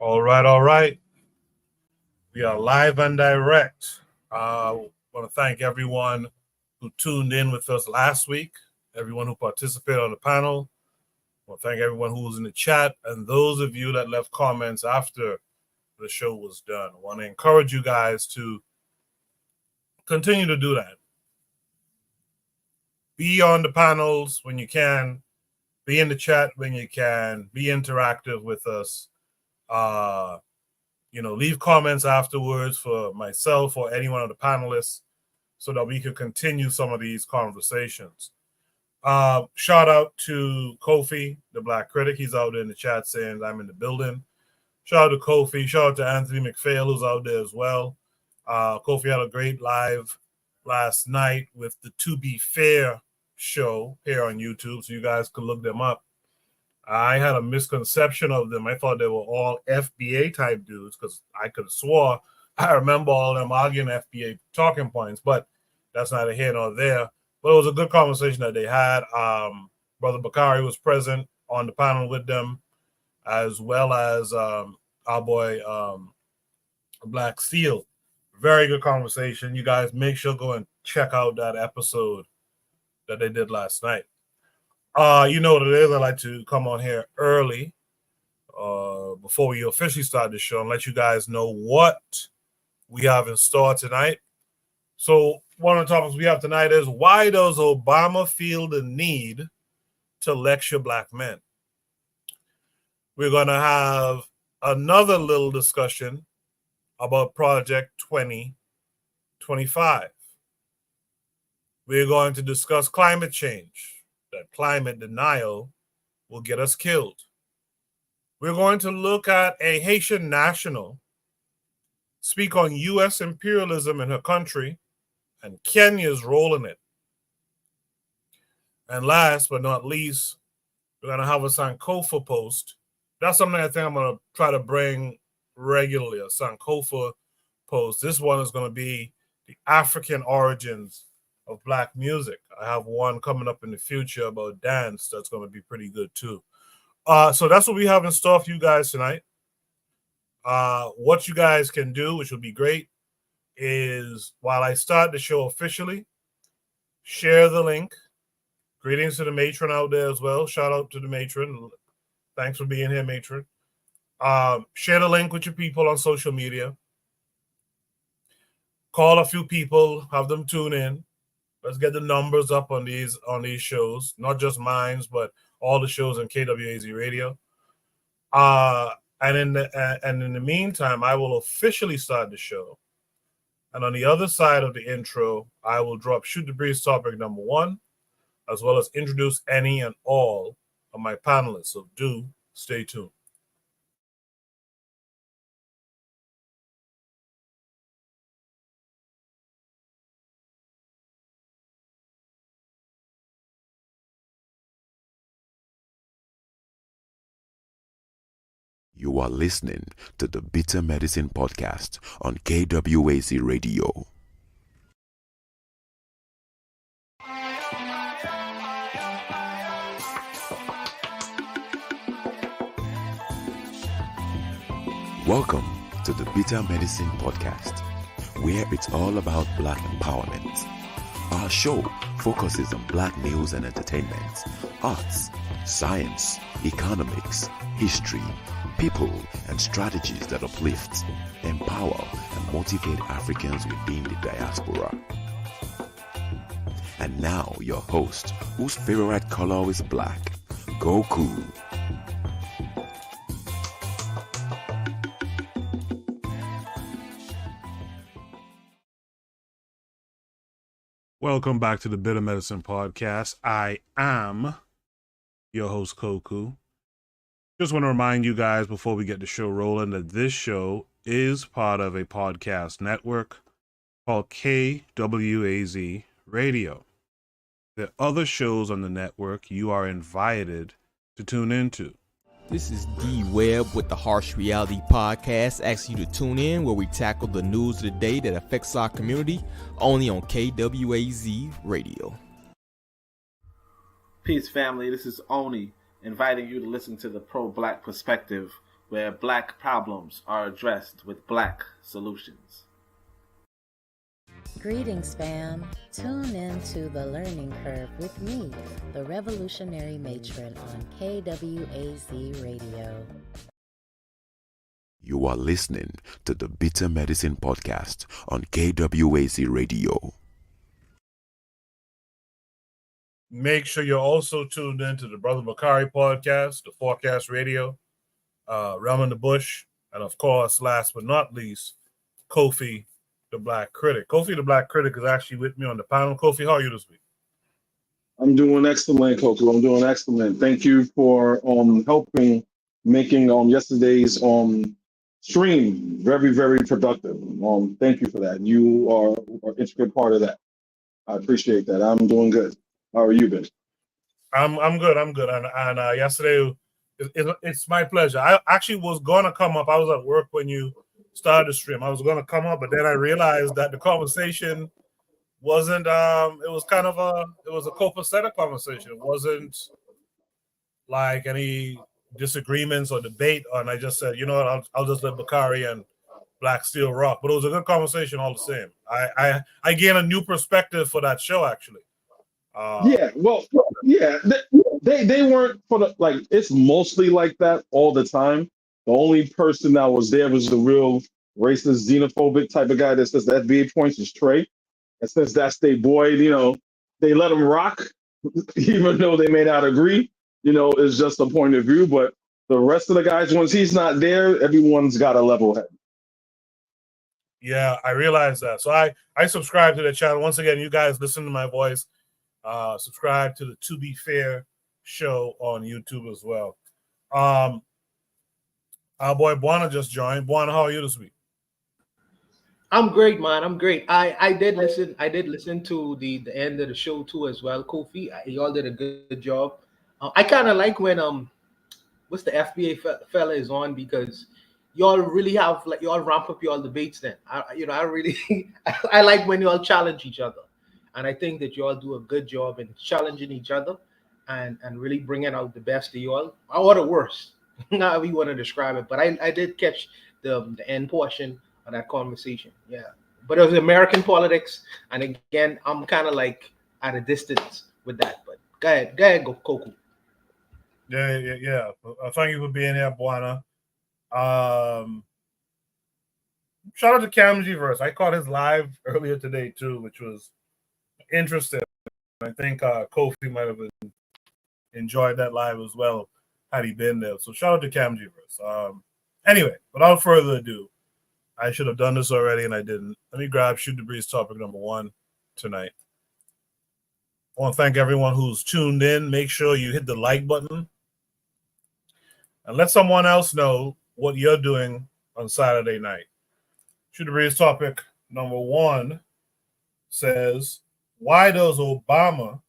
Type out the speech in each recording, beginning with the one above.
All right, all right. We are live and direct. I want to thank everyone who tuned in with us last week, everyone who participated on the panel. I want to thank everyone who was in the chat and those of you that left comments after the show was done. I want to encourage you guys to continue to do that. Be on the panels when you can. Be in the chat when you can. Be interactive with us. Leave comments afterwards for myself or any one of the panelists so that we can continue some of these conversations. Shout out to Kofi, the Black Critic. He's out there in the chat saying I'm in the building. Shout out to Kofi. Shout out to Anthony McPhail, who's out there as well. Kofi had a great live last night with the To Be Fair show here on YouTube, so you guys can look them up. I had a misconception of them. I thought they were all FBA type dudes because I could have swore I remember all them arguing FBA talking points, but that's neither here nor there. But it was a good conversation that they had. Brother Bakari was present on the panel with them, as well as our boy Black Steel. Very good conversation. You guys make sure go and check out that episode that they did last night. You know what it is. I like to come on here early before we officially start the show and let you guys know what we have in store tonight. So one of the topics we have tonight is, why does Obama feel the need to lecture black men? We're going to have another little discussion about Project 2025. We're going to discuss climate change. That climate denial will get us killed. We're going to look at a Haitian national speak on U.S. imperialism in her country and Kenya's role in it. And last but not least, we're going to have a Sankofa post. That's something I think I'm going to try to bring regularly, a Sankofa post. This one is going to be the African origins of black music. I have one coming up in the future about dance that's going to be pretty good too. So that's what we have in store for you guys tonight. What you guys can do, which would be great, is while I start the show officially, share the link. Greetings to the matron out there as well. Shout out to the matron. Thanks for being here, matron. Share the link with your people on social media. Call a few people, have them tune in. Let's get the numbers up on these shows, not just mine, but all the shows on KWAZ Radio. And in the meantime, I will officially start the show. And on the other side of the intro, I will drop Shoot the Breeze topic number 1, as well as introduce any and all of my panelists. So do stay tuned. You are listening to the Bitter Medicine Podcast on KWAZ Radio. Welcome to the Bitter Medicine Podcast, where it's all about black empowerment. Our show focuses on black news and entertainment, arts, science, economics, history, people, and strategies that uplift, empower, and motivate Africans within the diaspora. And now your host, whose favorite color is black, Goku. Welcome back to the Bitter Medicine Podcast. I am your host, Koku. Just want to remind you guys before we get the show rolling that this show is part of a podcast network called KWAZ Radio. There are other shows on the network you are invited to tune into. This is D Webb with the Harsh Reality Podcast, asking you to tune in where we tackle the news of the day that affects our community, only on KWAZ Radio. Peace, family. This is Oni, inviting you to listen to the Pro-Black Perspective where Black problems are addressed with Black solutions. Greetings, fam. Tune in to The Learning Curve with me, the Revolutionary Matron on KWAZ Radio. You are listening to the Bitter Medicine Podcast on KWAZ Radio. Make sure you're also tuned in to the Brother Bakari podcast, the Forecast Radio, Realm in the Bush, and of course, last but not least, Kofi, the Black Critic. Kofi, the Black Critic, is actually with me on the panel. Kofi, how are you this week? I'm doing excellent, Coco. I'm doing excellent. Thank you for helping making yesterday's stream very, very productive. Thank you for that. You are an intricate part of that. I appreciate that. I'm doing good. How are you been? I'm good. And yesterday, it's my pleasure. I actually was gonna come up. I was at work when you started the stream. I was gonna come up, but then I realized that the conversation wasn't. It was a copacetic conversation. It wasn't like any disagreements or debate. And I just said, you know what, I'll just let Bakari and Black Steel rock. But it was a good conversation all the same. I gained a new perspective for that show actually. They weren't for the like. It's mostly like that all the time. The only person that was there was the real racist, xenophobic type of guy that says the FBA points is Trey. And since that's their boy, they let him rock, even though they may not agree. It's just a point of view. But the rest of the guys, once he's not there, everyone's got a level head. Yeah, I realized that. So I subscribe to the channel. Once again, you guys listen to my voice. Subscribe to the To Be Fair show on YouTube as well. Our boy Buana just joined. Buana, how are you this week? I'm great, man. I'm great. I did listen to the end of the show too as well. Kofi, y'all did a good job. I kind of like when what's the FBA fella is on, because y'all really have y'all ramp up y'all debates. Then I really I like when y'all challenge each other. And I think that you all do a good job in challenging each other and really bringing out the best of you all, or the worst, however you want to describe it. But I did catch the end portion of that conversation. Yeah. But it was American politics. And again, I'm kind of like at a distance with that. But go ahead, go Coco. Yeah. Thank you for being here, Buana. Shout out to Cam's verse. I caught his live earlier today too, which was interesting. I think Kofi might have enjoyed that live as well had he been there. So shout out to Cam Jeevers. Anyway, without further ado, I should have done this already and I didn't. Let me grab Shoot the Breeze topic number 1 tonight. I want to thank everyone who's tuned in. Make sure you hit the like button and let someone else know what you're doing on Saturday night. Shoot the Breeze topic number 1 says, why does Obama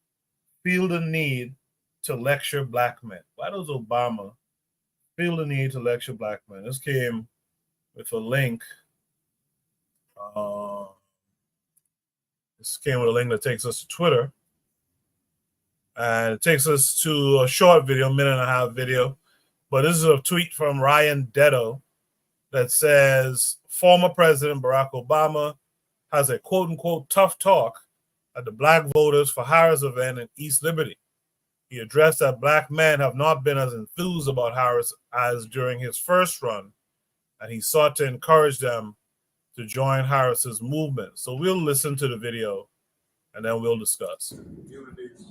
feel the need to lecture black men? Why does Obama feel the need to lecture black men? This came with a link. This came with a link that takes us to Twitter. And it takes us to a short video, 1.5-minute video. But this is a tweet from Ryan Detto that says, former President Barack Obama has a quote-unquote tough talk at the Black Voters for Harris event in East Liberty. He addressed that black men have not been as enthused about Harris as during his first run, and he sought to encourage them to join Harris's movement. So we'll listen to the video, and then we'll discuss. Communities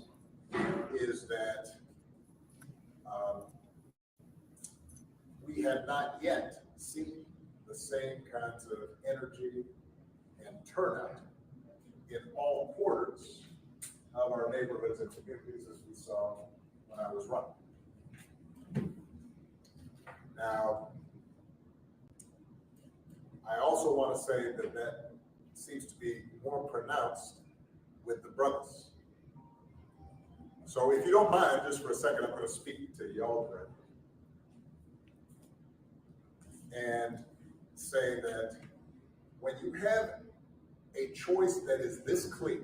is that we have not yet seen the same kinds of energy and turnout in all quarters of our neighborhoods and communities as we saw when I was running. Now, I also want to say that seems to be more pronounced with the brothers. So if you don't mind, just for a second, I'm going to speak to y'all directly and say that when you have a choice that is this clear,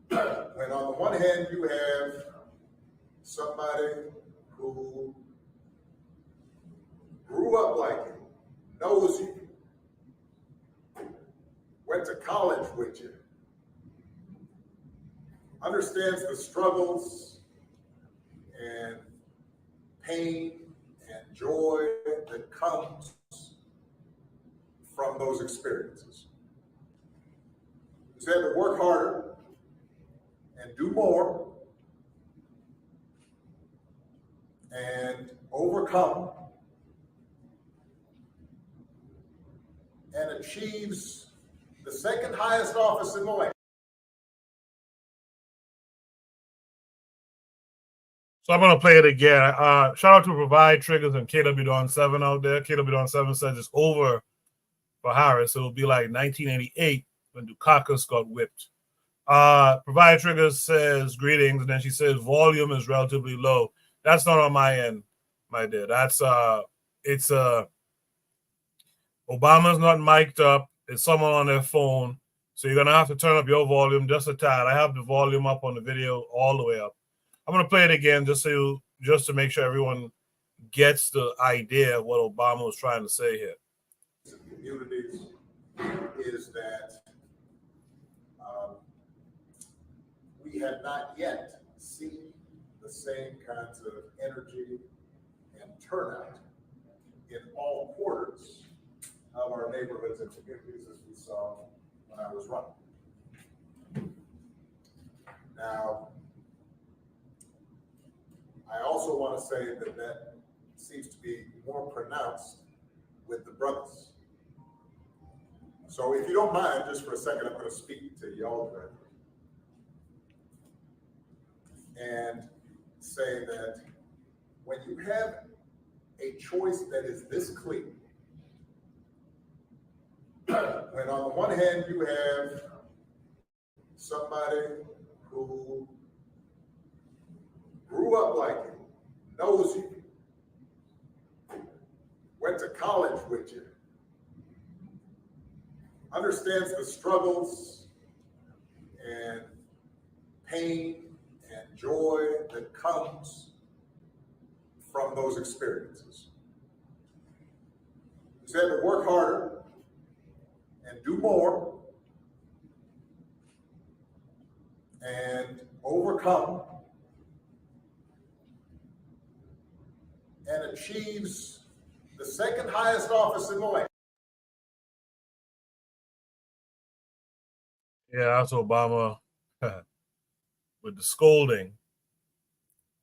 when on the one hand you have somebody who grew up like you, knows you, went to college with you, understands the struggles and pain and joy that comes from those experiences. He's had to work harder and do more and overcome and achieves the second highest office in the land. So I'm going to play it again. Shout out to Provide Triggers and KW Dawn 7 out there. KW Dawn 7 says it's over for Harris. It'll be like 1988 when Dukakis got whipped. Provide Triggers says greetings, and then she says volume is relatively low. That's not on my end, my dear. That's Obama's not mic'd up. It's someone on their phone. So you're gonna have to turn up your volume just a tad. I have the volume up on the video all the way up. I'm gonna play it again just to make sure everyone gets the idea of what Obama was trying to say here. Communities is that we have not yet seen the same kinds of energy and turnout in all quarters of our neighborhoods and communities as we saw when I was running. Now, I also want to say that seems to be more pronounced with the brothers. So if you don't mind, just for a second, I'm going to speak to y'all directly and say that when you have a choice that is this clear, when on the one hand you have somebody who grew up like you, knows you, went to college with you, understands the struggles and pain and joy that comes from those experiences. He's had to work harder and do more and overcome and achieves the second highest office in the land. Yeah, that's Obama with the scolding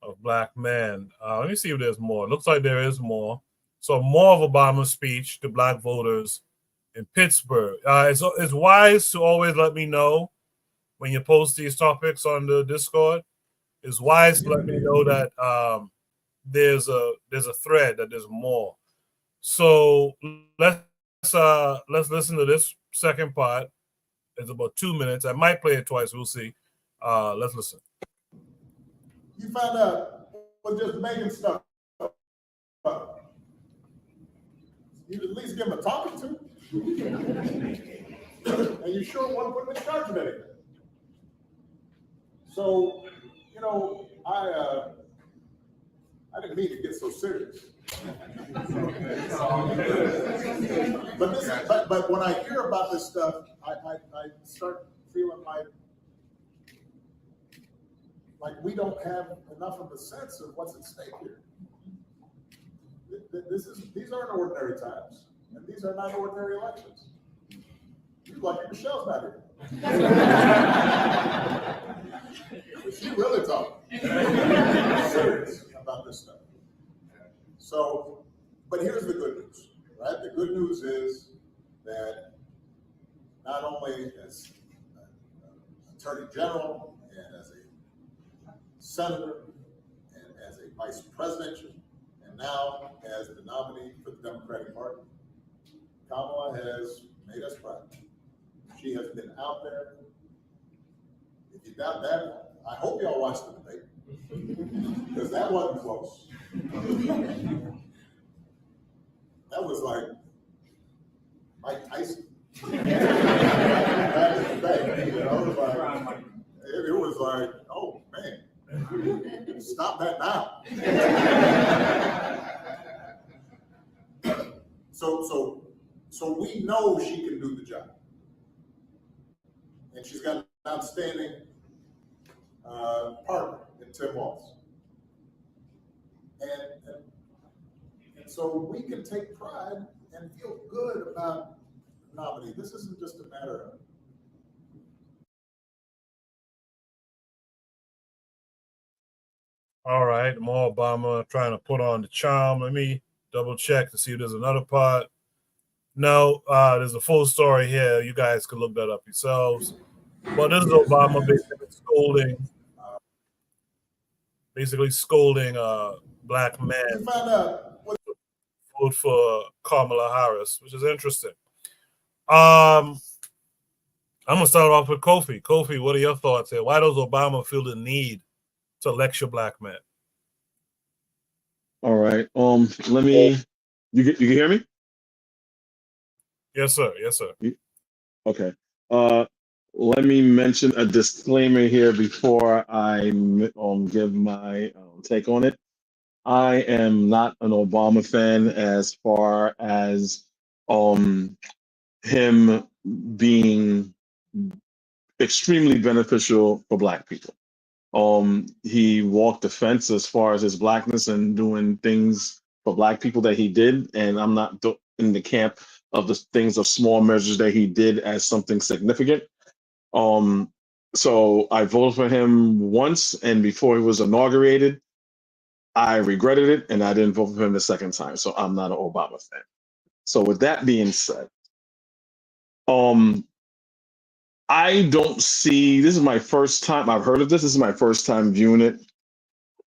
of black men. Let me see if there's more. It looks like there is more. So more of Obama's speech to black voters in Pittsburgh. It's wise to always let me know when you post these topics on the Discord. It's wise to let me know that there's a thread, that there's more. So let's listen to this second part. It's about 2 minutes. I might play it twice. We'll see. Let's listen. You find out we're just making stuff up. You at least give them a talking to. And you sure want to put them in charge of anything. So, you know, I didn't mean to get so serious. But when I hear about this stuff, I start feeling like we don't have enough of a sense of what's at stake here. These aren't ordinary times, and these are not ordinary elections. You're lucky Michelle's not here. She really talking serious about this stuff. So, but here's the good news, right? The good news is that not only as Attorney General and as a senator and as a vice president and now as the nominee for the Democratic Party, Kamala has made us proud. She has been out there. If you doubt that, I hope y'all watched the debate because that wasn't close. That was like Mike Tyson. Back in the day, you know, it was like, oh man, stop that now. So we know she can do the job, and she's got an outstanding partner in Tim Walz, and so we can take pride and feel good about the nominee. This isn't just a matter of. All right, more Obama trying to put on the charm. Let me double check to see if there's another part. No, there's a full story here. You guys can look that up yourselves. But this is Obama basically scolding black men vote for Kamala Harris, which is interesting. I'm gonna start off with Kofi. Kofi, what are your thoughts here? Why does Obama feel the need to lecture black men? All right. Let me. You can hear me? Yes, sir. Yes, sir. Okay. Let me mention a disclaimer here before I give my take on it. I am not an Obama fan as far as him being extremely beneficial for black people. He walked the fence as far as his blackness and doing things for black people that he did, and I'm not in the camp of the things of small measures that he did as something significant. So I voted for him once, and before he was inaugurated, I regretted it, and I didn't vote for him the second time. So I'm not an Obama fan. So with that being said, I don't see, this is my first time, I've heard of this. This is my first time viewing it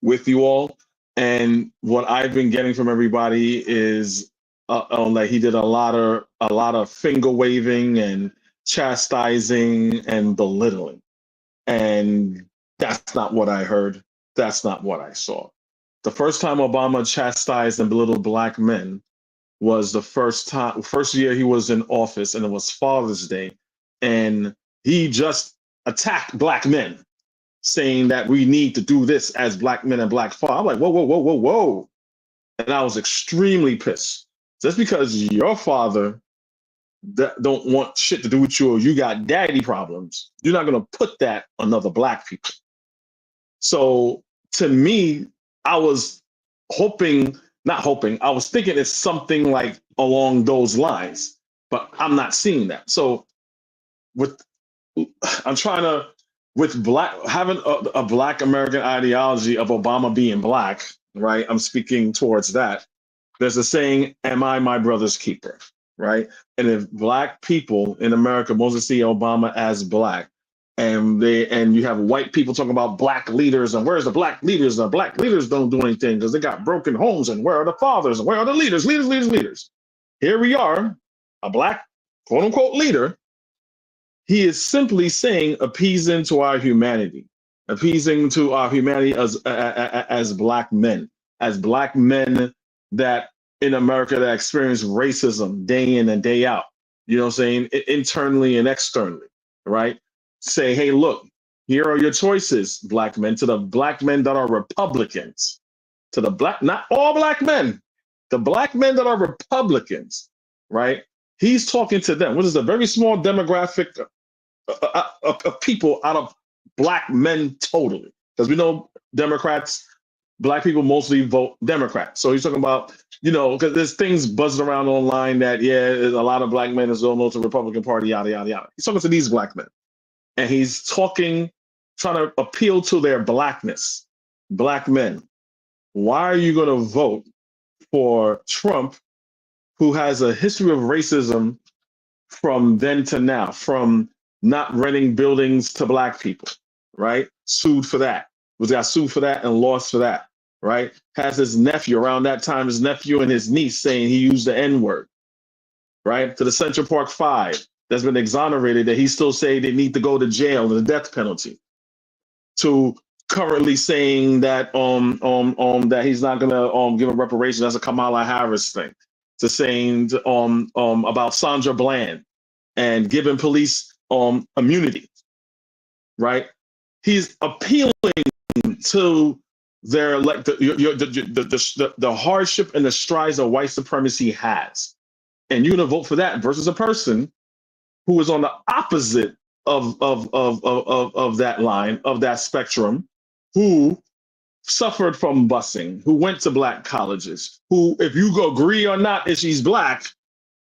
with you all. And what I've been getting from everybody is that he did a lot of finger waving and chastising and belittling. And that's not what I heard. That's not what I saw. The first time Obama chastised and belittled black men was the first year he was in office, and it was Father's Day. And he just attacked black men, saying that we need to do this as black men and black fathers. I'm like, whoa, whoa, whoa, whoa, whoa. And I was extremely pissed. Just because your father don't want shit to do with you or you got daddy problems, you're not going to put that on other black people. So to me, I was I was thinking it's something like along those lines, but I'm not seeing that. So I'm trying to, with having a black American ideology of Obama being black, right? I'm speaking towards that. There's a saying, am I my brother's keeper, right? And if black people in America mostly see Obama as black, and you have white people talking about black leaders, and where's the black leaders? The black leaders don't do anything because they got broken homes, and where are the fathers? And where are the leaders? Leaders. Here we are, a black quote unquote leader. He is simply saying appeasing to our humanity as black men, that in America that experience racism day in and day out, you know what I'm saying, internally and externally, right? Say, hey, look, here are your choices, black men, to the black men that are Republicans, not all black men, the black men that are Republicans, right? He's talking to them, which is a very small demographic of people out of black men totally, because we know Democrats, black people mostly vote Democrat. So he's talking about, because there's things buzzing around online that, there's a lot of black men that don't know the Republican Party, yada, yada, yada. He's talking to these black men. And he's trying to appeal to their blackness. Black men, why are you going to vote for Trump, who has a history of racism from then to now, from not renting buildings to black people, right? Sued for that. Got sued for that and lost for that, right? Has his nephew, around that time, his nephew and his niece saying he used the N-word, right? To the Central Park Five that's been exonerated, that he still say they need to go to jail and the death penalty. To currently saying that that he's not gonna give a reparation. That's a Kamala Harris thing. To saying about Sandra Bland and giving police immunity, right? He's appealing to their the hardship and the strides of white supremacy has. and you're going to vote for that versus a person who is on the opposite of that line, of that spectrum, who suffered from busing, who went to black colleges, who, if you agree or not if she's black,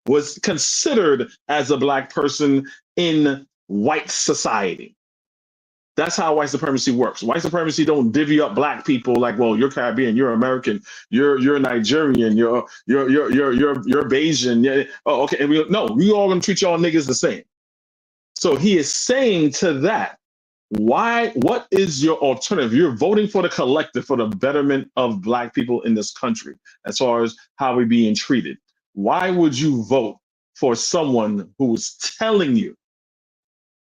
was considered as a black person in white society. That's how white supremacy works. White supremacy don't divvy up black people like, well, you're Caribbean, you're American, you're Nigerian, you're Bayesian. Yeah. Oh, okay. And we all gonna treat y'all niggas the same. So he is saying to that, what is your alternative? You're voting for the collective, for the betterment of black people in this country, as far as how we're being treated. Why would you vote for someone who is telling you,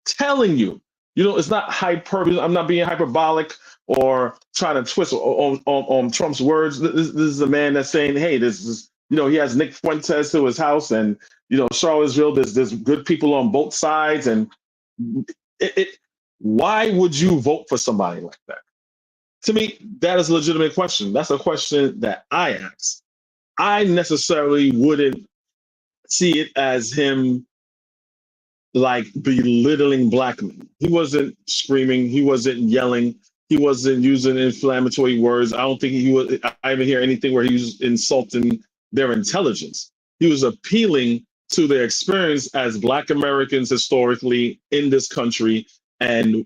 it's not I'm not being hyperbolic or trying to twist on Trump's words. This is a man that's saying, hey, this is, he has Nick Fuentes to his house, and, Charlottesville, there's good people on both sides. And why would you vote for somebody like that? To me, that is a legitimate question. That's a question that I ask. I necessarily wouldn't see it as him like belittling black men. He wasn't screaming, he wasn't yelling, he wasn't using inflammatory words. I don't think I even hear anything where he was insulting their intelligence. He was appealing to their experience as black Americans historically in this country. And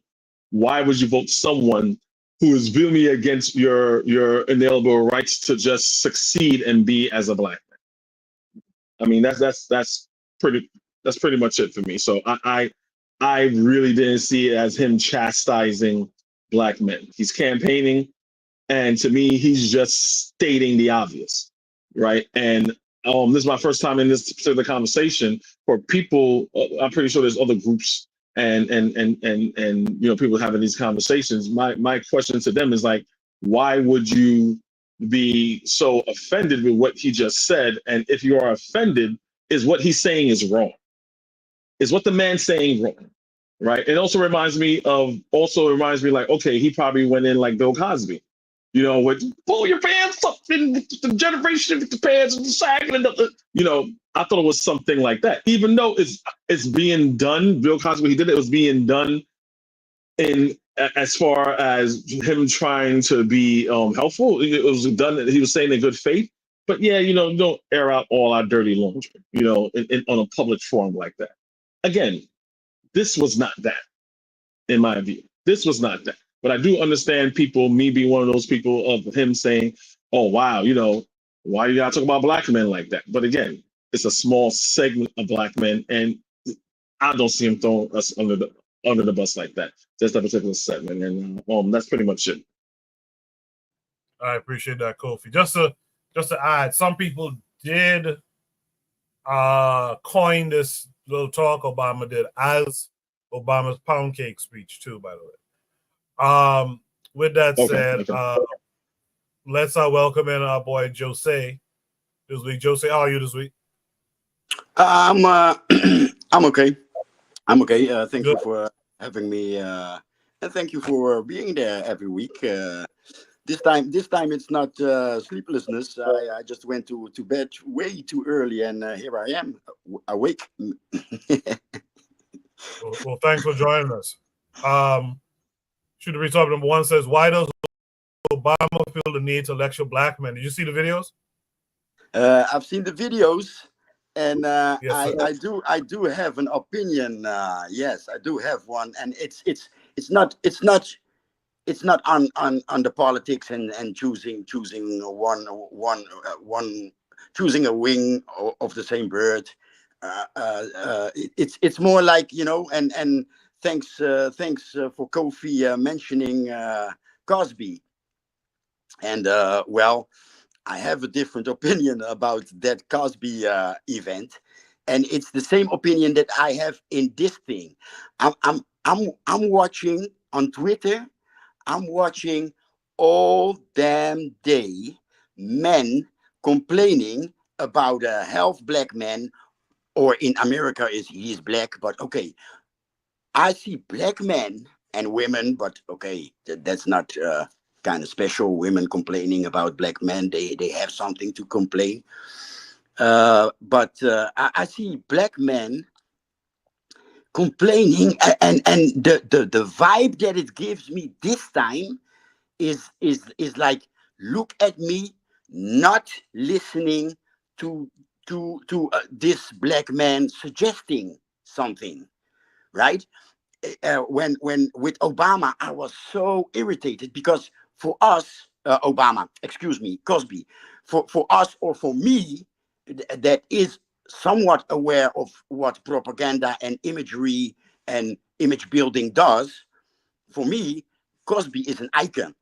why would you vote someone who is vehemently against your inalienable rights to just succeed and be as a black man? I mean, that's pretty much it for me. So I really didn't see it as him chastising black men. He's campaigning, and to me, he's just stating the obvious, right? And this is my first time in this particular conversation. For people, I'm pretty sure there's other groups and people having these conversations. My question to them is like, why would you be so offended with what he just said? And if you are offended, is what he's saying is wrong? Is what the man's saying wrong? Right? It also reminds me like, okay, he probably went in like Bill Cosby, with pull your pants up in the generation with the pants and the sagging and I thought it was something like that. Even though it's being done, Bill Cosby, he did it was being done in as far as him trying to be helpful. It was done. He was saying in good faith. But yeah, don't air out all our dirty laundry, on a public forum like that. Again, this was not that, in my view. This was not that. But I do understand people, me being one of those people, of him saying, oh, wow, why you gotta talk about black men like that? But again, it's a small segment of black men, and I don't see him throwing us under the bus like that. Just that particular segment. And that's pretty much it. I appreciate that, Kofi. Just to add, some people did coin this little talk Obama did as Obama's pound cake speech too, by the way. With that said, let's welcome in our boy Jose this week. Jose, how are you this week? I'm okay. I'm okay. Thank you for having me, and thank you for being there every week. This time it's not sleeplessness. I just went to bed way too early, and here I am, awake. Well, thanks for joining us. Shoot the topic number one says, why does Obama feel the need to lecture black men? Did you see the videos? I've seen the videos, and yes, I do have an opinion. Yes, I do have one, and it's not on the politics and choosing one choosing a wing of the same bird. It's more like, and thanks for Kofi mentioning Cosby. And well, I have a different opinion about that Cosby event, and it's the same opinion that I have in this thing. I'm watching on Twitter. I'm watching all damn day men complaining about a half black man, or in America he's black, but okay. I see black men and women, but okay, that's not kind of special. Women complaining about black men, they have something to complain. But I see black men complaining, and the vibe that it gives me this time is like, look at me, not listening to this black man suggesting something, right? When with Obama, I was so irritated because for us, Obama, excuse me, Cosby, for us or for me, that is somewhat aware of what propaganda and imagery and image building does. For me, Cosby is an icon,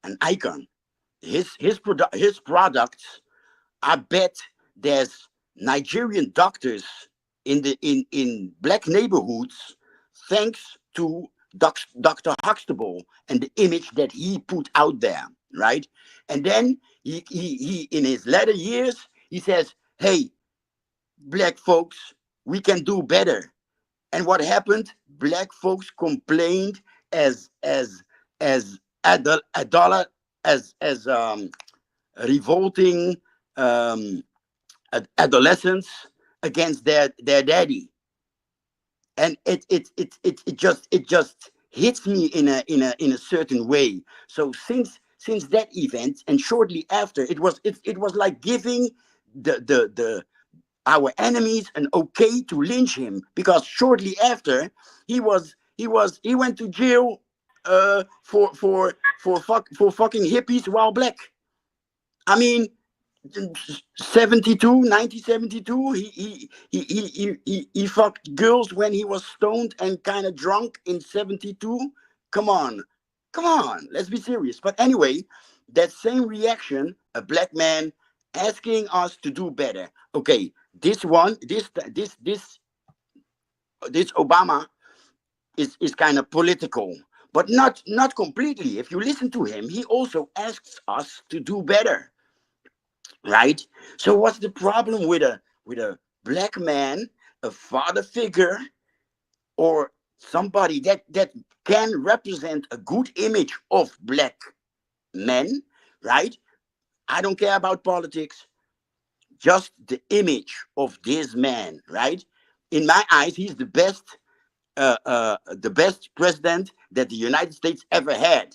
an icon. His products. I bet there's Nigerian doctors in black neighborhoods, thanks to Dr. Huxtable and the image that he put out there, right? And then he in his latter years he says, "Hey, black folks, we can do better." And what happened? Black folks complained as adult as revolting um, adolescents against their daddy, and it just hits me in a certain way. So since that event, and shortly after, it was like giving the our enemies an okay to lynch him, because shortly after he went to jail for fucking hippies while black. I mean, 72, 1972, he fucked girls when he was stoned and kind of drunk in 72. Come on, come on, let's be serious. But anyway, that same reaction, a black man asking us to do better. Okay, this Obama is kind of political, but not completely. If you listen to him, he also asks us to do better, right? So what's the problem with a black man, a father figure, or somebody that can represent a good image of black men, right? I don't care about politics, just the image of this man, right? In my eyes, he's the best president that the United States ever had.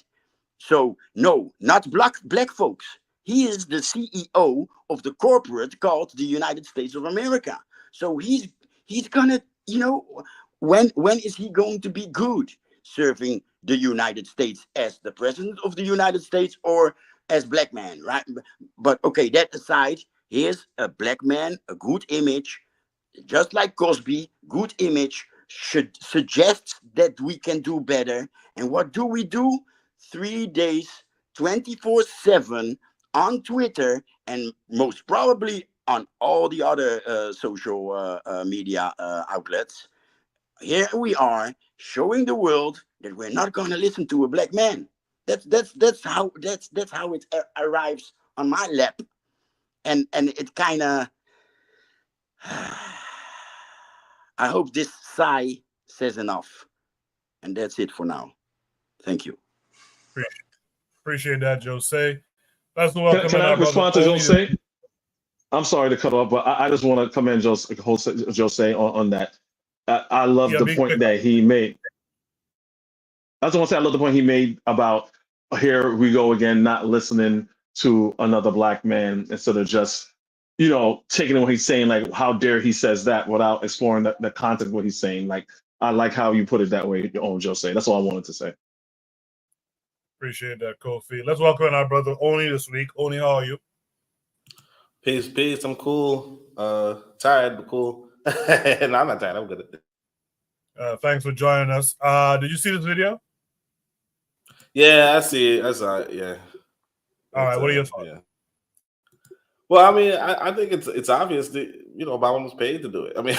So no, not black folks. He is the CEO of the corporate called the United States of America. So he's gonna, when is he going to be good serving the United States as the president of the United States or as black man, right? But okay, that aside, here's a black man, a good image, just like Cosby, good image should suggest that we can do better. And what do we do? 3 days, 24/7 on Twitter, and most probably on all the other social media outlets. Here we are showing the world that we're not going to listen to a black man. That's how it arrives on my lap, and it kind of. I hope this sigh says enough. And that's it for now. Thank you. Appreciate that, Jose. Let's Can, welcome can in I our brother respond to Oni. Jose? I'm sorry to cut off, but I just want to come in, Jose on that. I love Yeah, the be point quick. that he made. I just want to say I love the point he made about, here we go again, not listening to another black man instead of just, taking what he's saying, like, how dare he says that without exploring the content of what he's saying. Like, I like how you put it that way, Jose. That's all I wanted to say. Appreciate that, Kofi. Let's welcome in our brother Oni this week. Oni, how are you? Peace. I'm cool. Tired, but cool. No, I'm not tired. I'm good. Thanks for joining us. Did you see this video? Yeah, I see it. I saw it. Yeah. All right. What are your thoughts? Yeah. Well, I mean, I think it's obvious that Obama was paid to do it. I mean,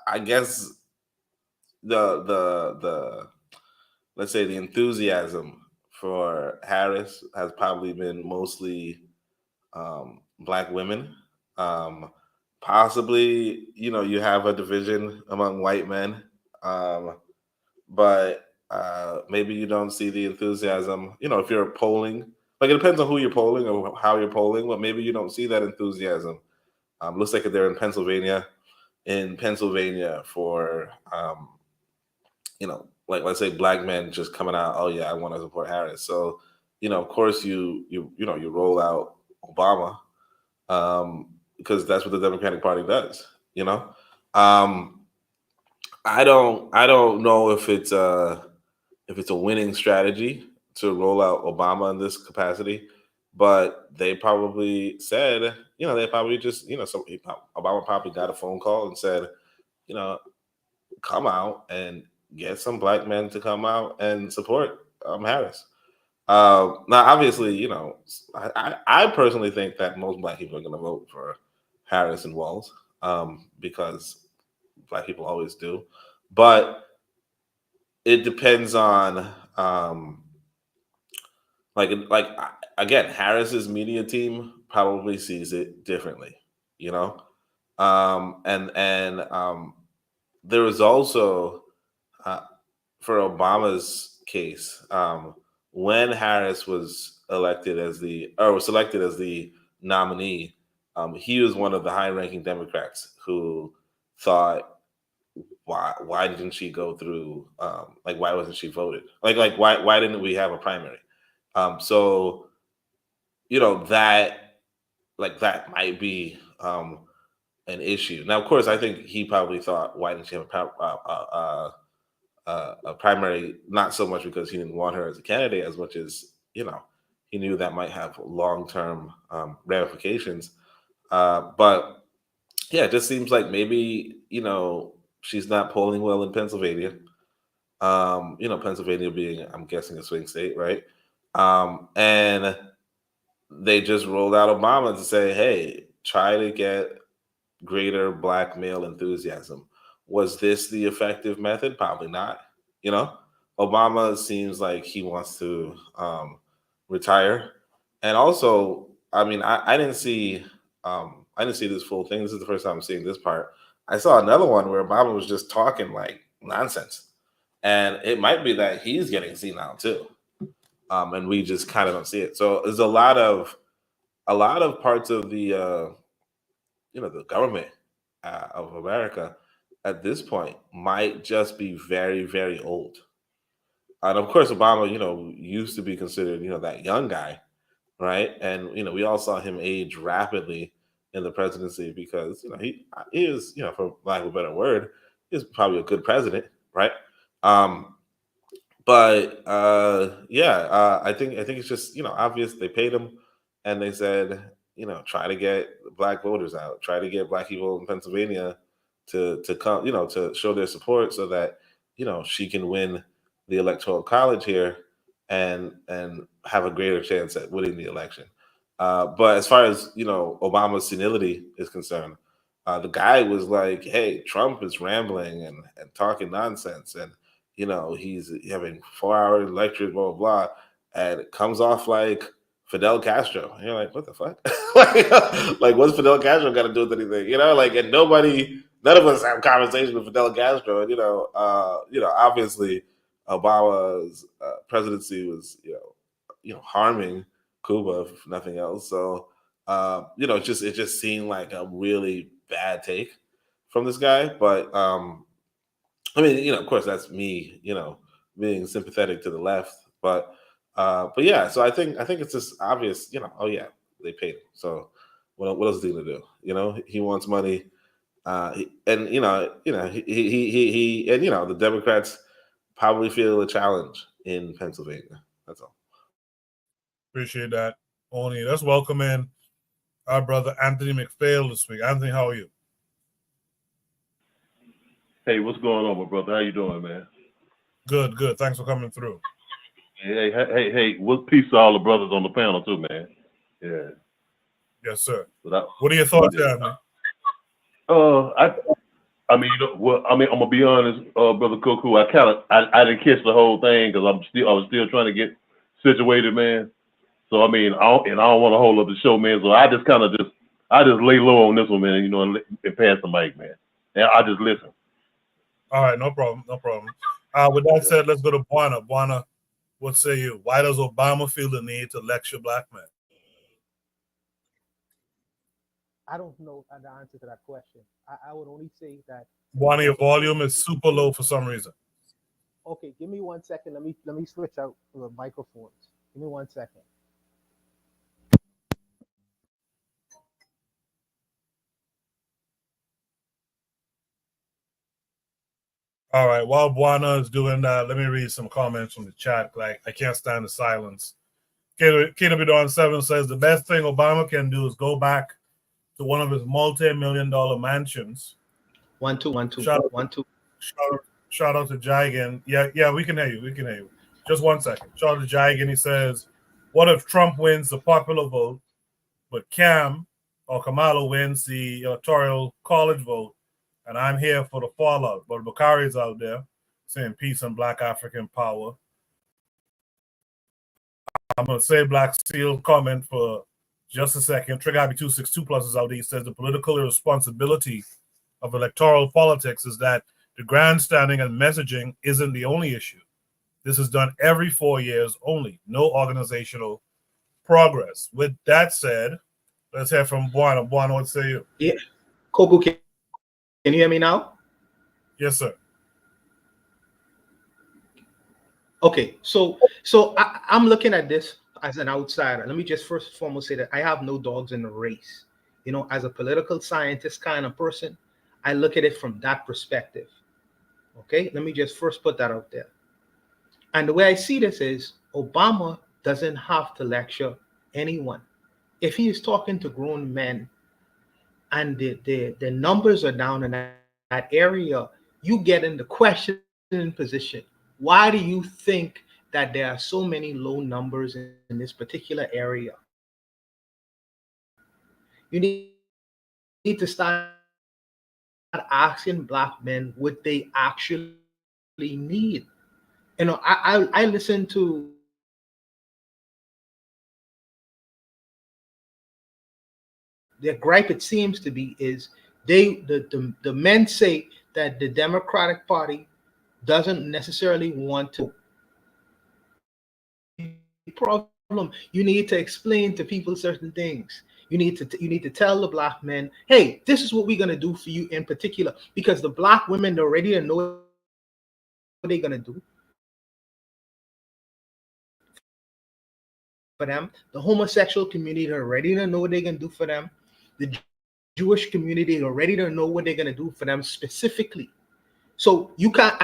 I guess the let's say the enthusiasm for Harris has probably been mostly black women. Possibly, you have a division among white men, but maybe you don't see the enthusiasm. If you're polling, Like, it depends on who you're polling or how you're polling, but maybe you don't see that enthusiasm. Looks like they're in Pennsylvania. In Pennsylvania for like, let's say black men just coming out, oh yeah, I want to support Harris. So, of course you roll out Obama, because that's what the Democratic Party does. Um, I don't know if it's a winning strategy to roll out Obama in this capacity, but they probably said, they probably just, Obama probably got a phone call and said, you know, come out and get some black men to come out and support Harris. Now, obviously, I personally think that most black people are going to vote for Harris and Walz, because black people always do. But it depends on, again, Harris's media team probably sees it differently, and there was also, for Obama's case, when Harris was selected as the nominee, he was one of the high-ranking Democrats who thought, why didn't she go through? Why wasn't she voted? Why didn't we have a primary? So that might be an issue. Now, of course, I think he probably thought, why didn't she have a primary? Not so much because he didn't want her as a candidate, as much as he knew that might have long-term ramifications. But yeah, it just seems like maybe she's not polling well in Pennsylvania. Pennsylvania being, I'm guessing, a swing state, right? And they just rolled out Obama to say, hey, try to get greater black male enthusiasm. Was this the effective method? Probably not. Obama seems like he wants to retire. And also, I mean, I didn't see this full thing. This is the first time I'm seeing this part. I saw another one where Obama was just talking like nonsense. And it might be that he's getting senile too. And we just kind of don't see it. So there's a lot of parts of the the government of America at this point might just be very, very old. And of course, Obama, used to be considered, that young guy, right? And we all saw him age rapidly in the presidency because he is, for lack of a better word, is probably a good president, right? But I think it's just obvious. They paid him, and they said try to get black voters out, try to get black people in Pennsylvania to come, to show their support so that she can win the electoral college here and have a greater chance at winning the election. But as far as Obama's senility is concerned, the guy was like, "Hey, Trump is rambling and talking nonsense, and he's having 4-hour lectures, blah blah blah, and it comes off like Fidel Castro." And you're like, "What the fuck? like, what's Fidel Castro got to do with anything?" And none of us have conversations with Fidel Castro, and obviously Obama's presidency was harming Cuba, if nothing else. So it just seemed like a really bad take from this guy. But I mean, of course, that's me, being sympathetic to the left. But yeah, so I think it's just obvious, oh yeah, they paid him. So what else is he gonna do? He wants money, and he and the Democrats probably feel a challenge in Pennsylvania. That's all. Appreciate that, Oni. Let's welcome in our brother Anthony McPhail this week. Anthony, how are you? Hey, what's going on, my brother? How you doing, man? Good. Thanks for coming through. Hey, what peace to all the brothers on the panel too, man. Yeah. Yes, sir. What are your thoughts, Anthony? I mean, I'm gonna be honest, brother Koku. I didn't catch the whole thing because I was still trying to get situated, man. So I mean, I don't want to hold up the show, man. So I just lay low on this one, man. And pass the mic, man. And I just listen. All right, no problem. With that said, let's go to Buana. Buana, what say you? Why does Obama feel the need to lecture black men? I don't know the answer to that question. I would only say that. One, your volume is super low for some reason. Okay, give me 1 second. Let me switch out the microphones. Give me 1 second. All right. While Buana is doing that, let me read some comments from the chat. Like, I can't stand the silence. KW7 says the best thing Obama can do is go back to one of his multi-million-dollar mansions. 1 2 1 2 Shout 1 2. Shout out to Jigan. Yeah, we can hear you. We can hear you. Just 1 second. Shout out to Jigan. He says, what if Trump wins the popular vote, but Cam or Kamala wins the electoral college vote, and I'm here for the fallout? But Bakari's out there saying peace and black African power. I'm going to say Black Steel comment for just a second. Trigger Happy 262 Plus is out there. He says the political irresponsibility of electoral politics is that the grandstanding and messaging isn't the only issue. This is done every 4 years only. No organizational progress. With that said, let's hear from Buana. Buana, what say you? Yeah. Koku, can you hear me now? Yes, sir. Okay, so I'm looking at this as an outsider. Let me just first and foremost say that I have no dogs in the race. You know, as a political scientist kind of person, I look at it from that perspective. Okay, let me just first put that out there. And the way I see this is Obama doesn't have to lecture anyone. If he is talking to grown men and the numbers are down in that area, you get in the questioning position. Why do you think that there are so many low numbers in this particular area? You need to start asking black men what they actually need. You know, I listen to their gripe, it seems to be, is the men say that the Democratic Party doesn't necessarily want to. Problem, you need to explain to people certain things. You need to tell the black men, hey, this is what we're gonna do for you in particular, because the black women are ready to know what they're gonna do for them. The homosexual community are ready to know what they're gonna do for them. The Jewish community are ready to know what they're gonna do for them specifically. So you can't.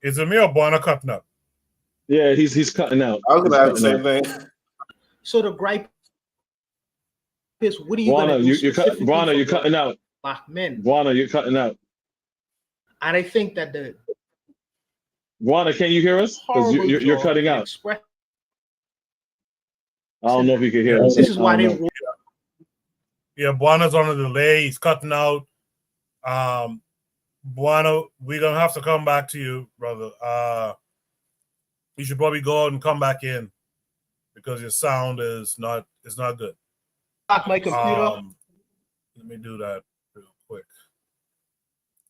Is it me or Buana cutting up? Yeah, he's cutting out. I was going to ask the same thing. So the gripe is, what are you going to do specifically? Buana, you're cutting out. Black men. Buana, you're cutting out. And I think that the Buana, can you hear us? Because you're cutting out. I don't know if you can hear us. This is why they. Yeah, Buana's on a delay. He's cutting out. Buana, we're gonna have to come back to you, brother. You should probably go out and come back in because your sound is not good. Back my computer. Let me do that real quick.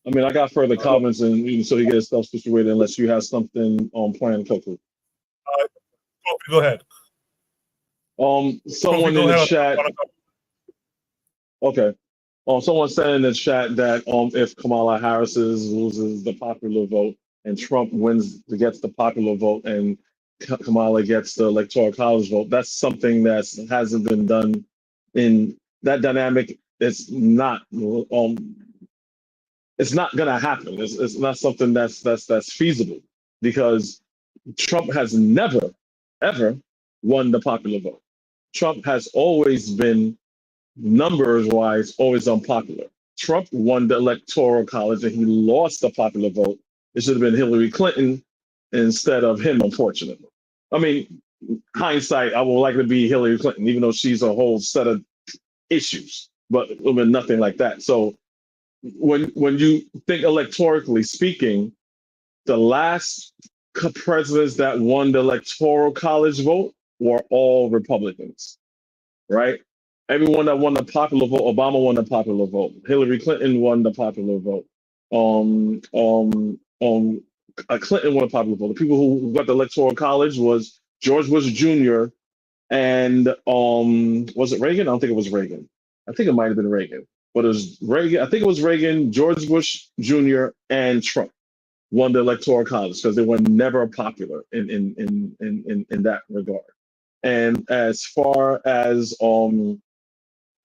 I mean, I got further comments, and so he gets stuff situated unless you have something on plan, Coco. Go ahead. Someone in the chat. Okay. Someone said in the chat that if Kamala Harris loses the popular vote and Trump gets the popular vote and Kamala gets the electoral college vote, that's something that hasn't been done in that dynamic. It's not gonna happen. It's not something that's feasible, because Trump has never ever won the popular vote. Trump has always been, numbers wise, always unpopular. Trump won the electoral college and he lost the popular vote. It should have been Hillary Clinton instead of him, unfortunately. I mean, hindsight, I will likely be Hillary Clinton, even though she's a whole set of issues, but nothing like that. So when you think electorally speaking, the last presidents that won the electoral college vote were all Republicans, right? Everyone that won the popular vote, Obama won the popular vote. Hillary Clinton won the popular vote. Clinton won a popular vote. The people who got the electoral college was George Bush Jr. and was it Reagan? I don't think it was Reagan. I think it might have been Reagan. But it was Reagan. I think it was Reagan, George Bush Jr. and Trump won the electoral college because they were never popular in that regard. And as far as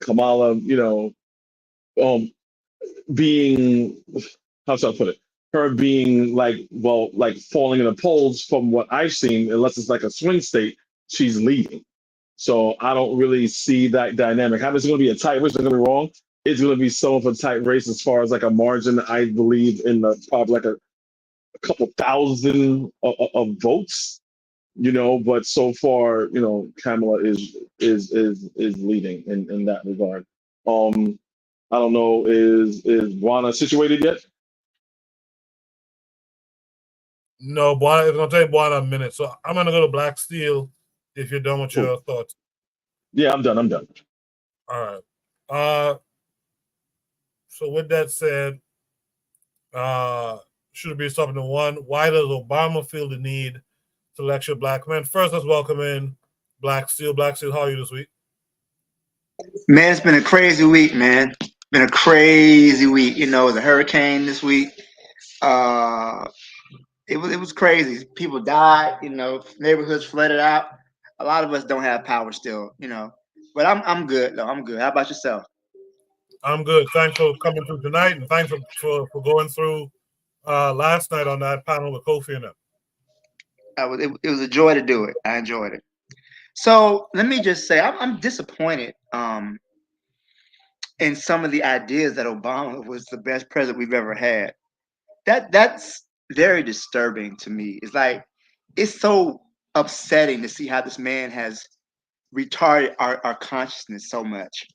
Kamala, being, how should I put it? Her being like falling in the polls from what I've seen, unless it's like a swing state, she's leading. So I don't really see that dynamic. How is it going to be a tight race? Don't get me wrong. It's going to be somewhat of a tight race as far as like a margin. I believe in probably like a couple thousand of votes. But so far, Kamala is leading in that regard. I don't know, is Juana situated yet? No, Buana, it's gonna take Buana a minute. So I'm gonna go to Black Steel if you're done with Cool. your thoughts. Yeah, I'm done. All right. So with that said, should be something to one. Why does Obama feel the need to lecture black men? First, let's welcome in Black Steel. Black Steel, how are you this week? Man, it's been a crazy week, man. Been a crazy week. The hurricane this week. It was crazy. People died. Neighborhoods flooded out. A lot of us don't have power still. But I'm good though. I'm good. How about yourself? I'm good. Thanks for coming through tonight, and thanks for going through last night on that panel with Kofi and them. It was a joy to do it. I enjoyed it. So let me just say, I'm disappointed in some of the ideas that Obama was the best president we've ever had. That's very disturbing to me. It's so upsetting to see how this man has retarded our consciousness so much.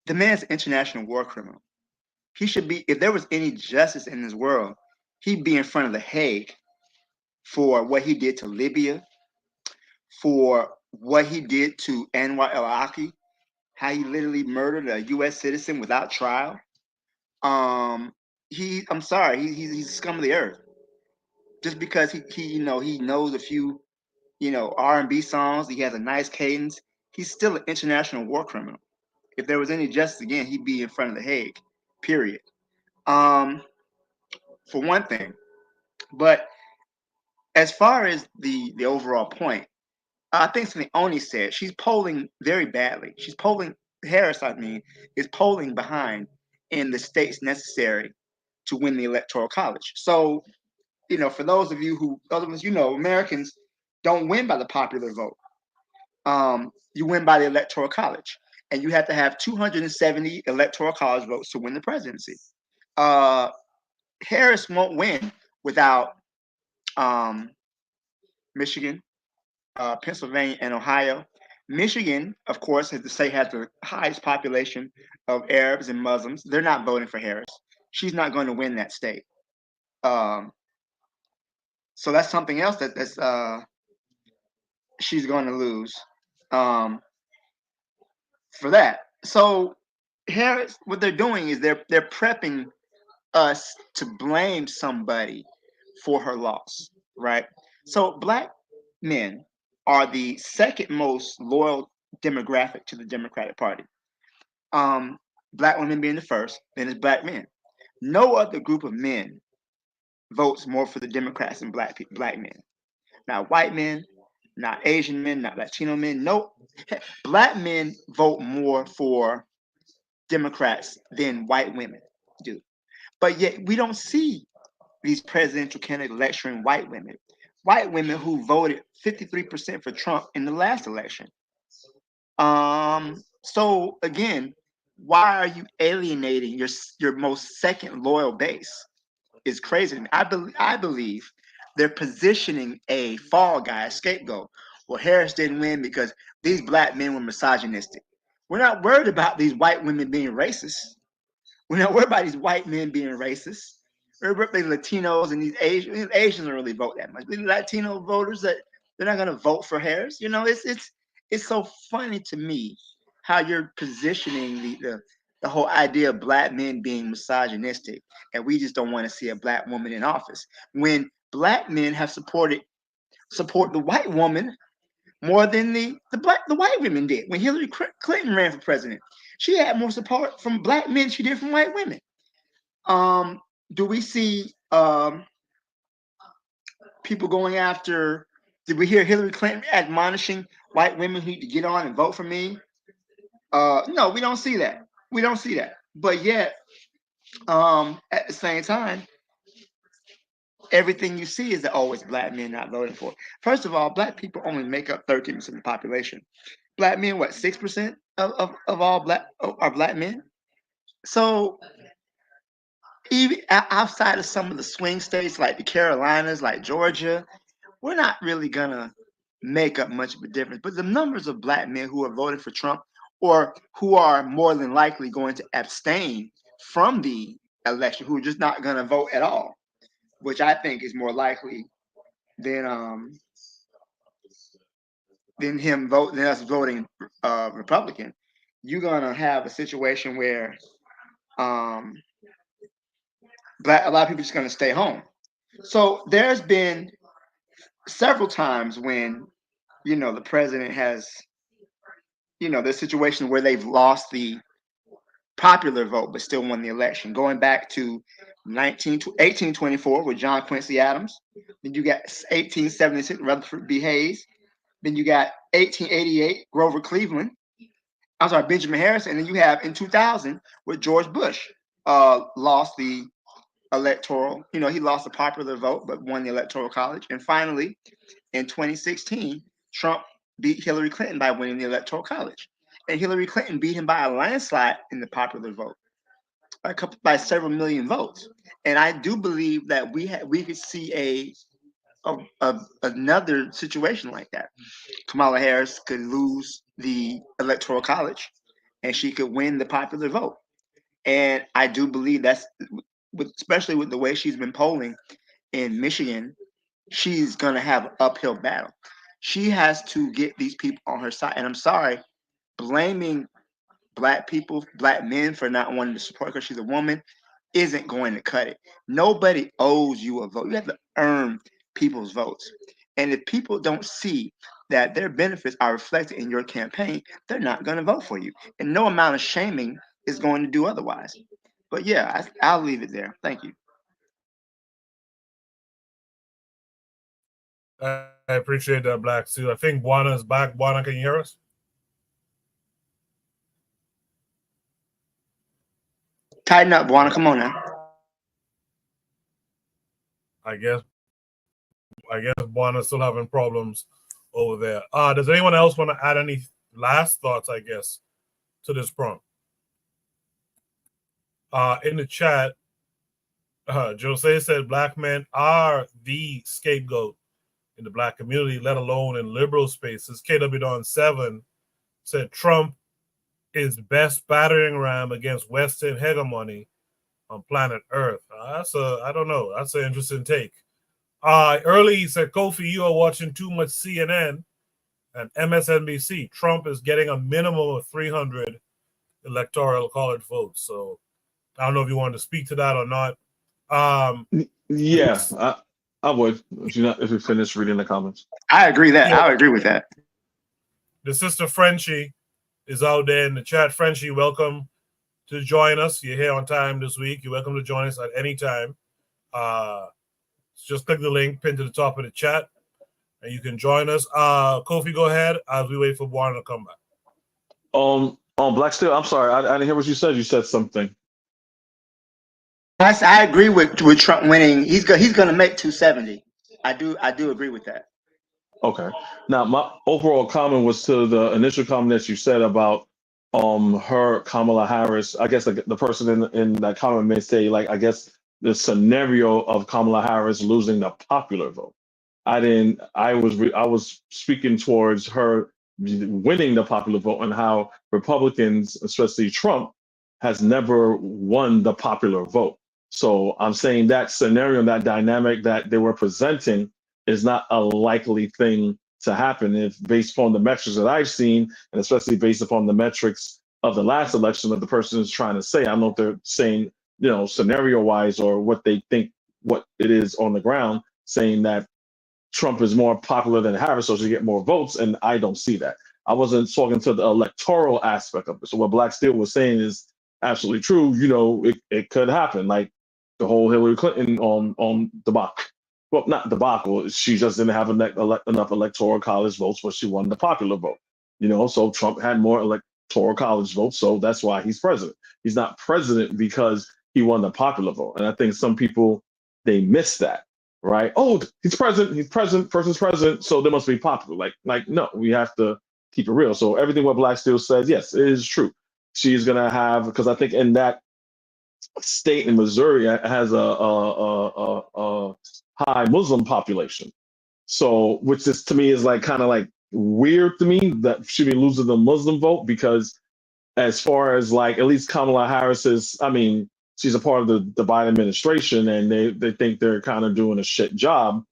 The man's an international war criminal. He should be, if there was any justice in this world, he'd be in front of the Hague for what he did to Libya, for what he did to Anwar el-Awlaki, how he literally murdered a U.S. citizen without trial. I'm sorry, he's the scum of the earth. Just because he knows a few R&B songs, he has a nice cadence, he's still an international war criminal. If there was any justice, again, he'd be in front of the Hague. Period. For one thing. But as far as the overall point, I think something Oni said, she's polling very badly. Harris, is polling behind in the states necessary to win the electoral college. So, for those of you Americans don't win by the popular vote. You win by the electoral college, and you have to have 270 electoral college votes to win the presidency. Harris won't win without Michigan, Pennsylvania, and Ohio. Michigan, of course, has the highest population of Arabs and Muslims. They're not voting for Harris. She's not going to win that state. So that's something else that's she's going to lose for that. So Harris, what they're doing is they're prepping us to blame somebody for her loss, right? So black men are the second most loyal demographic to the Democratic Party. Black women being the first, then it's black men. No other group of men votes more for the Democrats than black men. Not white men, not Asian men, not Latino men. No, black men vote more for Democrats than white women do. But yet we don't see these presidential candidates lecturing white women who voted 53% for Trump in the last election. So again, why are you alienating your most second loyal base? Is crazy to me. I believe they're positioning a fall guy, a scapegoat. Well, Harris didn't win because these black men were misogynistic. We're not worried about these white women being racist. We're not worried about these white men being racist. We're worried about the Latinos and these Asians. These Asians don't really vote that much. These Latino voters, that they're not going to vote for Harris. It's so funny to me how you're positioning the whole idea of black men being misogynistic, and we just don't want to see a black woman in office. When black men have support the white woman more than the white women did. When Hillary Clinton ran for president, she had more support from black men than she did from white women. Do we see people going after? Did we hear Hillary Clinton admonishing white women who need to get on and vote for me? No, we don't see that. We don't see that. But yet, at the same time, everything you see is that always black men not voting for. First of all, black people only make up 13% of the population. Black men, what, 6% of all are black men? So even outside of some of the swing states like the Carolinas, like Georgia, we're not really gonna make up much of a difference. But the numbers of black men who are voting for Trump or who are more than likely going to abstain from the election, who are just not gonna vote at all, which I think is more likely than us voting Republican. You're gonna have a situation where a lot of people are just gonna stay home. So there's been several times when the president has the situation where they've lost the popular vote but still won the election. Going back to 1824 with John Quincy Adams. Then you got 1876 Rutherford B. Hayes. Then you got 1888 Grover Cleveland. I'm sorry, Benjamin Harrison. And then you have in 2000 with George Bush lost the electoral. He lost the popular vote but won the electoral college. And finally, in 2016, Trump beat Hillary Clinton by winning the electoral college. And Hillary Clinton beat him by a landslide in the popular vote, by several million votes. And I do believe that we could see another situation like that. Kamala Harris could lose the electoral college and she could win the popular vote. And I do believe that's, especially with the way she's been polling in Michigan, she's going to have an uphill battle. She has to get these people on her side. And I'm sorry, blaming black people, black men for not wanting to support her because she's a woman isn't going to cut it. Nobody owes you a vote. You have to earn people's votes. And if people don't see that their benefits are reflected in your campaign, they're not going to vote for you. And no amount of shaming is going to do otherwise. But yeah, I'll leave it there. Thank you. I appreciate that, Black Sue. I think Buana is back. Buana, can you hear us? Tighten up, Buana. Come on now. I guess Buana's still having problems over there. Does anyone else want to add any last thoughts, I guess, to this prompt? In the chat, Jose said black men are the scapegoat in the black community, let alone in liberal spaces. KW Don 7 said Trump is best battering ram against Western hegemony on planet Earth. I don't know. That's an interesting take. Early he said, Kofi, you are watching too much CNN and MSNBC. Trump is getting a minimum of 300 electoral college votes. So I don't know if you wanted to speak to that or not. Yeah, I would if you finish reading the comments. I agree with that. The sister Frenchie is out there in the chat. Frenchie, welcome to join us. You're here on time this week. You're welcome to join us at any time. Just click the link pinned to the top of the chat, and you can join us. Kofi, go ahead as we wait for Buana to come back. On Black Steel, I'm sorry, I didn't hear what you said. You said something. I agree with Trump winning. He's going to make 270. I do agree with that. Okay. Now, my overall comment was to the initial comment that you said about her, Kamala Harris. I guess the person in that comment may say, like, I guess the scenario of Kamala Harris losing the popular vote. I was speaking towards her winning the popular vote and how Republicans, especially Trump, has never won the popular vote. So I'm saying that scenario, that dynamic that they were presenting is not a likely thing to happen if based upon the metrics that I've seen, and especially based upon the metrics of the last election that the person is trying to say. I don't know if they're saying, scenario wise or what they think what it is on the ground, saying that Trump is more popular than Harris, so she get more votes, and I don't see that. I wasn't talking to the electoral aspect of it. So what Black Steel was saying is absolutely true. It could happen, like the whole Hillary Clinton on debacle. Well, not debacle. She just didn't have enough electoral college votes, but she won the popular vote. So Trump had more electoral college votes, so that's why he's president. He's not president because he won the popular vote, and I think some people they miss that. Right? Oh, he's president. He's president. Person's president. So they must be popular. Like no, we have to keep it real. So everything what Black Steel says, yes, it is true. She's gonna have because I think in that state in Missouri has a high Muslim population. So which is to me is like kind of like weird to me that she be losing the Muslim vote because as far as like at least Kamala Harris is, I mean, she's a part of the Biden administration and they think they're kind of doing a shit job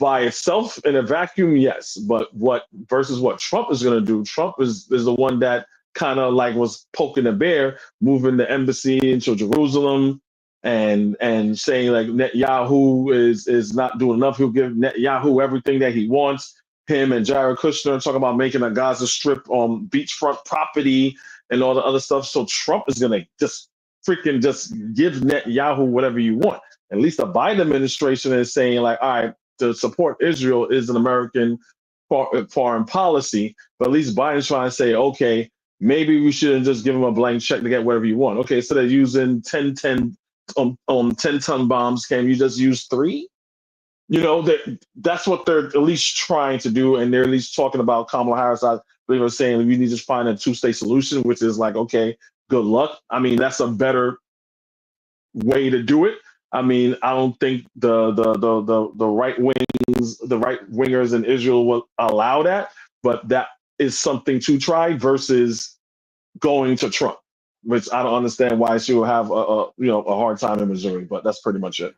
by itself in a vacuum, yes. But what versus what Trump is going to do? Trump is the one that kind of like was poking the bear, moving the embassy into Jerusalem and saying like Netanyahu is not doing enough. He'll give Netanyahu everything that he wants. Him and Jared Kushner talking about making a Gaza Strip on beachfront property and all the other stuff. So Trump is going to just freaking just give Netanyahu whatever you want. At least the Biden administration is saying like, all right, to support Israel is an American foreign policy, but at least Biden's trying to say, okay, maybe we shouldn't just give him a blank check to get whatever you want. Okay, so they're using 10 10-ton bombs. Can you just use 3? That's what they're at least trying to do, and they're at least talking about Kamala Harris. I believe are saying we need to find a 2-state solution, which is like, okay, good luck. I mean, that's a better way to do it. I mean, I don't think the right wingers in Israel will allow that, but that is something to try versus going to Trump, which I don't understand why she will have a hard time in Missouri, but that's pretty much it.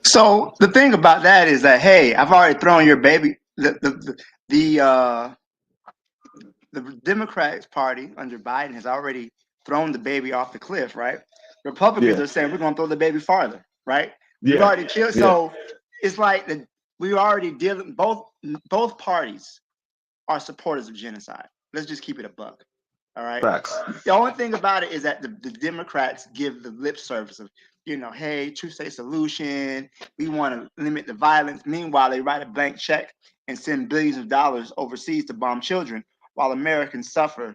So the thing about that is that, hey, I've already thrown your baby. The Democrats Party under Biden has already thrown the baby off the cliff, right? Republicans are saying we're going to throw the baby farther, right? We've already killed. So it's like we already dealing. Both parties are supporters of genocide. Let's just keep it a buck. All right. Facts. The only thing about it is that the Democrats give the lip service of, hey, 2-state solution. We want to limit the violence. Meanwhile, they write a blank check and send billions of dollars overseas to bomb children while Americans suffer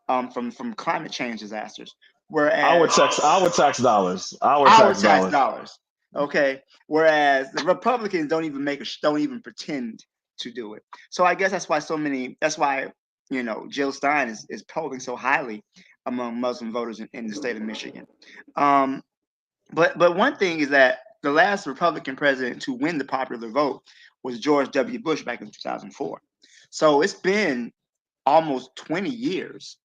from climate change disasters. Whereas our tax dollars. Okay. Whereas the Republicans don't even pretend to do it. So I guess that's why Jill Stein is polling so highly among Muslim voters in the state of Michigan. But one thing is that the last Republican president to win the popular vote was George W. Bush back in 2004. So it's been almost 20 years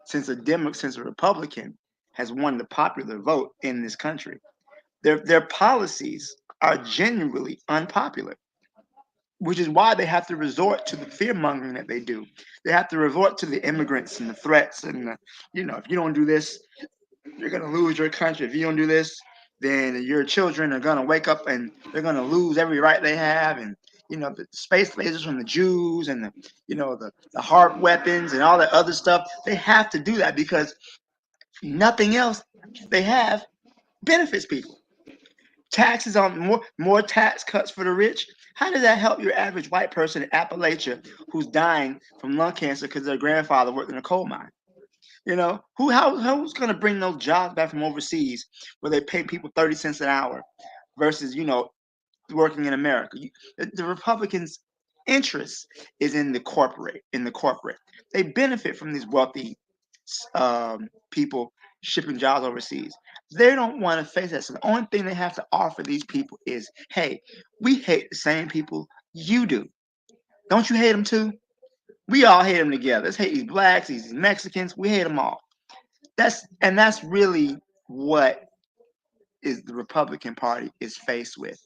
since a Republican has won the popular vote in this country. Their policies are genuinely unpopular, which is why they have to resort to the fear mongering that they do. They have to resort to the immigrants and the threats and if you don't do this, you're going to lose your country. If you don't do this, then your children are going to wake up and they're going to lose every right they have. And the space lasers from the Jews and the HARP weapons and all that other stuff. They have to do that because nothing else they have benefits people. Taxes on more tax cuts for the rich. How does that help your average white person in Appalachia who's dying from lung cancer because their grandfather worked in a coal mine? Who's going to bring those jobs back from overseas where they pay people 30 cents an hour versus working in America? The Republicans' interest is in the corporate. They benefit from these wealthy people shipping jobs overseas. They don't want to face that. So the only thing they have to offer these people is, hey, we hate the same people you do. Don't you hate them too? We all hate them together. Let's hate these blacks, these Mexicans. We hate them all. That's really what is the Republican Party is faced with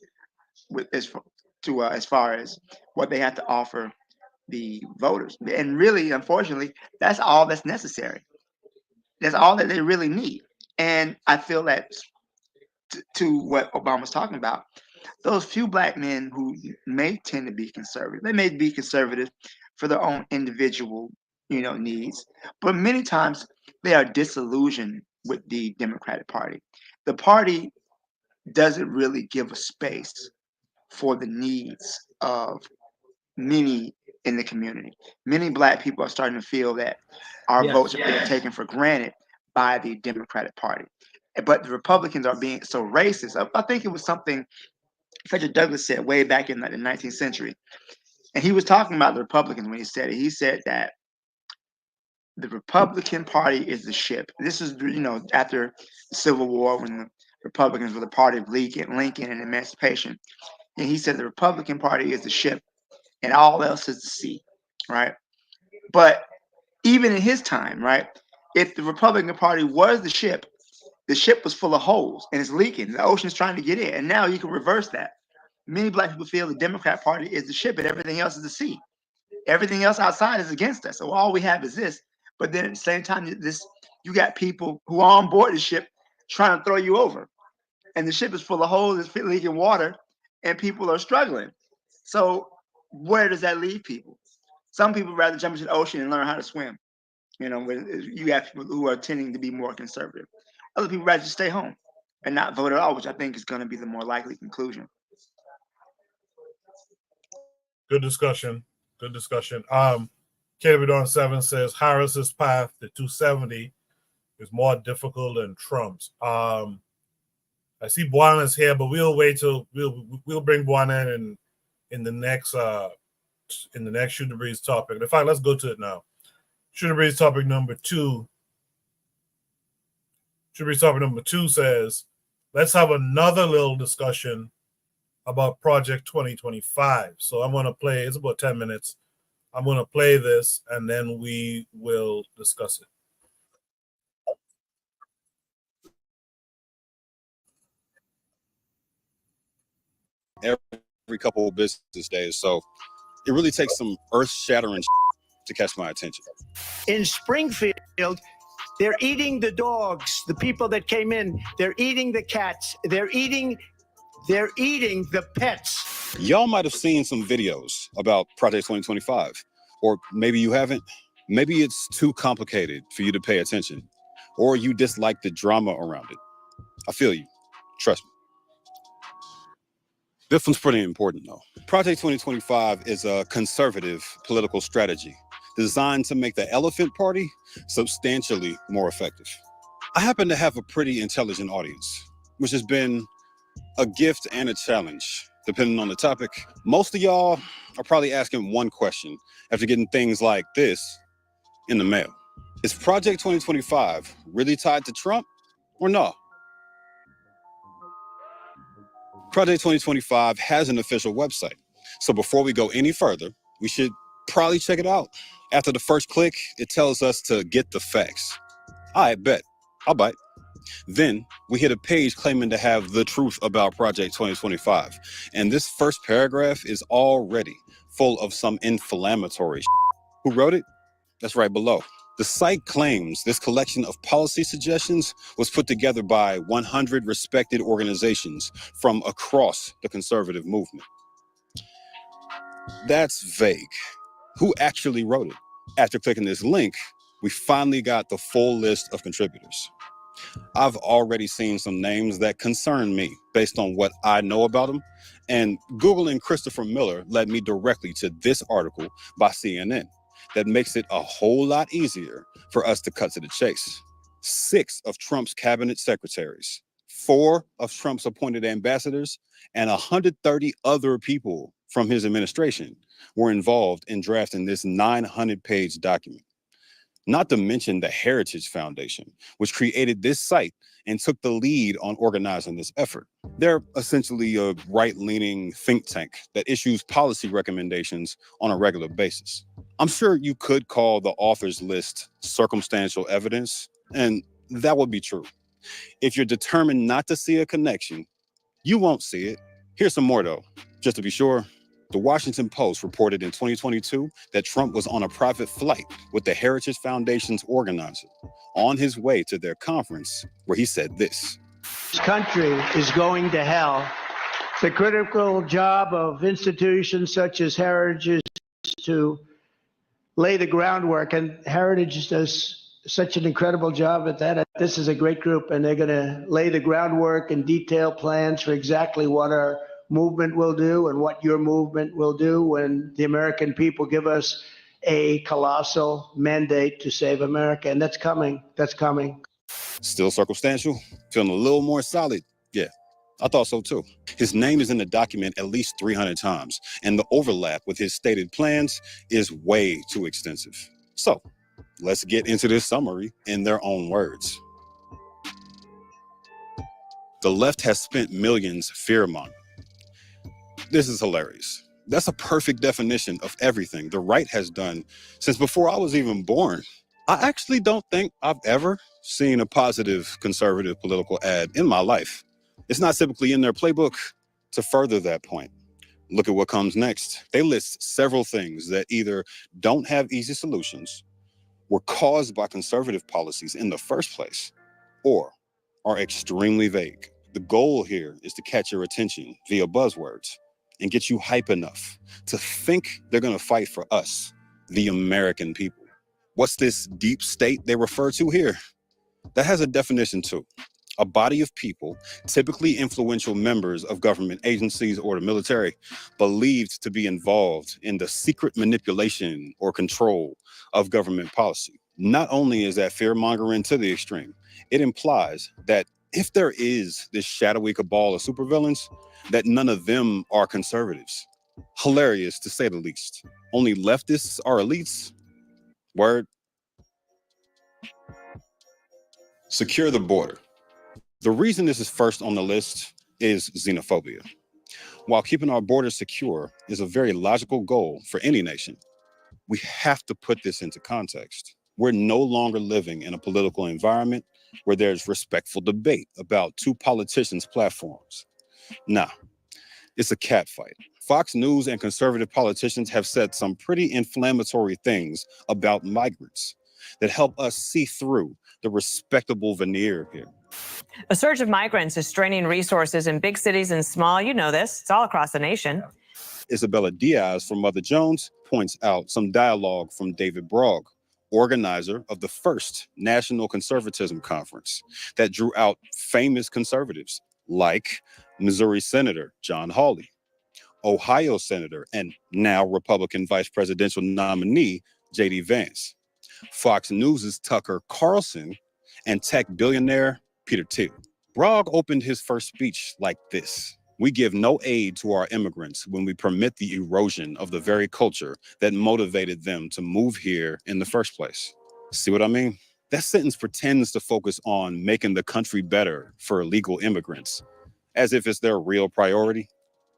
as far as what they have to offer the voters. And really, unfortunately, that's all that's necessary. That's all that they really need. And I feel that to what Obama's talking about, those few black men who may tend to be conservative, they may be conservative for their own individual, needs, but many times they are disillusioned with the Democratic Party. The party doesn't really give a space for the needs of many in the community. Many black people are starting to feel that our votes Yes. are being taken for granted by the Democratic Party. But the Republicans are being so racist. I think it was something Frederick Douglass said way back in like the 19th century. And he was talking about the Republicans when he said it. He said that the Republican Party is the ship. This is, after the Civil War when the Republicans were the party of Lincoln and emancipation. And he said the Republican Party is the ship and all else is the sea, right? But even in his time, right, if the Republican Party was the ship was full of holes and it's leaking. The ocean's trying to get in. And now you can reverse that. Many black people feel the Democrat Party is the ship and everything else is the sea. Everything else outside is against us. So all we have is this. But then at the same time, you got people who are on board the ship trying to throw you over. And the ship is full of holes, it's leaking water, and people are struggling. So where does that leave people? Some people rather jump into the ocean and learn how to swim. You have people who are tending to be more conservative. Other people rather just stay home and not vote at all, which I think is going to be the more likely conclusion. Good discussion. Good discussion. KW7 says Harris's path to 270 is more difficult than Trump's. I see Buana's here, but we'll wait till we'll bring Buana in the next Shoot the Breeze topic. In fact, let's go to it now. Shoot the Breeze topic number 2. Shoot the Breeze topic number 2 says, let's have another little discussion about Project 2025. So I'm going to play, it's about 10 minutes. I'm going to play this and then we will discuss it. Every couple of business days. So it really takes some earth-shattering to catch my attention. In Springfield, they're eating the dogs, the people that came in. They're eating the cats. They're eating the pets. Y'all might have seen some videos about Project 2025, or maybe you haven't. Maybe it's too complicated for you to pay attention, or you dislike the drama around it. I feel you. Trust me. This one's pretty important, though. Project 2025 is a conservative political strategy designed to make the Elephant Party substantially more effective. I happen to have a pretty intelligent audience, which has been a gift and a challenge, depending on the topic. Most of y'all are probably asking one question after getting things like this in the mail. Is Project 2025 really tied to Trump or no? Project 2025 has an official website. So before we go any further, we should probably check it out. After the first click, it tells us to get the facts. I bet. I'll bite. Then we hit a page claiming to have the truth about Project 2025. And this first paragraph is already full of some inflammatory shit. Who wrote it? That's right below. The site claims this collection of policy suggestions was put together by 100 respected organizations from across the conservative movement. That's vague. Who actually wrote it? After clicking this link, we finally got the full list of contributors. I've already seen some names that concern me based on what I know about them, and Googling Christopher Miller led me directly to this article by CNN that makes it a whole lot easier for us to cut to the chase. 6 of Trump's cabinet secretaries, 4 of Trump's appointed ambassadors, and 130 other people from his administration were involved in drafting this 900-page document. Not to mention the Heritage Foundation, which created this site and took the lead on organizing this effort. They're essentially a right-leaning think tank that issues policy recommendations on a regular basis. I'm sure you could call the author's list circumstantial evidence, and that would be true. If you're determined not to see a connection, you won't see it. Here's some more, though, just to be sure. The Washington Post reported in 2022 that Trump was on a private flight with the Heritage Foundation's organizer on his way to their conference, where he said this. This country is going to hell. The critical job of institutions such as Heritage is to lay the groundwork, and Heritage does such an incredible job at that. This is a great group, and they're going to lay the groundwork and detail plans for exactly what our movement will do and what your movement will do when the American people give us a colossal mandate to save America. And that's coming. That's coming. Still circumstantial? Feeling a little more solid? Yeah, I thought so too. His name is in the document at least 300 times, and the overlap with his stated plans is way too extensive. So let's get into this summary in their own words. The left has spent millions fear-mongering. This is hilarious. That's a perfect definition of everything the right has done since before I was even born. I actually don't think I've ever seen a positive conservative political ad in my life. It's not typically in their playbook. To further that point, look at what comes next. They list several things that either don't have easy solutions, were caused by conservative policies in the first place, or are extremely vague. The goal here is to catch your attention via buzzwords and get you hype enough to think they're going to fight for us, the American people. What's this deep state they refer to here? That has a definition too. A body of people, typically influential members of government agencies or the military, believed to be involved in the secret manipulation or control of government policy. Not only is that fear-mongering to the extreme, it implies that if there is this shadowy cabal of supervillains, that none of them are conservatives. Hilarious, to say the least. Only leftists are elites? Word. Secure the border. The reason this is first on the list is xenophobia. While keeping our borders secure is a very logical goal for any nation, we have to put this into context. We're no longer living in a political environment where there's respectful debate about two politicians' platforms. Nah, it's a catfight. Fox News and conservative politicians have said some pretty inflammatory things about migrants that help us see through the respectable veneer here. A surge of migrants is straining resources in big cities and small. You know this. It's all across the nation. Isabella Diaz from Mother Jones points out some dialogue from David Brogg, organizer of the first National Conservatism Conference that drew out famous conservatives like Missouri Senator John Hawley, Ohio Senator and now Republican vice presidential nominee J.D. Vance, Fox News' Tucker Carlson, and tech billionaire Peter Thiel. Brogg opened his first speech like this. We give no aid to our immigrants when we permit the erosion of the very culture that motivated them to move here in the first place. See what I mean? That sentence pretends to focus on making the country better for illegal immigrants, as if it's their real priority.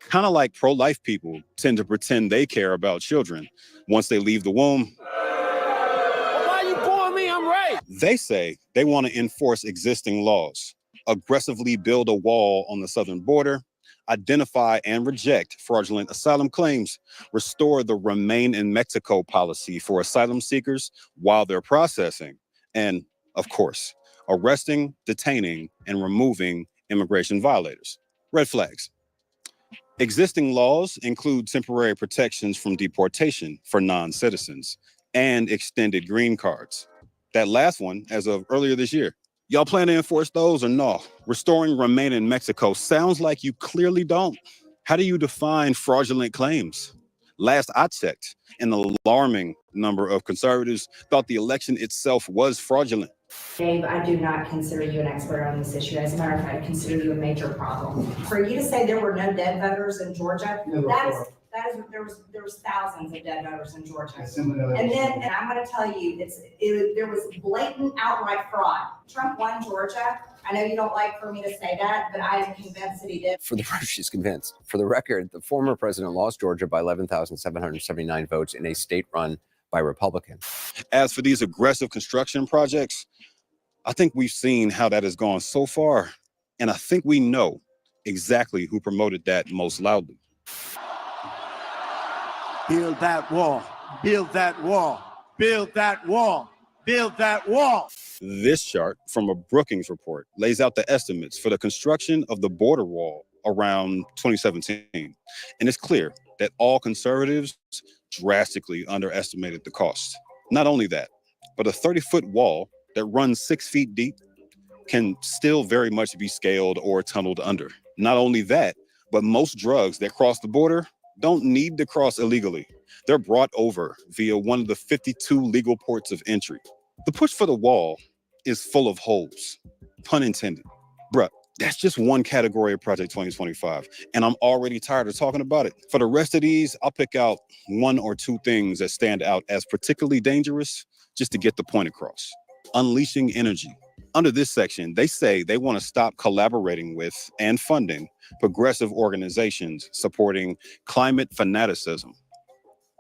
Kind of like pro-life people tend to pretend they care about children once they leave the womb. Why are you pulling me? I'm right. They say they want to enforce existing laws, aggressively build a wall on the southern border, identify and reject fraudulent asylum claims, restore the Remain in Mexico policy for asylum seekers while they're processing, and, of course, arresting, detaining, and removing immigration violators. Red flags. Existing laws include temporary protections from deportation for non-citizens and extended green cards. That last one, as of earlier this year. Y'all plan to enforce those or no? Restoring Remain in Mexico sounds like you clearly don't. How do you define fraudulent claims? Last I checked, an alarming number of conservatives thought the election itself was fraudulent. Dave, I do not consider you an expert on this issue. As a matter of fact, I consider you a major problem. For you to say there were no dead voters in Georgia, there was thousands of dead voters in Georgia. And I'm going to tell you, there was blatant outright fraud. Trump won Georgia. I know you don't like for me to say that, but I am convinced that he did. She's convinced. For the record, the former president lost Georgia by 11,779 votes in a state run by Republicans. As for these aggressive construction projects, I think we've seen how that has gone so far, and I think we know exactly who promoted that most loudly. Build that wall. Build that wall. Build that wall. Build that wall. This chart from a Brookings report lays out the estimates for the construction of the border wall around 2017. And it's clear that all conservatives drastically underestimated the cost. Not only that, but a 30-foot wall that runs 6 feet deep can still very much be scaled or tunneled under. Not only that, but most drugs that cross the border don't need to cross illegally. They're brought over via one of the 52 legal ports of entry. The push for the wall is full of holes, pun intended. Bruh, that's just one category of Project 2025, and I'm already tired of talking about it. For the rest of these, I'll pick out one or two things that stand out as particularly dangerous just to get the point across. Unleashing energy. Under this section, they say they want to stop collaborating with and funding progressive organizations supporting climate fanaticism.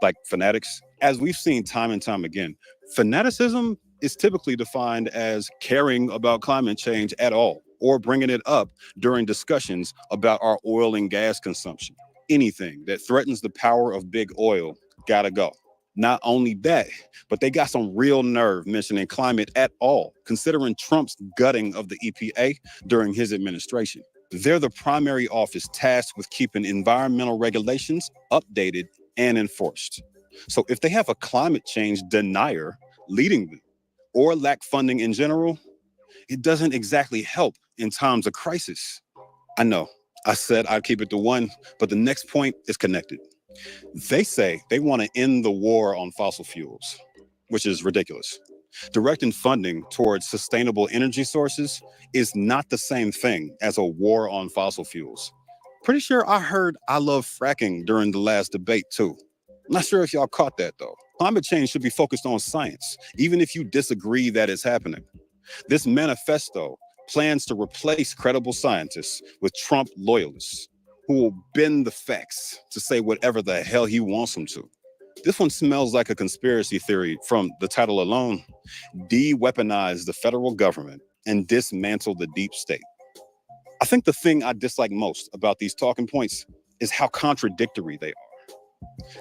Like fanatics, as we've seen time and time again, fanaticism is typically defined as caring about climate change at all, or bringing it up during discussions about our oil and gas consumption. Anything that threatens the power of big oil gotta go. Not only that, but they got some real nerve mentioning climate at all, considering Trump's gutting of the EPA during his administration. They're the primary office tasked with keeping environmental regulations updated and enforced. So if they have a climate change denier leading them, or lack funding in general, it doesn't exactly help in times of crisis. I know, I said I'd keep it to one, but the next point is connected. They say they want to end the war on fossil fuels, which is ridiculous. Directing funding towards sustainable energy sources is not the same thing as a war on fossil fuels. Pretty sure I heard I love fracking during the last debate too. Not sure if y'all caught that though. Climate change should be focused on science, even if you disagree that it's happening. This manifesto plans to replace credible scientists with Trump loyalists who will bend the facts to say whatever the hell he wants them to. This one smells like a conspiracy theory from the title alone. De-weaponize the federal government and dismantle the deep state. I think the thing I dislike most about these talking points is how contradictory they are.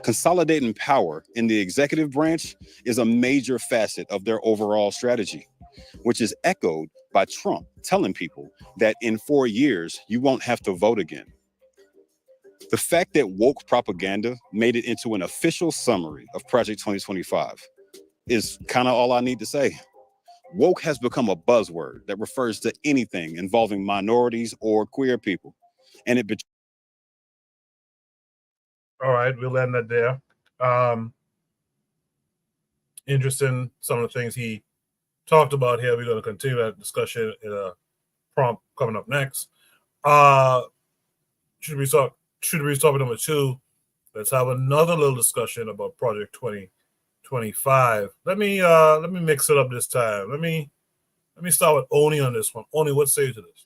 Consolidating power in the executive branch is a major facet of their overall strategy, which is echoed by Trump telling people that in 4 years, you won't have to vote again. The fact that woke propaganda made it into an official summary of Project 2025 is kind of all I need to say. Woke has become a buzzword that refers to anything involving minorities or queer people. And it All right, we'll end that there. Interesting, some of the things he talked about here. We're going to continue that discussion in a prompt coming up next. Should we start topic number 2? Let's have another little discussion about Project 2025. Let me mix it up this time. Let me start with Oni on this one. Oni, what say you to this?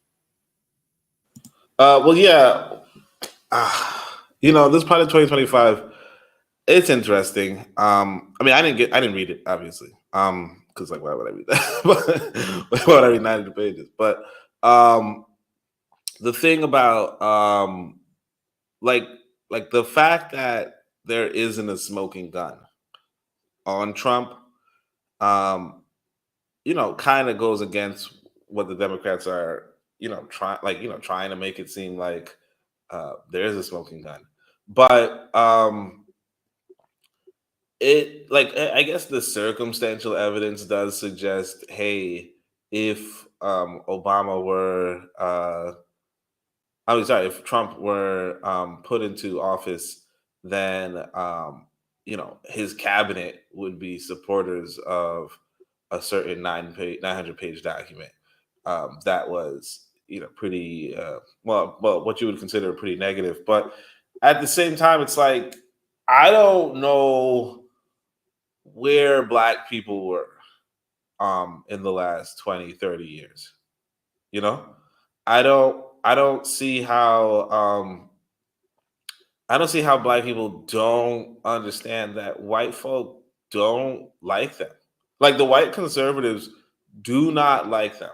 Well, yeah. This Project 2025, it's interesting. I mean, I didn't read it, obviously. Because why would I read that? Why would I read 90 pages? But the thing about like the fact that there isn't a smoking gun on Trump, kind of goes against what the Democrats are, trying to make it seem like there is a smoking gun. But I guess the circumstantial evidence does suggest, hey, if Obama were, if Trump were put into office, then his cabinet would be supporters of a certain 900-page document that was pretty what you would consider pretty negative. But at the same time, it's like I don't know where Black people were in the last 20, 30 years. I don't see how Black people don't understand that white folk don't like them. Like the white conservatives do not like them.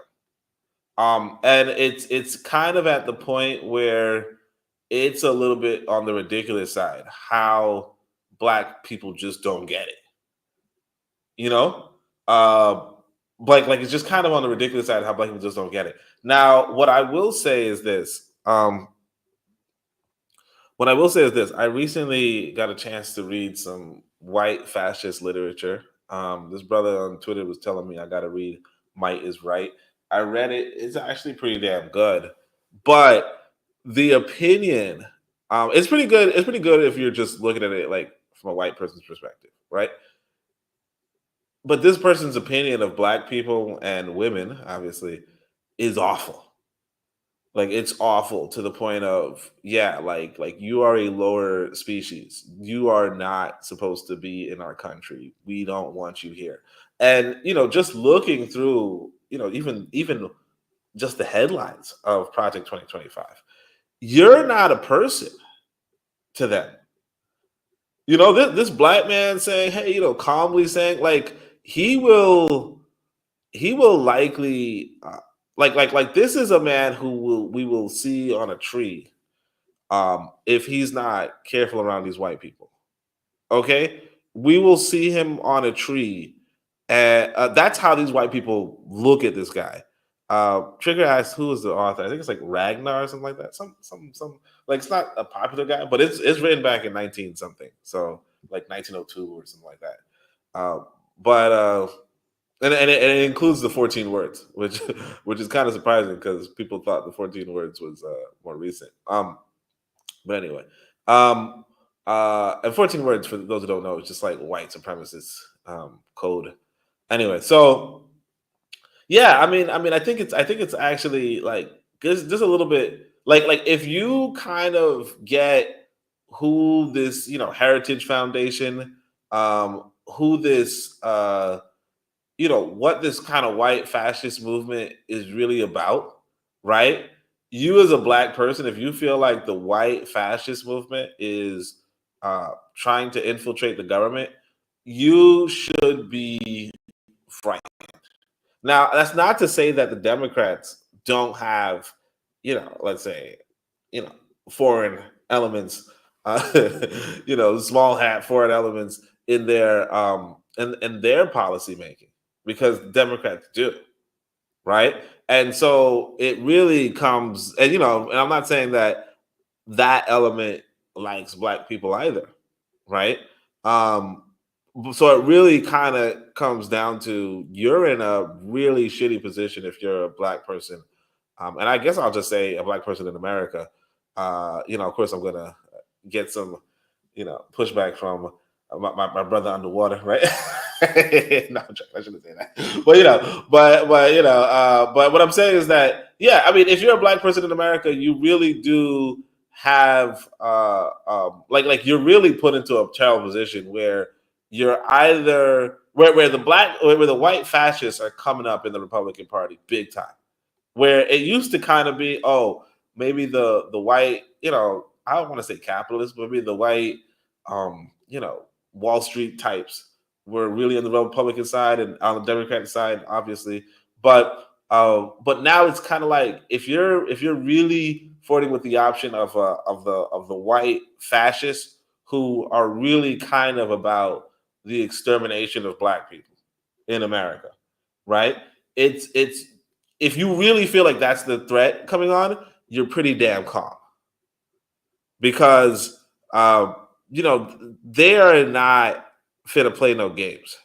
And it's kind of at the point where it's a little bit on the ridiculous side how black people just don't get it. You know, like it's just kind of on the ridiculous side how black people just don't get it. Now, what I will say is this. I recently got a chance to read some white fascist literature. This brother on Twitter was telling me I got to read Might is Right. I read it. It's actually pretty damn good. But the opinion, it's pretty good. It's pretty good if you're just looking at it like from a white person's perspective, right? But this person's opinion of black people and women, obviously, is awful. Like it's awful to the point of, yeah, like you are a lower species. You are not supposed to be in our country. We don't want you here. And just looking through, even just the headlines of Project 2025, you're not a person to them. This black man saying, hey, calmly saying, like he will likely like this is a man who we will see on a tree if he's not careful around these white people. Okay, we will see him on a tree, and that's how these white people look at this guy. Trigger asked who is the author. I think it's like Ragnar or something like that. Some like it's not a popular guy, but it's written back in 19 something, so like 1902 or something like that. And it includes the 14 words, which is kind of surprising because people thought the 14 words was more recent. But anyway, and 14 words, for those who don't know, it's just like white supremacist code. Anyway, so yeah, I mean, I think it's actually like just a little bit like if you kind of get who this Heritage Foundation, who this what this kind of white fascist movement is really about, right? You as a black person, if you feel like the white fascist movement is trying to infiltrate the government, you should be frightened. Now, that's not to say that the Democrats don't have, let's say, foreign elements, small hat foreign elements in their in their policy making, because Democrats do, right? And so it really comes, and and I'm not saying that element likes black people either, right? So it really kind of comes down to you're in a really shitty position if you're a black person, and I guess I'll just say a black person in America. Of course, I'm gonna get some, pushback from my brother underwater, right? No, I shouldn't say that. But but what I'm saying is that, yeah, I mean, if you're a black person in America, you really do have like you're really put into a terrible position where you're either where the white fascists are coming up in the Republican Party big time, where it used to kind of be, oh, maybe the white, I don't want to say capitalists, but maybe the white Wall Street types were really on the Republican side and on the Democratic side, obviously. But now it's kind of like if you're really flirting with the option of the white fascists who are really kind of about the extermination of black people in America, right? It's if you really feel like that's the threat coming on, you're pretty damn calm, because they are not fit to play no games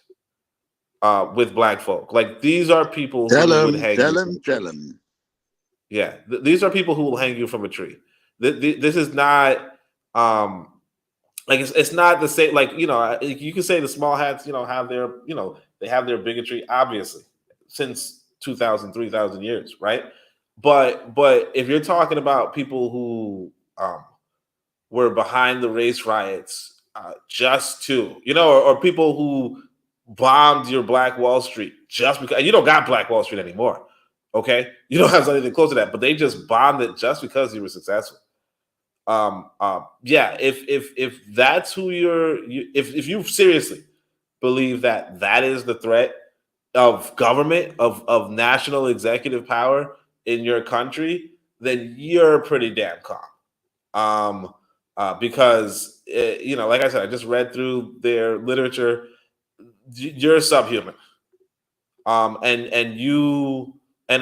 with black folk. Like these are people who would hang Tell him. Yeah, these are people who will hang you from a tree. This is not like it's not the same. Like you can say the small hats have their they have their bigotry, obviously, since 2,000, 3,000 years, right? But if you're talking about people who were behind the race riots just to, or people who bombed your Black Wall Street just because, and you don't got Black Wall Street anymore, okay? You don't have anything close to that, but they just bombed it just because you were successful. Yeah, if that's who if you seriously believe that is the threat of government, of national executive power in your country, then you're pretty damn calm. Because you know, like I said, I just read through their literature. You're subhuman, and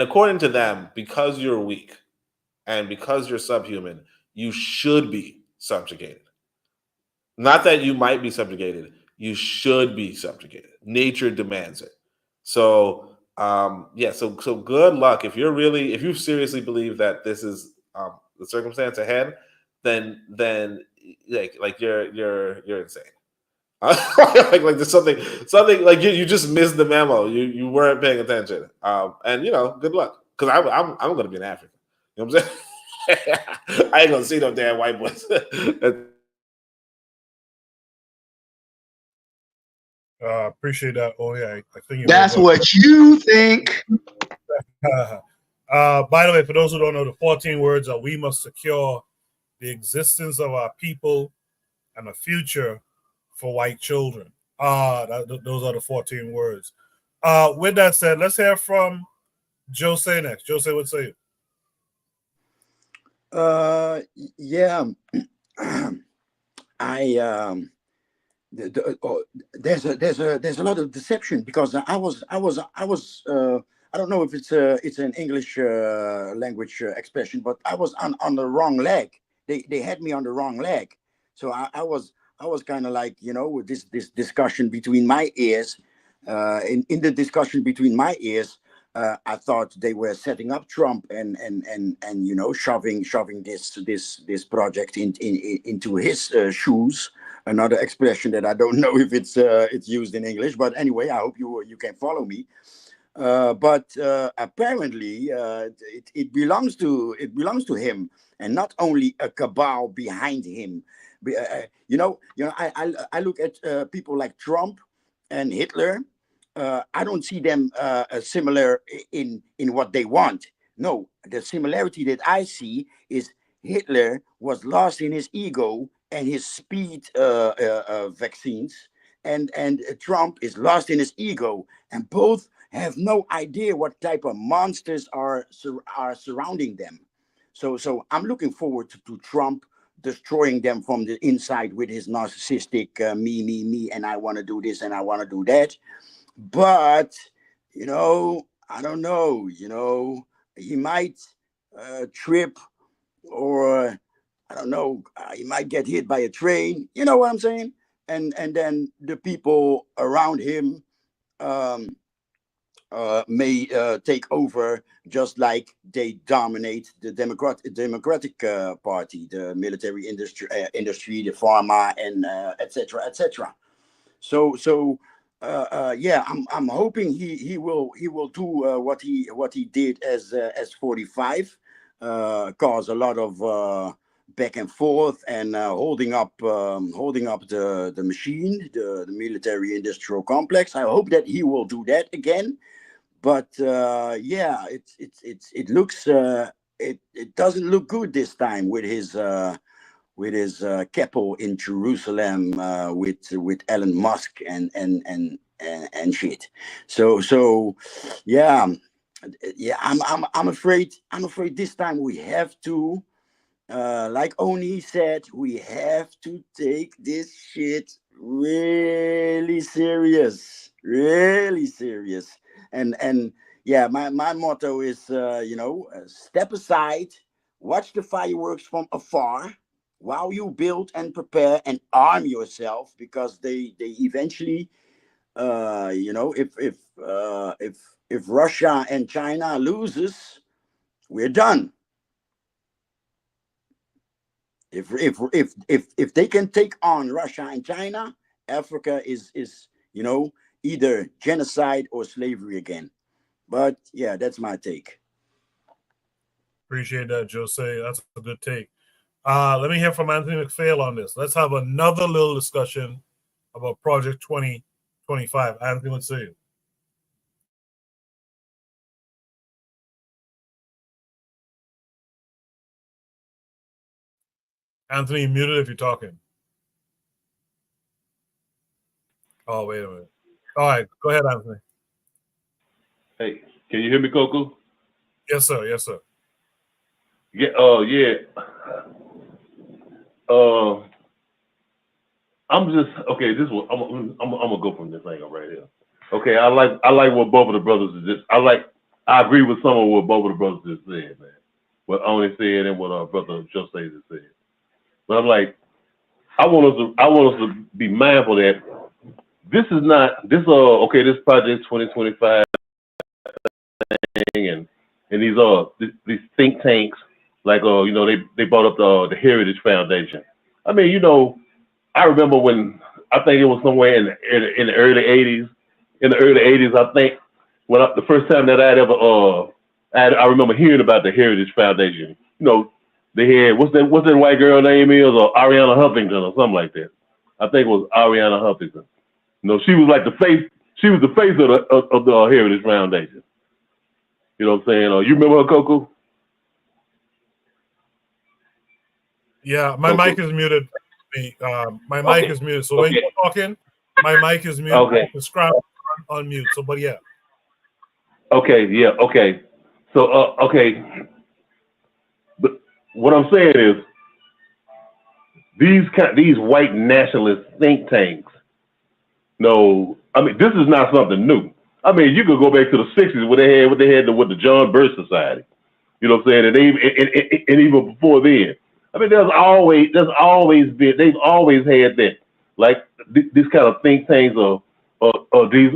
according to them, because you're weak and because you're subhuman, you should be subjugated. Not that you might be subjugated, you should be subjugated. Nature demands it. So yeah, so good luck. If you seriously believe that this is the circumstance ahead, then like you're insane. Like there's something like you just missed the memo. You weren't paying attention. And you know, good luck. Because I'm gonna be an African. You know what I'm saying? I ain't gonna see no damn white boys. Appreciate that. Oh yeah, I think That's what you think. By the way, for those who don't know, the 14 words are: we must secure the existence of our people and a future for white children. Those are the 14 words. With that said, let's hear from Jose next. Jose, what say you? Yeah, there's a lot of deception because I was I don't know if it's an English language expression, but I was on the wrong leg. They had me on the wrong leg, so I was kind of like, you know, with this discussion between my ears. In the discussion between my ears, I thought they were setting up Trump and you know, shoving this project into his shoes. Another expression that I don't know if it's used in English, but anyway, I hope you can follow me. But apparently, it belongs to him, and not only a cabal behind him. You know, I look at people like Trump and Hitler. I don't see them similar in what they want. No, the similarity that I see is Hitler was lost in his ego and his speed vaccines, and Trump is lost in his ego, and both have no idea what type of monsters are surrounding them. So I'm looking forward to Trump destroying them from the inside with his narcissistic me, and I want to do this and I want to do that. But you know, I don't know. You know, he might trip, or I don't know. He might get hit by a train. You know what I'm saying? And then the people around him may take over, just like they dominate the Democratic Party, the military industry, the pharma, and etc. etc. So yeah, I'm hoping he will do what he did as 45, cause a lot of back and forth and holding up the machine, the military industrial complex. I hope that he will do that again. But yeah, it looks it doesn't look good this time with his capo in Jerusalem with Elon Musk and shit. So yeah, I'm afraid this time we have to, like Oni said, we have to take this shit really serious, and yeah, my motto is you know, step aside, watch the fireworks from afar while you build and prepare and arm yourself, because they eventually you know, if Russia and China loses, we're done. If they can take on Russia and China, Africa is you know, either genocide or slavery again. But yeah, that's my take. Appreciate that, Jose. That's a good take. Let me hear from Anthony McPhail on this. Let's have another little discussion about Project 2025. Anthony, let's see you. Anthony, you're muted if you're talking. Oh, wait a minute. All right, go ahead, Anthony. Hey, can you hear me, Coco? Yes, sir. Yes, sir. Yeah. Yeah. I'm just okay. This one, I'm gonna go from this angle right here. Okay, I like what both of the brothers just. I agree with some of what both of the brothers just said, man. What Oni said and what our brother Jose just said. But I'm like, I want us to be mindful that this is not this. Okay, this project 2025 thing and these think tanks like they brought up the Heritage Foundation. I mean, I remember when I think it was somewhere in the early '80s. In the early '80s, I think when the first time that I remember hearing about the Heritage Foundation. They had what's that white girl name is, or Ariana Huffington or something like that. I think it was Ariana Huffington. She was like the face. She was the face of the Heritage Foundation. You know what I'm saying? You remember her, Coco? Yeah, my Coco. mic is muted. My mic is muted. So when you're talking, my mic is muted. Okay. The scrap on mute. So, but yeah. Okay. Yeah. Okay. So, okay. But what I'm saying is, these white nationalist think tanks. No, I mean this is not something new. I mean you could go back to the '60s where they had with the John Birch Society. You know what I'm saying? And even before then. I mean, they've always had that, like these kind of think tanks or these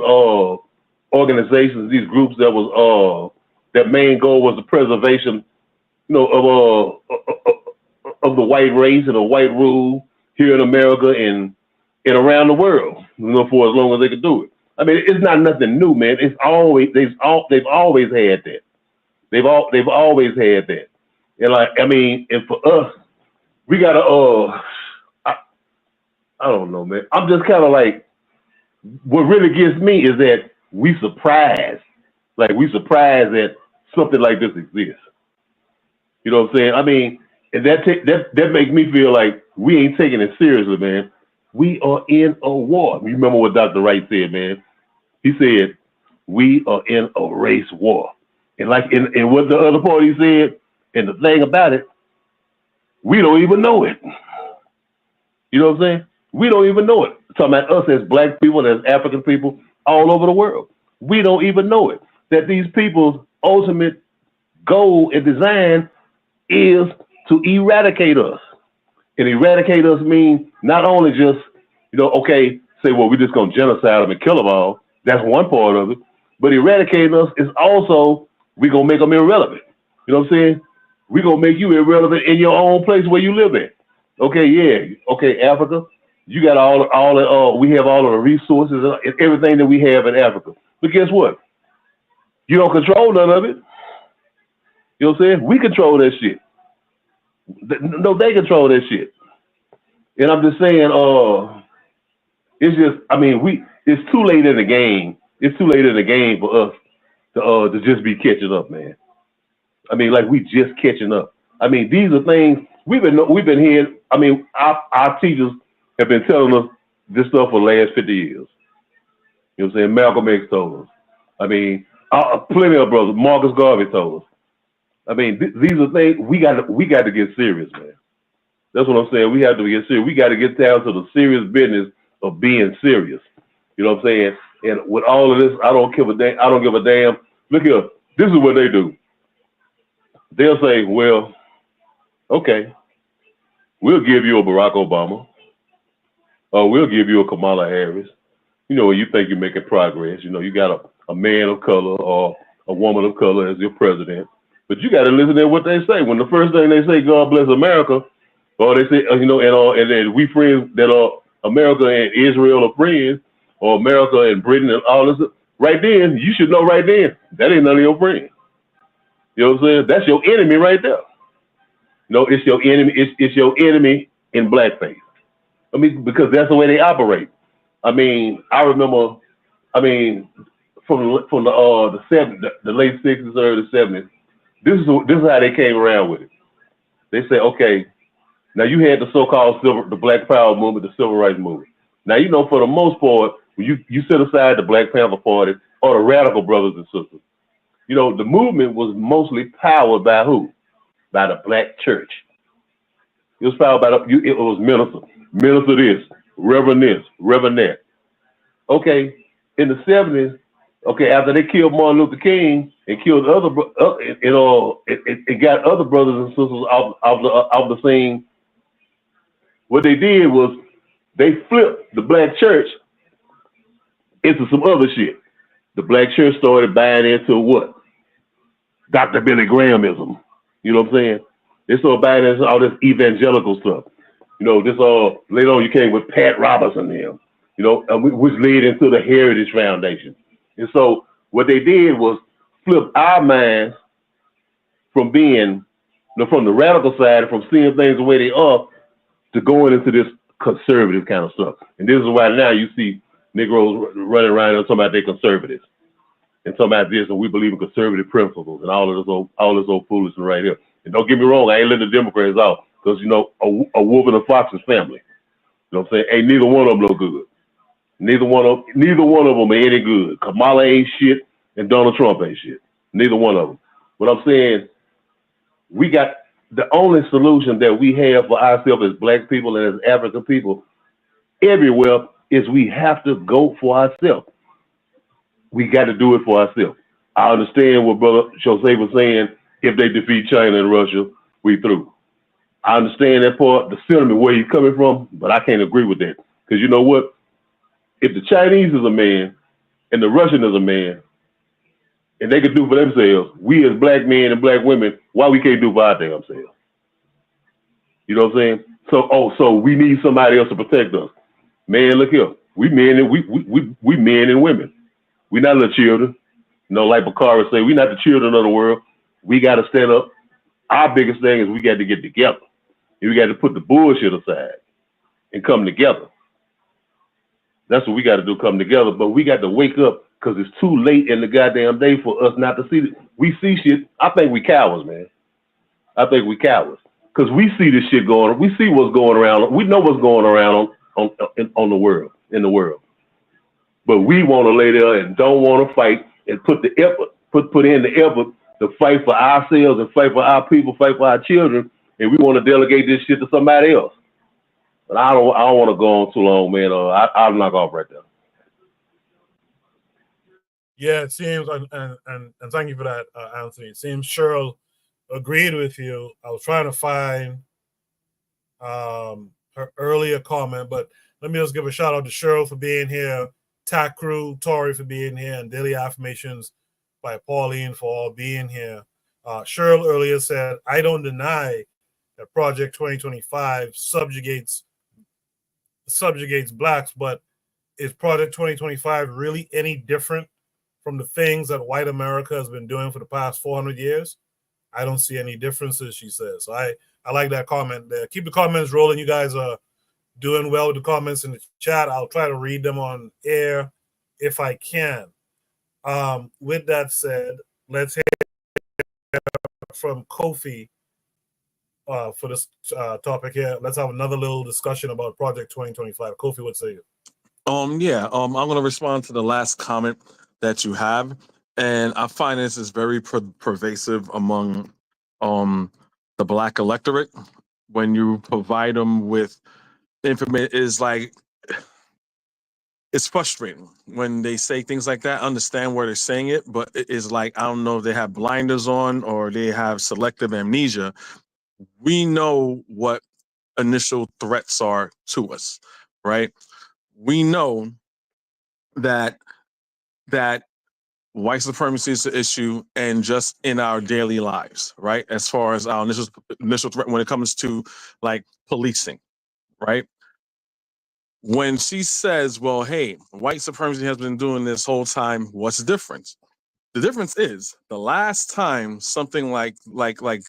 organizations, these groups that was their main goal was the preservation, of the white race and the white rule here in America and around the world, for as long as they could do it. I mean, it's not nothing new, man. They've always had that. They've always had that. And and for us, we gotta I don't know, man. I'm just kind of like, what really gets me is that we surprised that something like this exists. You know what I'm saying? I mean, and that makes me feel like we ain't taking it seriously, man. We are in a war. You remember what Dr. Wright said, man? He said, we are in a race war. And and what the other party said, and the thing about it, we don't even know it. You know what I'm saying? We don't even know it. Talking about us as black people, as African people, all over the world. We don't even know it. That these people's ultimate goal and design is to eradicate us. And eradicate us means not only just, say, well, we're just going to genocide them and kill them all. That's one part of it. But eradicating us is also, we're going to make them irrelevant. You know what I'm saying? We're going to make you irrelevant in your own place where you live at. Okay, yeah. Okay, Africa, you got we have all of the resources and everything that we have in Africa. But guess what? You don't control none of it. You know what I'm saying? We control that shit. No, they control that shit. And I'm just saying, it's just, it's too late in the game. It's too late in the game for us to just be catching up, man. I mean, like we just catching up. I mean, these are things we've been hearing. I mean, our teachers have been telling us this stuff for the last 50 years. You know what I'm saying? Malcolm X told us. I mean, plenty of brothers. Marcus Garvey told us. I mean, these are things we got to get serious, man. That's what I'm saying. We have to get serious. We got to get down to the serious business of being serious. You know what I'm saying? And with all of this, I don't give a damn. Look here. This is what they do. They'll say, well, okay, we'll give you a Barack Obama, or we'll give you a Kamala Harris. You think you're making progress. You got a man of color or a woman of color as your president. But you got to listen to what they say. When the first thing they say, God bless America, or they say, and then we friends that are America and Israel are friends, or America and Britain and all this, right then, you should know right then, that ain't none of your friends. You know what I'm saying? That's your enemy right there. No, it's your enemy. It's your enemy in blackface. I mean, because that's the way they operate. I mean, I remember, from the late '60s, early '70s. This is how they came around with it. They say, okay, now you had the so-called the Black Power movement, the Civil Rights movement. Now, for the most part, when you set aside the Black Panther Party or the Radical brothers and sisters, the movement was mostly powered by who? By the black church. It was powered by it was minister this, Reverend. Okay, in the 70s, okay, after they killed Martin Luther King and killed other, it got other brothers and sisters off the scene. What they did was they flipped the black church into some other shit. The black church started buying into what? Dr. Billy Grahamism. You know what I'm saying? They started buying into all this evangelical stuff. You know, this all later on you came with Pat Robertson here. You know, which led into the Heritage Foundation. And so what they did was flip our minds from being, from the radical side, from seeing things the way they are, to going into this conservative kind of stuff. And this is why now you see Negroes running around and talking about they conservatives and talking about this, and we believe in conservative principles and all this old foolishness right here. And don't get me wrong, I ain't letting the Democrats out because a wolf and a fox is family. You know what I'm saying? Ain't neither one of them no good. Neither one of them are any good. Kamala ain't shit, and Donald Trump ain't shit. Neither one of them. But I'm saying, we got the only solution that we have for ourselves as black people and as African people everywhere is we have to go for ourselves. We got to do it for ourselves. I understand what Brother Jose was saying. If they defeat China and Russia, we through. I understand that part, the sentiment where he's coming from, but I can't agree with that. Because you know what? If the Chinese is a man and the Russian is a man, and they can do for themselves, we as black men and black women, why we can't do for our damn selves? You know what I'm saying? So we need somebody else to protect us. Man, look here. We men and women. We're not little children. You know, like Bakara say, we're not the children of the world. We got to stand up. Our biggest thing is we got to get together. And we got to put the bullshit aside and come together. That's what we got to do, come together. But we got to wake up because it's too late in the goddamn day for us not to see it. We see shit. I think we cowards, man. I think we cowards. Because we see this shit going on. We see what's going around. We know what's going around in the world. But we want to lay there and don't want to fight and put the effort, put in the effort to fight for ourselves and fight for our people, fight for our children, and we want to delegate this shit to somebody else. But I don't want to go on too long, man. I'll knock off right there. Yeah, it seems, and thank you for that, Anthony. It seems Cheryl agreed with you. I was trying to find her earlier comment, but let me just give a shout out to Cheryl for being here, TAC Crew, Tori for being here, and Daily Affirmations by Pauline for all being here. Cheryl earlier said, I don't deny that Project 2025 subjugates blacks, but is Project 2025 really any different from the things that white America has been doing for the past 400 years? I don't see any differences, she says. So I like that comment there. Keep the comments rolling. You guys are doing well with the comments in the chat. I'll try to read them on air if I can. With that said, let's hear from Kofi for this topic here. Let's have another little discussion about Project 2025. Kofi, what say you? I'm going to respond to the last comment that you have, and I find this is very pervasive among the black electorate. When you provide them with information, is like, it's frustrating when they say things like that. I understand where they're saying it, but it is like, I don't know if they have blinders on or they have selective amnesia. We know what initial threats are to us, right? We know that white supremacy is an issue, and just in our daily lives, right? As far as our initial threat when it comes to like policing, right? When she says, well, hey, white supremacy has been doing this whole time, what's the difference? The difference is the last time something like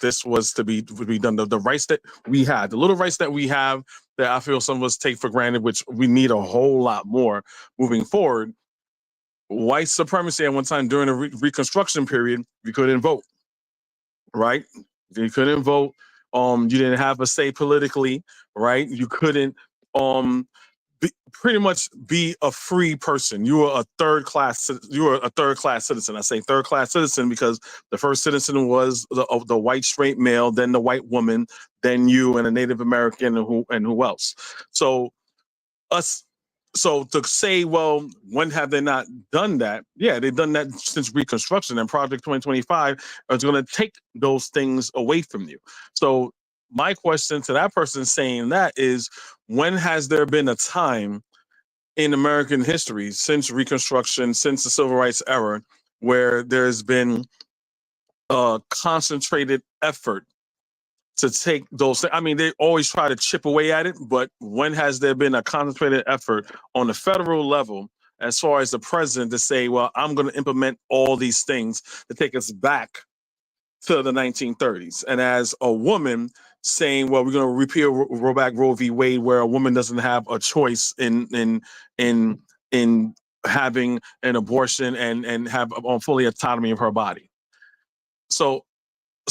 this was to be done, the rights that we had, the little rights that we have that I feel some of us take for granted, which we need a whole lot more moving forward. White supremacy at one time during the Reconstruction period, you couldn't vote, right? You couldn't vote. You didn't have a say politically, right? You couldn't pretty much be a free person. You were a third class citizen. I say third class citizen because the first citizen was the white straight male, then the white woman, then you and a Native American and who else. So us. So to say, well, when have they not done that? Yeah, they've done that since Reconstruction, and Project 2025 is going to take those things away from you. So my question to that person saying that is, when has there been a time in American history since Reconstruction, since the Civil Rights era, where there's been a concentrated effort to take those things? I mean, they always try to chip away at it, but when has there been a concentrated effort on the federal level as far as the president to say, well, I'm going to implement all these things to take us back to the 1930s? And as a woman saying, well, we're going to repeal, roll back Roe v. Wade, where a woman doesn't have a choice in having an abortion and have fully autonomy of her body. So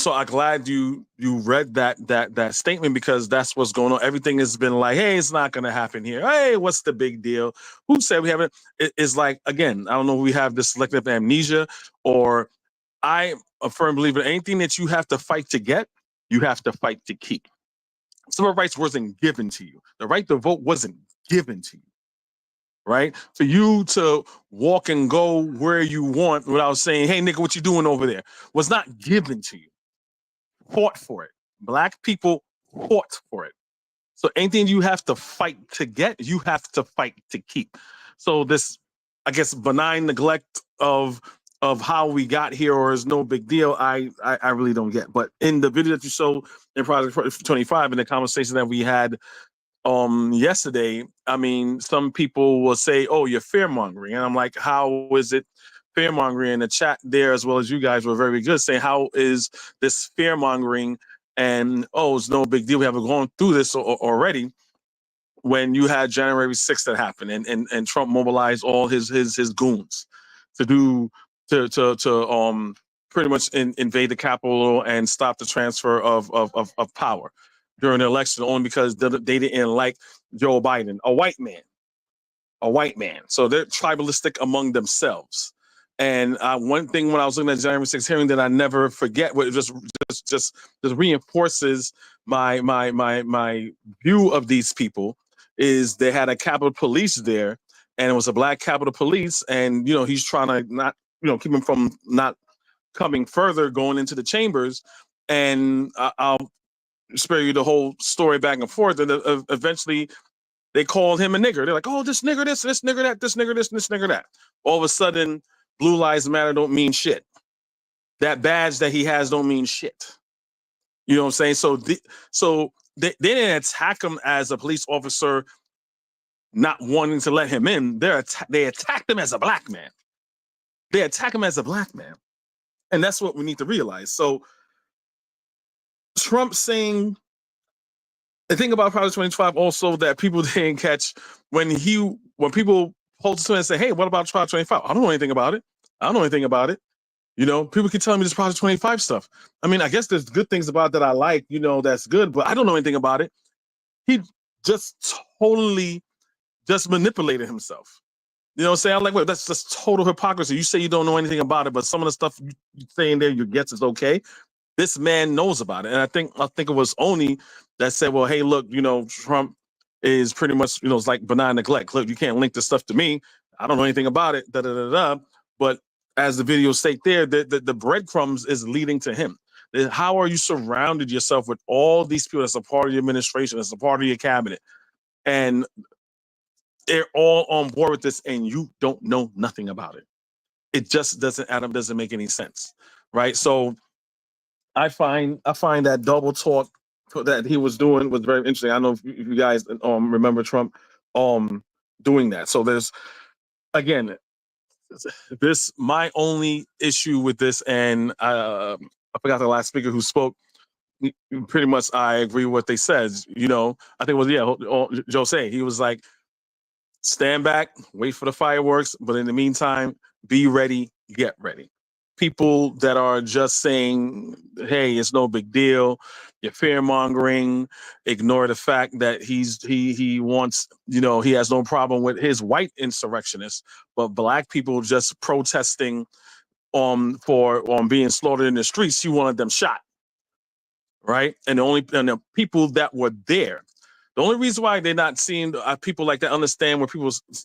I'm glad you read that statement, because that's what's going on. Everything has been like, hey, it's not going to happen here. Hey, what's the big deal? Who said we haven't? It's like, again, I don't know if we have this selective amnesia, or I'm a firm believer, anything that you have to fight to get, you have to fight to keep. Civil rights wasn't given to you. The right to vote wasn't given to you. Right? For you to walk and go where you want without saying, hey, nigga, what you doing over there, was not given to you. Fought for it. Black people fought for it. So anything you have to fight to get, you have to fight to keep. So this, I guess, benign neglect of how we got here, or is no big deal, I really don't get. But in the video that you showed in Project 25, in the conversation that we had yesterday, I mean, some people will say, oh, you're fear mongering. And I'm like, how is it fear mongering? In the chat there, as well as you guys, were very good, saying, how is this fear mongering? And oh, it's no big deal, we haven't gone through this already. When you had January 6th that happened, and Trump mobilized all his goons to pretty much invade the Capitol and stop the transfer of power during the election, only because they didn't like Joe Biden, a white man. So they're tribalistic among themselves. And one thing, when I was looking at January 6th hearing, that I never forget, what just reinforces my view of these people, is they had a Capitol Police there, and it was a black Capitol Police, and he's trying to not keep him from not coming further, going into the chambers. And I'll spare you the whole story back and forth. And eventually they called him a nigger. They're like, oh, this nigger this nigger that, this nigger this nigger that. All of a sudden, Blue Lives Matter don't mean shit. That badge that he has don't mean shit. You know what I'm saying? So they didn't attack him as a police officer not wanting to let him in. They attacked him as a black man. They attack him as a black man. And that's what we need to realize. So Trump saying, the thing about Project 25 also that people didn't catch, when people posted to him and say, hey, what about Project 25? I don't know anything about it. People keep telling me this Project 25 stuff. I mean, I guess there's good things about it that I like, that's good, but I don't know anything about it. He just totally just manipulated himself. You know what I'm saying? I'm like, wait, that's just total hypocrisy. You say you don't know anything about it, but some of the stuff you say in there, your guess is okay. This man knows about it. And I think it was Oni that said, well, hey, look, Trump is pretty much, it's like benign neglect. Look, you can't link this stuff to me. I don't know anything about it. But as the video state there, the breadcrumbs is leading to him. How are you surrounded yourself with all these people that's a part of your administration, that's a part of your cabinet, and they're all on board with this, and you don't know nothing about it? It just doesn't add up, doesn't make any sense, right? So I find that double talk that he was doing was very interesting. I don't know if you guys remember Trump doing that. So there's, again, my only issue with this, and I forgot the last speaker who spoke. Pretty much, I agree with what they said. I think it was Jose. He was like, stand back, wait for the fireworks, but in the meantime, be ready, get ready. People that are just saying, hey, it's no big deal, you're fear mongering, ignore the fact that he wants, he has no problem with his white insurrectionists, but black people just protesting for being slaughtered in the streets, he wanted them shot. Right? And the people that were there, The only reason why they're not seeing people like that understand what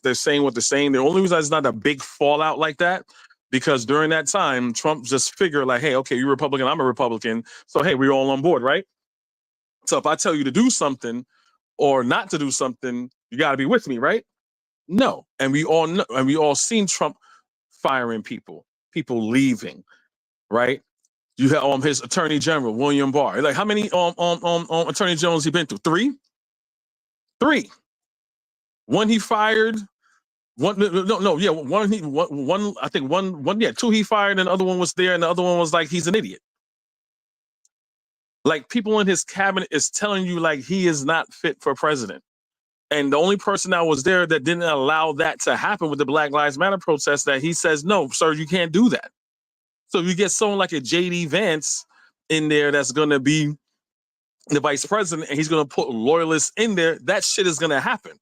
they're saying what they're saying. The only reason it's not a big fallout like that, because during that time, Trump just figured like, hey, okay, you're Republican, I'm a Republican, so hey, we're all on board, right? So if I tell you to do something or not to do something, you got to be with me, right? No, and we all know, and we all seen Trump firing people leaving, right? You have his Attorney General William Barr. Like how many Attorney Generals he been through? Three. One he fired. One yeah. One I think one yeah. Two he fired, and the other one was there, and the other one was like he's an idiot. Like people in his cabinet is telling you like he is not fit for president. And the only person that was there that didn't allow that to happen with the Black Lives Matter protest, that he says, no, sir, you can't do that. So you get someone like a J.D. Vance in there that's going to be the vice president, and he's going to put loyalists in there. That shit is going to happen.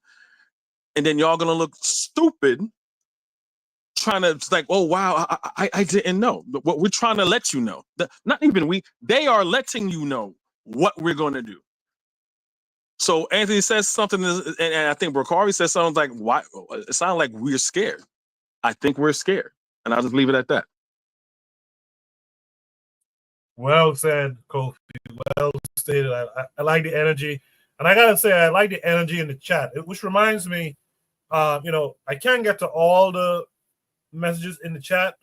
And then y'all going to look stupid trying to, it's like, oh, wow, I didn't know. What we're trying to let you know. Not even we, they are letting you know what we're going to do. So Anthony says something, and I think Bakari says something like, "Why?" It sounds like we're scared. I think we're scared, and I'll just leave it at that. Well said, Kofi. Well stated. I like the energy, and I gotta say, I like the energy in the chat. Which reminds me, I can't get to all the messages in the chat.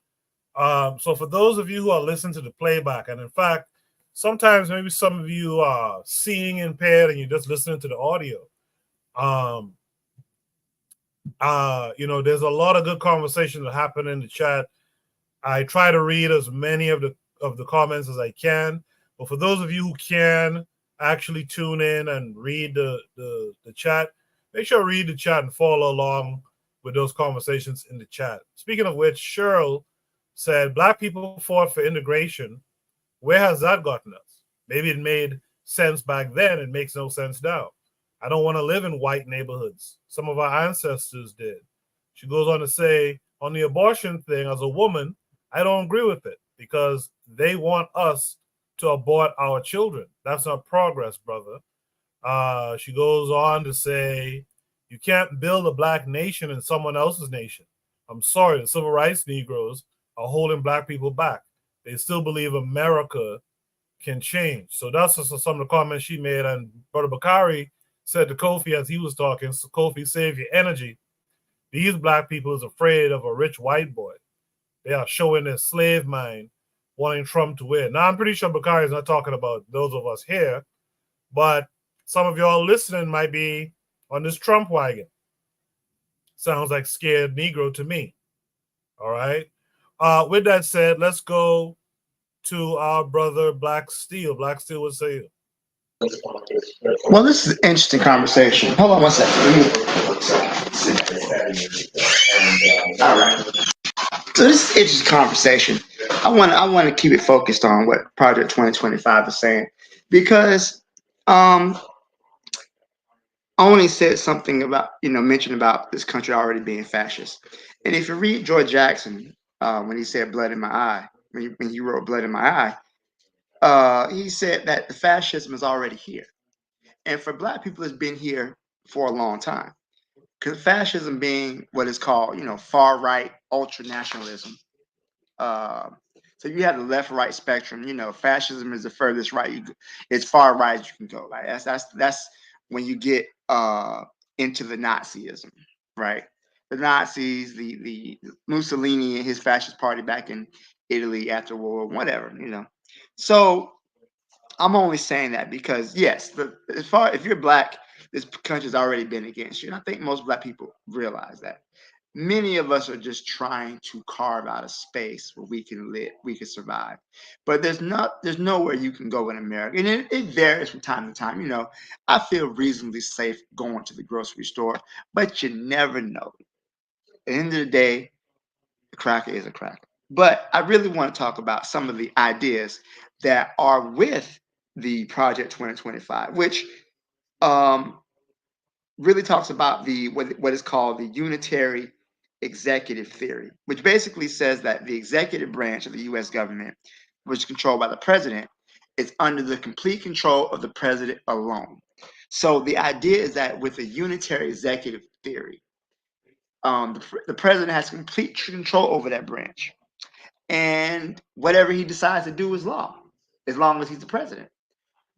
So for those of you who are listening to the playback, and in fact, sometimes maybe some of you are seeing impaired and you're just listening to the audio. There's a lot of good conversation that happen in the chat. I try to read as many of the comments as I can, but for those of you who can actually tune in and read the chat, make sure to read the chat and follow along with those conversations in the chat. Speaking of which, Cheryl said, Black people fought for integration. Where has that gotten us? Maybe it made sense back then. It makes no sense now. I don't want to live in white neighborhoods. Some of our ancestors did. She goes on to say, on the abortion thing, as a woman, I don't agree with it because they want us to abort our children. That's not progress, brother. She goes on to say, you can't build a Black nation in someone else's nation. I'm sorry, the civil rights Negroes are holding Black people back. They still believe America can change. So that's just some of the comments she made. And Brother Bakari said to Kofi as he was talking, so Kofi, save your energy. These Black people is afraid of a rich white boy. They are showing their slave mind, wanting Trump to win. Now, I'm pretty sure Bakari is not talking about those of us here, but some of y'all listening might be on this Trump wagon. Sounds like scared Negro to me. All right. With that said, let's go to our brother Black Steel. Black Steel, what say you? Well, this is an interesting conversation. Hold on one second. All right. So this is an interesting conversation. I want to keep it focused on what Project 2025 is saying, because Oni said something about, mentioned about this country already being fascist. And if you read George Jackson, when he said blood in my eye, when he wrote blood in my eye, he said that the fascism is already here. And for Black people, it's been here for a long time. Because fascism being what is called, far right ultra nationalism. So you have the left right spectrum. Fascism is the furthest right. It's far right as you can go. Like that's when you get into the Nazism, right? The Nazis, the Mussolini and his fascist party back in Italy after World War, whatever, So I'm only saying that because yes, if you're Black, this country's already been against you. And I think most Black people realize that. Many of us are just trying to carve out a space where we can live, we can survive. But there's nowhere you can go in America. And it varies from time to time. I feel reasonably safe going to the grocery store, but you never know. At the end of the day, a cracker is a cracker. But I really want to talk about some of the ideas that are with the Project 2025, which really talks about what is called the unitary executive theory, which basically says that the executive branch of the U.S. government, which is controlled by the president, is under the complete control of the president alone. So the idea is that with a unitary executive theory, the president has complete control over that branch, and whatever he decides to do is law, as long as he's the president,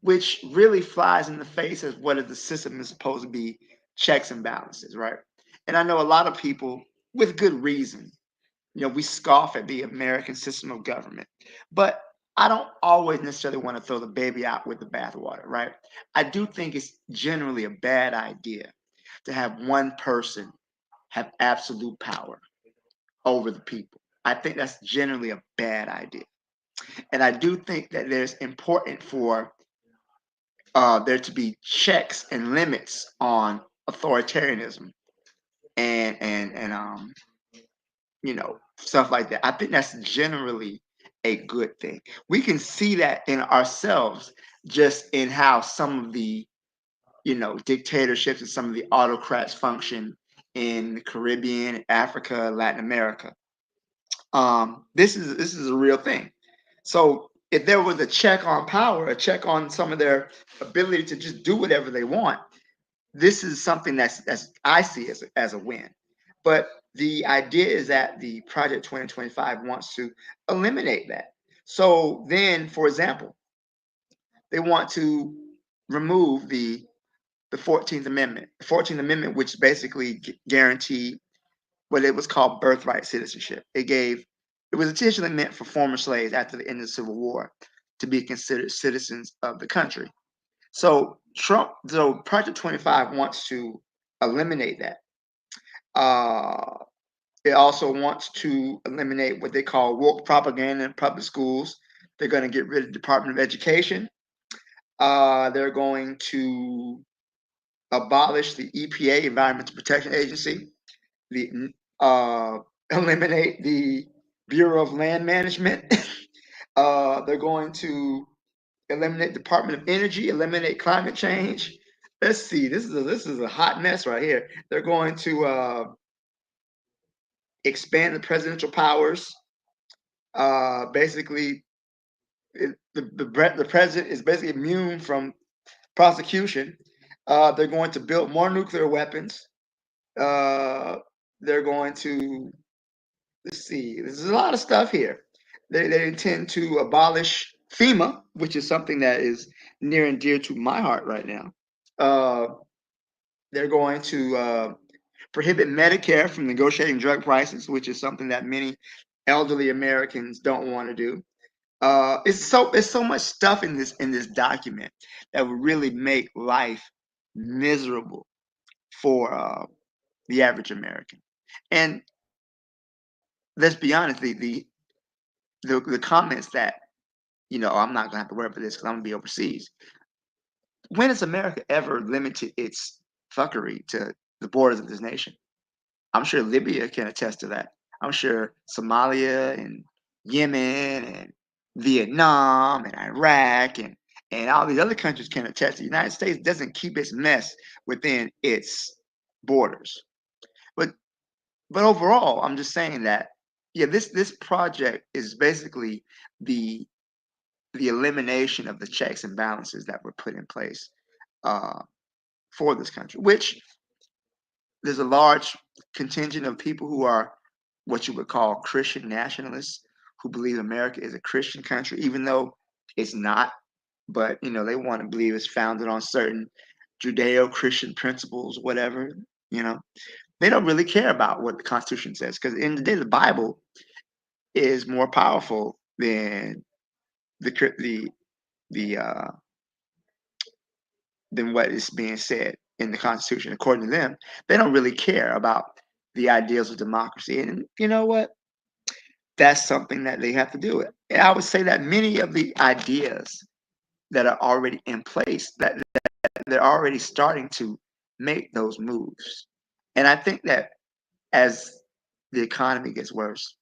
which really flies in the face of what the system is supposed to be, checks and balances, right? And I know a lot of people, with good reason, we scoff at the American system of government, but I don't always necessarily want to throw the baby out with the bathwater, right? I do think it's generally a bad idea to have one person have absolute power over the people. I think that's generally a bad idea. And I do think that there's important for there to be checks and limits on authoritarianism and stuff like that. I think that's generally a good thing. We can see that in ourselves just in how some of the dictatorships and some of the autocrats function in the Caribbean, Africa, Latin America. This is a real thing. So if there was a check on power, a check on some of their ability to just do whatever they want, this is something that's I see as a win. But the idea is that the Project 2025 wants to eliminate that. So then, for example, they want to remove the 14th Amendment. The 14th Amendment, which basically guaranteed what it was called birthright citizenship. It was intentionally meant for former slaves after the end of the Civil War to be considered citizens of the country. So Project 25 wants to eliminate that. It also wants to eliminate what they call woke propaganda in public schools. They're going to get rid of the Department of Education. They're going to abolish the EPA, Environmental Protection Agency. Eliminate the Bureau of Land Management. They're going to eliminate Department of Energy, eliminate climate change. Let's see, this is a hot mess right here. They're going to expand the presidential powers. Basically, the president is basically immune from prosecution. They're going to build more nuclear weapons. They're going to, let's see, there's a lot of stuff here. They intend to abolish FEMA, which is something that is near and dear to my heart right now. They're going to prohibit Medicare from negotiating drug prices, which is something that many elderly Americans don't want to do. It's so much stuff in this document that would really make life miserable for the average American. And let's be honest, the comments that I'm not gonna have to worry about this because I'm gonna be overseas. When has America ever limited its fuckery to the borders of this nation? I'm sure Libya can attest to that. I'm sure Somalia and Yemen and Vietnam and Iraq and all these other countries can attest. The United States doesn't keep its mess within its borders. But overall, I'm just saying that this project is basically the elimination of the checks and balances that were put in place for this country, which there's a large contingent of people who are what you would call Christian nationalists who believe America is a Christian country, even though it's not. But they want to believe it's founded on certain Judeo-Christian principles, whatever. They don't really care about what the Constitution says because in the day, the Bible is more powerful than than what is being said in the Constitution. According to them, they don't really care about the ideals of democracy. And you know what? That's something that they have to do. And I would say that many of the ideas that are already in place, that they're already starting to make those moves. And I think that as the economy gets worse,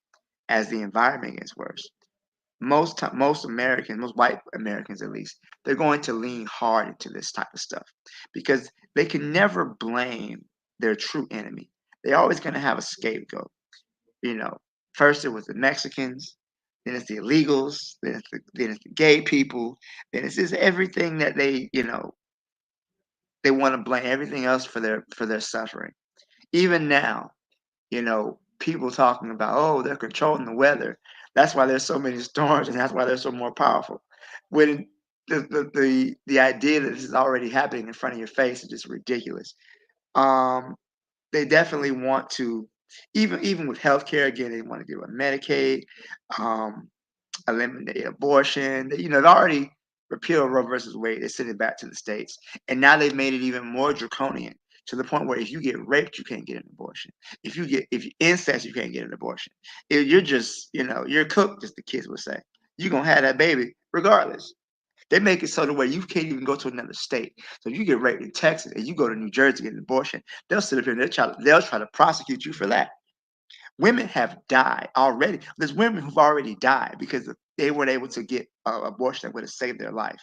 as the environment gets worse, most Americans, most white Americans at least, they're going to lean hard into this type of stuff because they can never blame their true enemy. They're always going to have a scapegoat. First it was the Mexicans, then it's the illegals, then it's the gay people, then it's just everything that they, They want to blame everything else for their suffering. Even now, people talking about, oh, they're controlling the weather. That's why there's so many storms, and that's why they're so more powerful. When the idea that this is already happening in front of your face is just ridiculous. They definitely want to, even with healthcare, again, they want to give a Medicaid, eliminate abortion. They've already repealed Roe versus Wade. They sent it back to the states, and now they've made it even more draconian to the point where if you get raped, you can't get an abortion. If you incest, you can't get an abortion. If you're just, you're cooked, as the kids would say. You're gonna have that baby regardless. They make it so the way you can't even go to another state. So if you get raped in Texas and you go to New Jersey to get an abortion, they'll sit up here and they'll try to prosecute you for that. Women have died already. There's women who've already died because they weren't able to get an abortion that would have saved their life.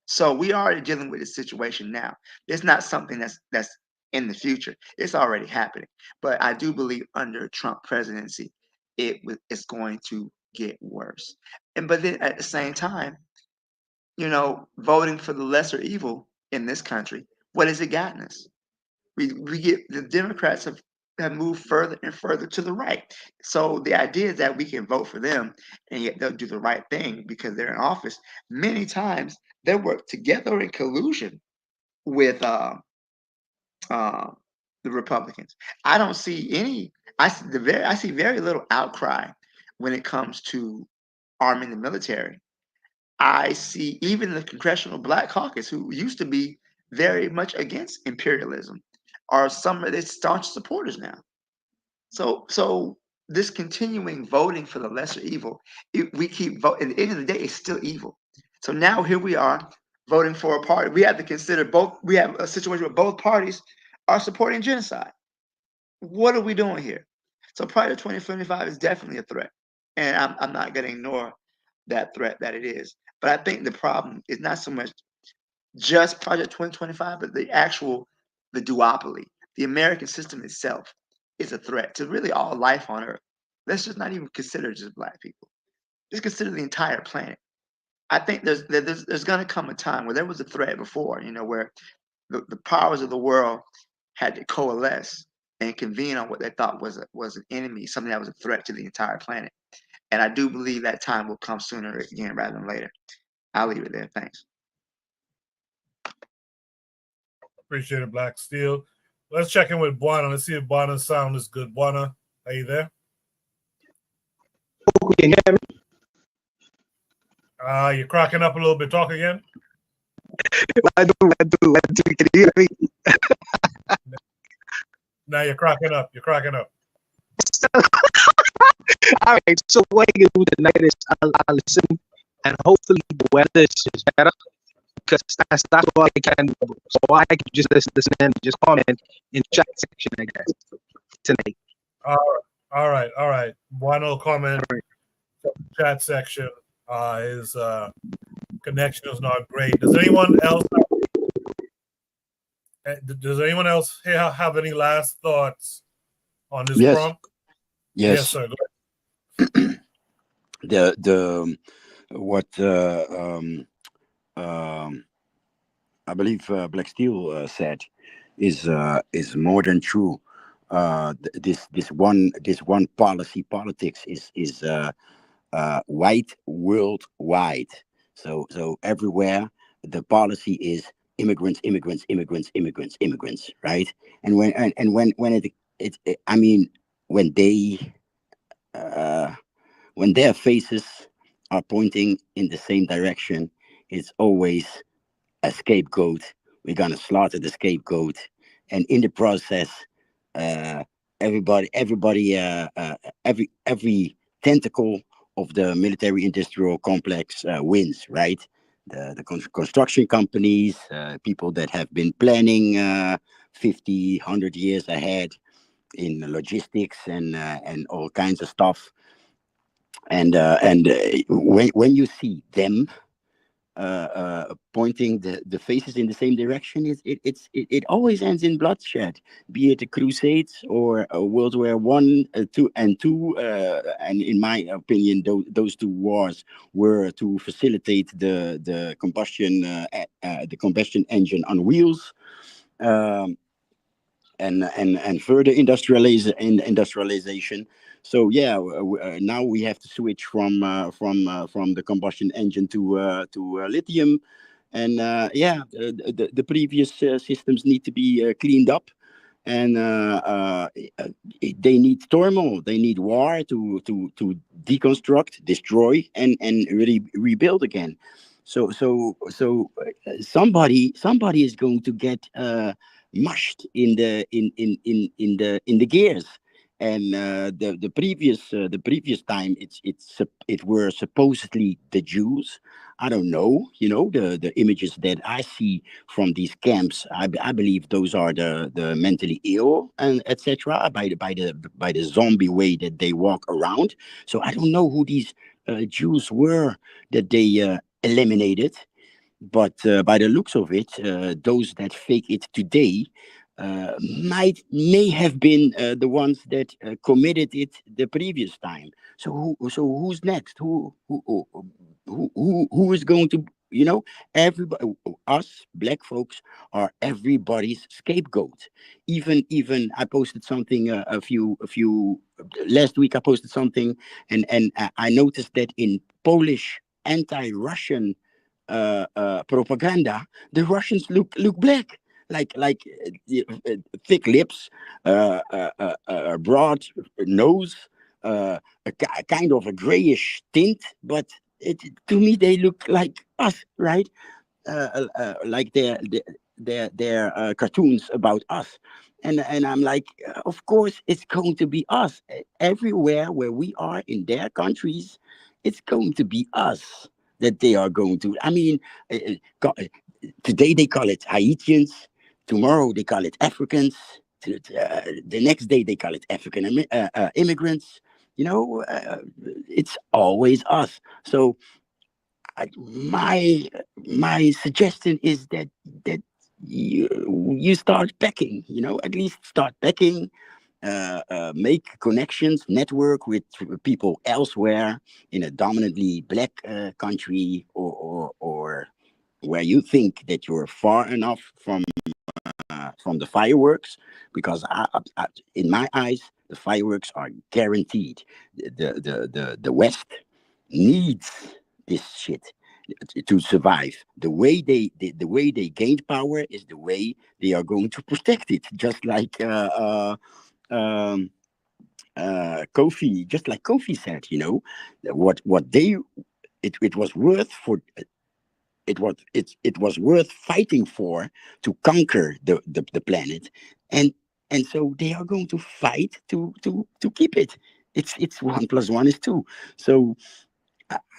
So we are already dealing with this situation now. It's not something that's in the future. It's already happening. But I do believe under Trump presidency, it's going to get worse. But then at the same time, voting for the lesser evil in this country, what has it gotten us? We get the Democrats have moved further and further to the right. So the idea is that we can vote for them and yet they'll do the right thing because they're in office. Many times they work together in collusion with the Republicans. I don't see any. I see very little outcry when it comes to arming the military. I see even the Congressional Black Caucus, who used to be very much against imperialism, are some of its staunch supporters now. So this continuing voting for the lesser evil, we keep voting. At the end of the day, it's still evil. So now here we are voting for a party. We have to consider both. We have a situation where both parties are supporting genocide. What are we doing here? So Project 2025 is definitely a threat, and I'm not going to ignore that threat that it is. But I think the problem is not so much just Project 2025, but the duopoly, the American system itself is a threat to really all life on Earth. Let's just not even consider just Black people. Just consider the entire planet. I think there's going to come a time where there was a threat before, where the powers of the world had to coalesce and convene on what they thought was an enemy, something that was a threat to the entire planet. And I do believe that time will come sooner again rather than later. I'll leave it there. Thanks. Appreciate it, Black Steel. Let's check in with Buana. Let's see if Buana's sound is good. Buana, are you there? Can you hear me? You're cracking up a little bit. Talk again. I do. Can you hear me? Now you're cracking up. You're cracking up. All right. So what I can do tonight is I'll listen, and hopefully the weather is better because that's all I can do. So I can just listen and just comment in the chat section, I guess, tonight. All right. Buana comment chat section. His connection is not great. Does anyone else here have any last thoughts on this prompt? Yes, sir. Go ahead. I believe Black Steel said is more than true. This one politics is white worldwide. So everywhere the policy is immigrants, right? And when their faces are pointing in the same direction, it's always a scapegoat. We're gonna slaughter the scapegoat, and in the process, every tentacle of the military-industrial complex wins, right? The construction companies, people that have been planning 50, 100 years ahead in logistics and all kinds of stuff. And when you see them pointing the faces in the same direction, it always ends in bloodshed, be it the Crusades or World War I, II, and II. And in my opinion, those two wars were to facilitate the combustion engine on wheels. um, and further industrialization. So yeah, now we have to switch from the combustion engine to lithium, and the previous systems need to be cleaned up, and they need turmoil, they need war to deconstruct, destroy, and really rebuild again. Somebody is going to get mushed in the gears. And the previous time it were supposedly the Jews. I don't know, the images that I see from these camps. I believe those are the mentally ill and etc. By the zombie way that they walk around. So I don't know who these Jews were that they eliminated, but by the looks of it, those that fake it today may have been the ones that committed it the previous time. So who's next? Who is going to, everybody? Us black folks are everybody's scapegoat. Even I posted something a few last week. I posted something, and I noticed that in Polish anti-Russian propaganda, the Russians look black, thick lips, broad nose, kind of a grayish tint, but to me they look like us, right? Like their cartoons about us. And I'm like, of course it's going to be us. Everywhere where we are in their countries, it's going to be us that they are going to. I mean, today they call it Haitians, tomorrow they call it Africans, the next day they call it African immigrants. It's always us. So my suggestion is that you start packing. At least start packing. Make connections, network with people elsewhere in a dominantly black country, or where you think that you're far enough from the fireworks, because in my eyes, the fireworks are guaranteed. The West needs this shit to survive. The way they gained power is the way they are going to protect it. Just like um, Kofi said, what they it was worth for it was worth fighting for, to conquer the planet, and so they are going to fight to keep it. It's 1 + 1 is 2. So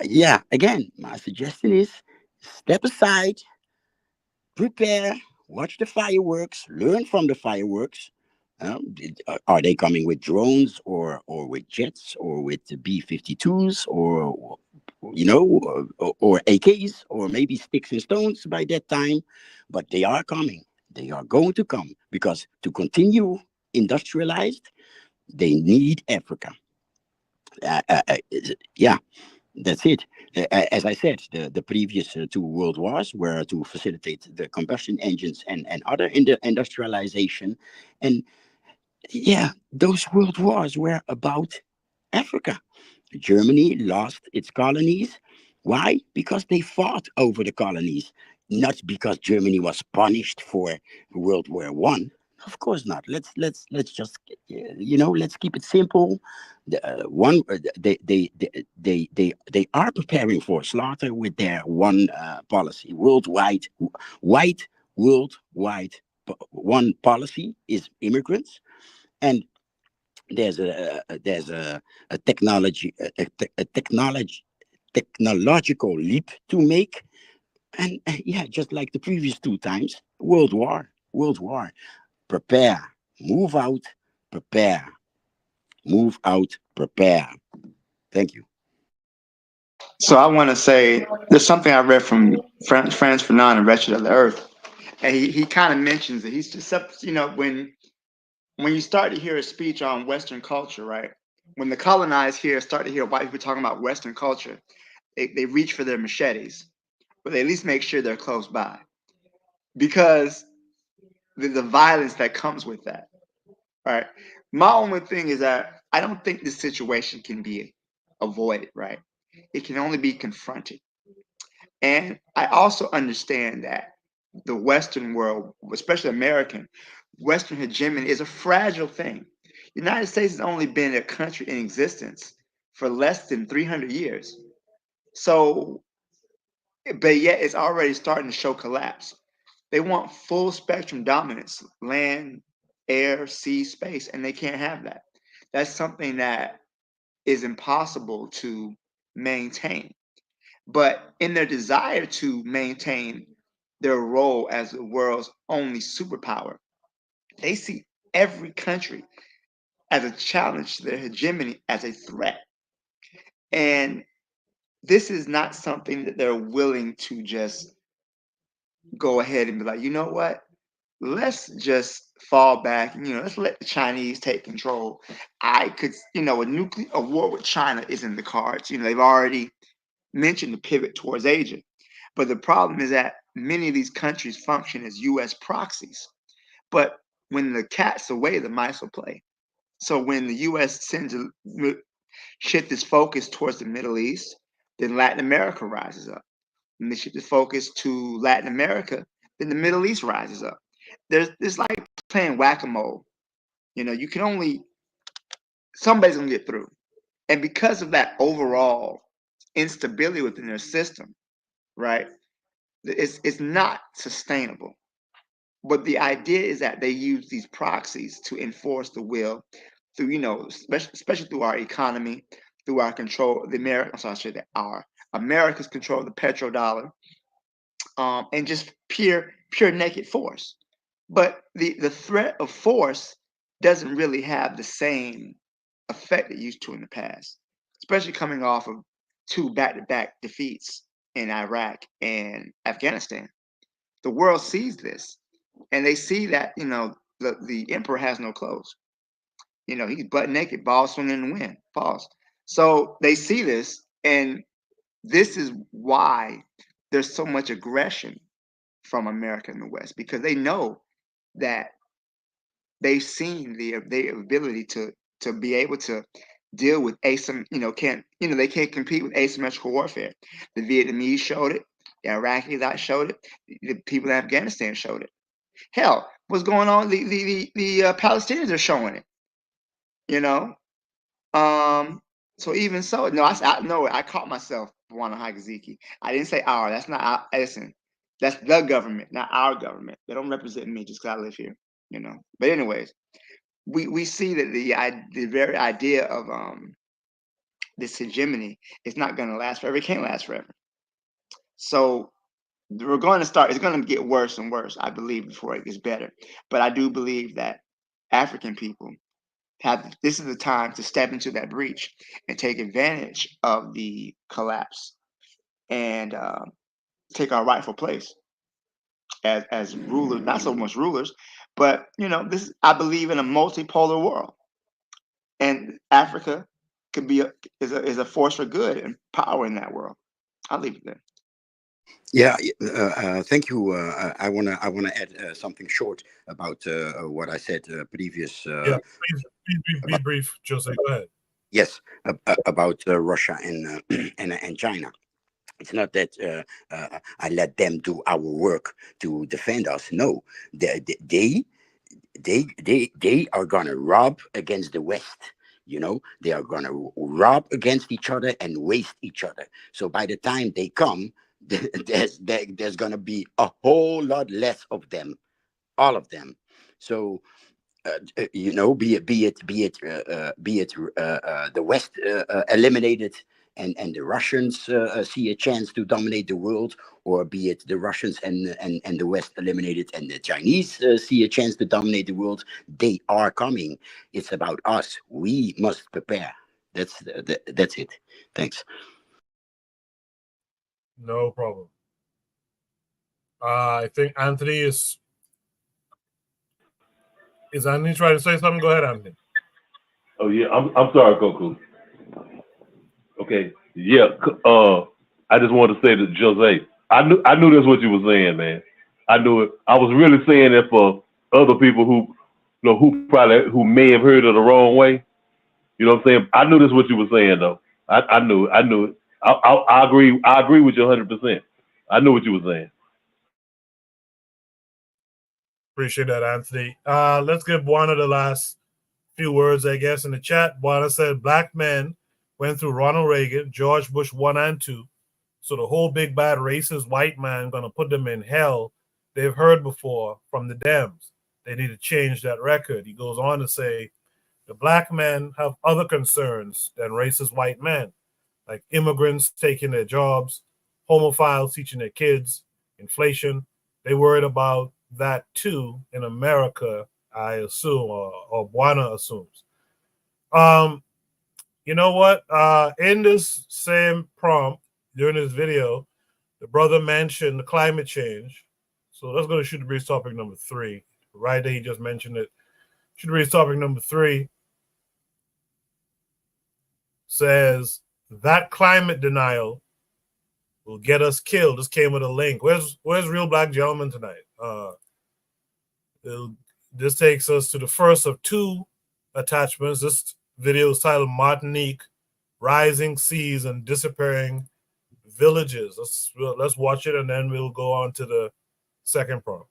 yeah, again, my suggestion is step aside, prepare, watch the fireworks, learn from the fireworks. Are they coming with drones, or with jets, or with the B-52s, or AKs, or maybe sticks and stones by that time? But they are coming. They are going to come, because to continue industrialized, they need Africa. Yeah, that's it. As I said, the previous two world wars were to facilitate the combustion engines and other industrialization. And yeah, those world wars were about Africa. Germany lost its colonies. Why? Because they fought over the colonies, not because Germany was punished for World War I. Of course not. Let's just let's keep it simple. They are preparing for slaughter with their one policy, white worldwide one policy is immigrants. And there's a technological leap to make. And yeah, just like the previous two times, world war. Prepare, move out, prepare, move out, prepare. Thank you. So I want to say there's something I read from Franz Fanon and Wretched of the Earth, and he kind of mentions it. He's just when you start to hear a speech on Western culture, right? When the colonized here start to hear white people talking about Western culture, they reach for their machetes, but they at least make sure they're close by, because the violence that comes with that. Right. My only thing is that I don't think this situation can be avoided. Right. It can only be confronted. And I also understand that the Western world, especially American, Western hegemony is a fragile thing. The United States has only been a country in existence for less than 300 years. So, but yet it's already starting to show collapse. They want full spectrum dominance, land, air, sea, space, and they can't have that. That's something that is impossible to maintain. But in their desire to maintain their role as the world's only superpower, they see every country as a challenge to their hegemony, as a threat. And this is not something that they're willing to just go ahead and be like, you know what? Let's just fall back. Let's let the Chinese take control. A war with China is in the cards. They've already mentioned the pivot towards Asia. But the problem is that many of these countries function as U.S. proxies. But when the cat's away, the mice will play. So when the U.S. tends to shift its focus towards the Middle East, then Latin America rises up. When they shift the focus to Latin America, then the Middle East rises up. It's like playing whack-a-mole. You can only, somebody's gonna get through. And because of that overall instability within their system, right? It's not sustainable. But the idea is that they use these proxies to enforce the will through, especially through our economy, through our control, our America's control of the petrodollar, and just pure naked force. But the threat of force doesn't really have the same effect it used to in the past, especially coming off of 2 back-to-back defeats in Iraq and Afghanistan. The world sees this, and they see that the emperor has no clothes. He's butt naked, ball swinging in the wind. Pause. So they see this, and this is why there's so much aggression from America and the West, because they know that they've seen their ability to be able to deal with they can't compete with asymmetrical warfare. The Vietnamese showed it, the Iraqis showed it, the people in Afghanistan showed it. Hell, what's going on? The Palestinians are showing it. So even so, no, I caught myself Bwana Hagaziki. I didn't say our. That's not our. Listen, that's the government, not our government. They don't represent me just because I live here. But anyways, we see that the very idea of this hegemony is not going to last forever. It can't last forever. So we're going to start. It's going to get worse and worse, I believe, before it gets better. But I do believe that African people this is the time to step into that breach and take advantage of the collapse and take our rightful place as rulers. Not so much rulers, but I believe in a multipolar world, and Africa could be is a force for good and power in that world. I'll leave it there. Yeah, thank you. I wanna add something short about what I said previous. Please be brief, Jose. Go ahead. Yes, about Russia and China. It's not that I let them do our work to defend us. No, they are gonna rob against the West. They are gonna rob against each other and waste each other. So by the time they come, there's gonna be a whole lot less of them, all of them. So be it the West eliminated and the Russians see a chance to dominate the world, or be it the Russians and the West eliminated and the Chinese see a chance to dominate the world. They are coming. It's about us. We must prepare. That's it. Thanks. No problem. I think Anthony is Anthony trying to say something? Go ahead, Anthony. Oh yeah, I'm sorry, Goku. Okay, yeah. I just wanted to say to Jose, I knew that's what you were saying, man. I knew it. I was really saying it for other people who who may have heard it the wrong way. You know what I'm saying? I knew this is what you were saying though. I knew it. I agree with you 100%. I knew what you were saying. Appreciate that, Anthony. Let's give Buana the last few words, I guess, in the chat. Buana said, black men went through Ronald Reagan, George Bush 1 and 2. So the whole big bad racist white man going to put them in hell they've heard before from the Dems. They need to change that record. He goes on to say, the black men have other concerns than racist white men, like immigrants taking their jobs, homophiles teaching their kids, inflation. They worried about that too in America, I assume, or Buana assumes. You know what? In this same prompt during this video, the brother mentioned climate change. So let's go to Shoot the Breeze topic number 3. Right there, he just mentioned it. Shoot the Breeze topic number 3 says that climate denial will get us killed. This came with a link. Where's Real Black Gentleman tonight? This takes us to the first of 2 attachments. This video is titled Martinique, Rising Seas and Disappearing Villages. Let's watch it, and then we'll go on to the second prompt.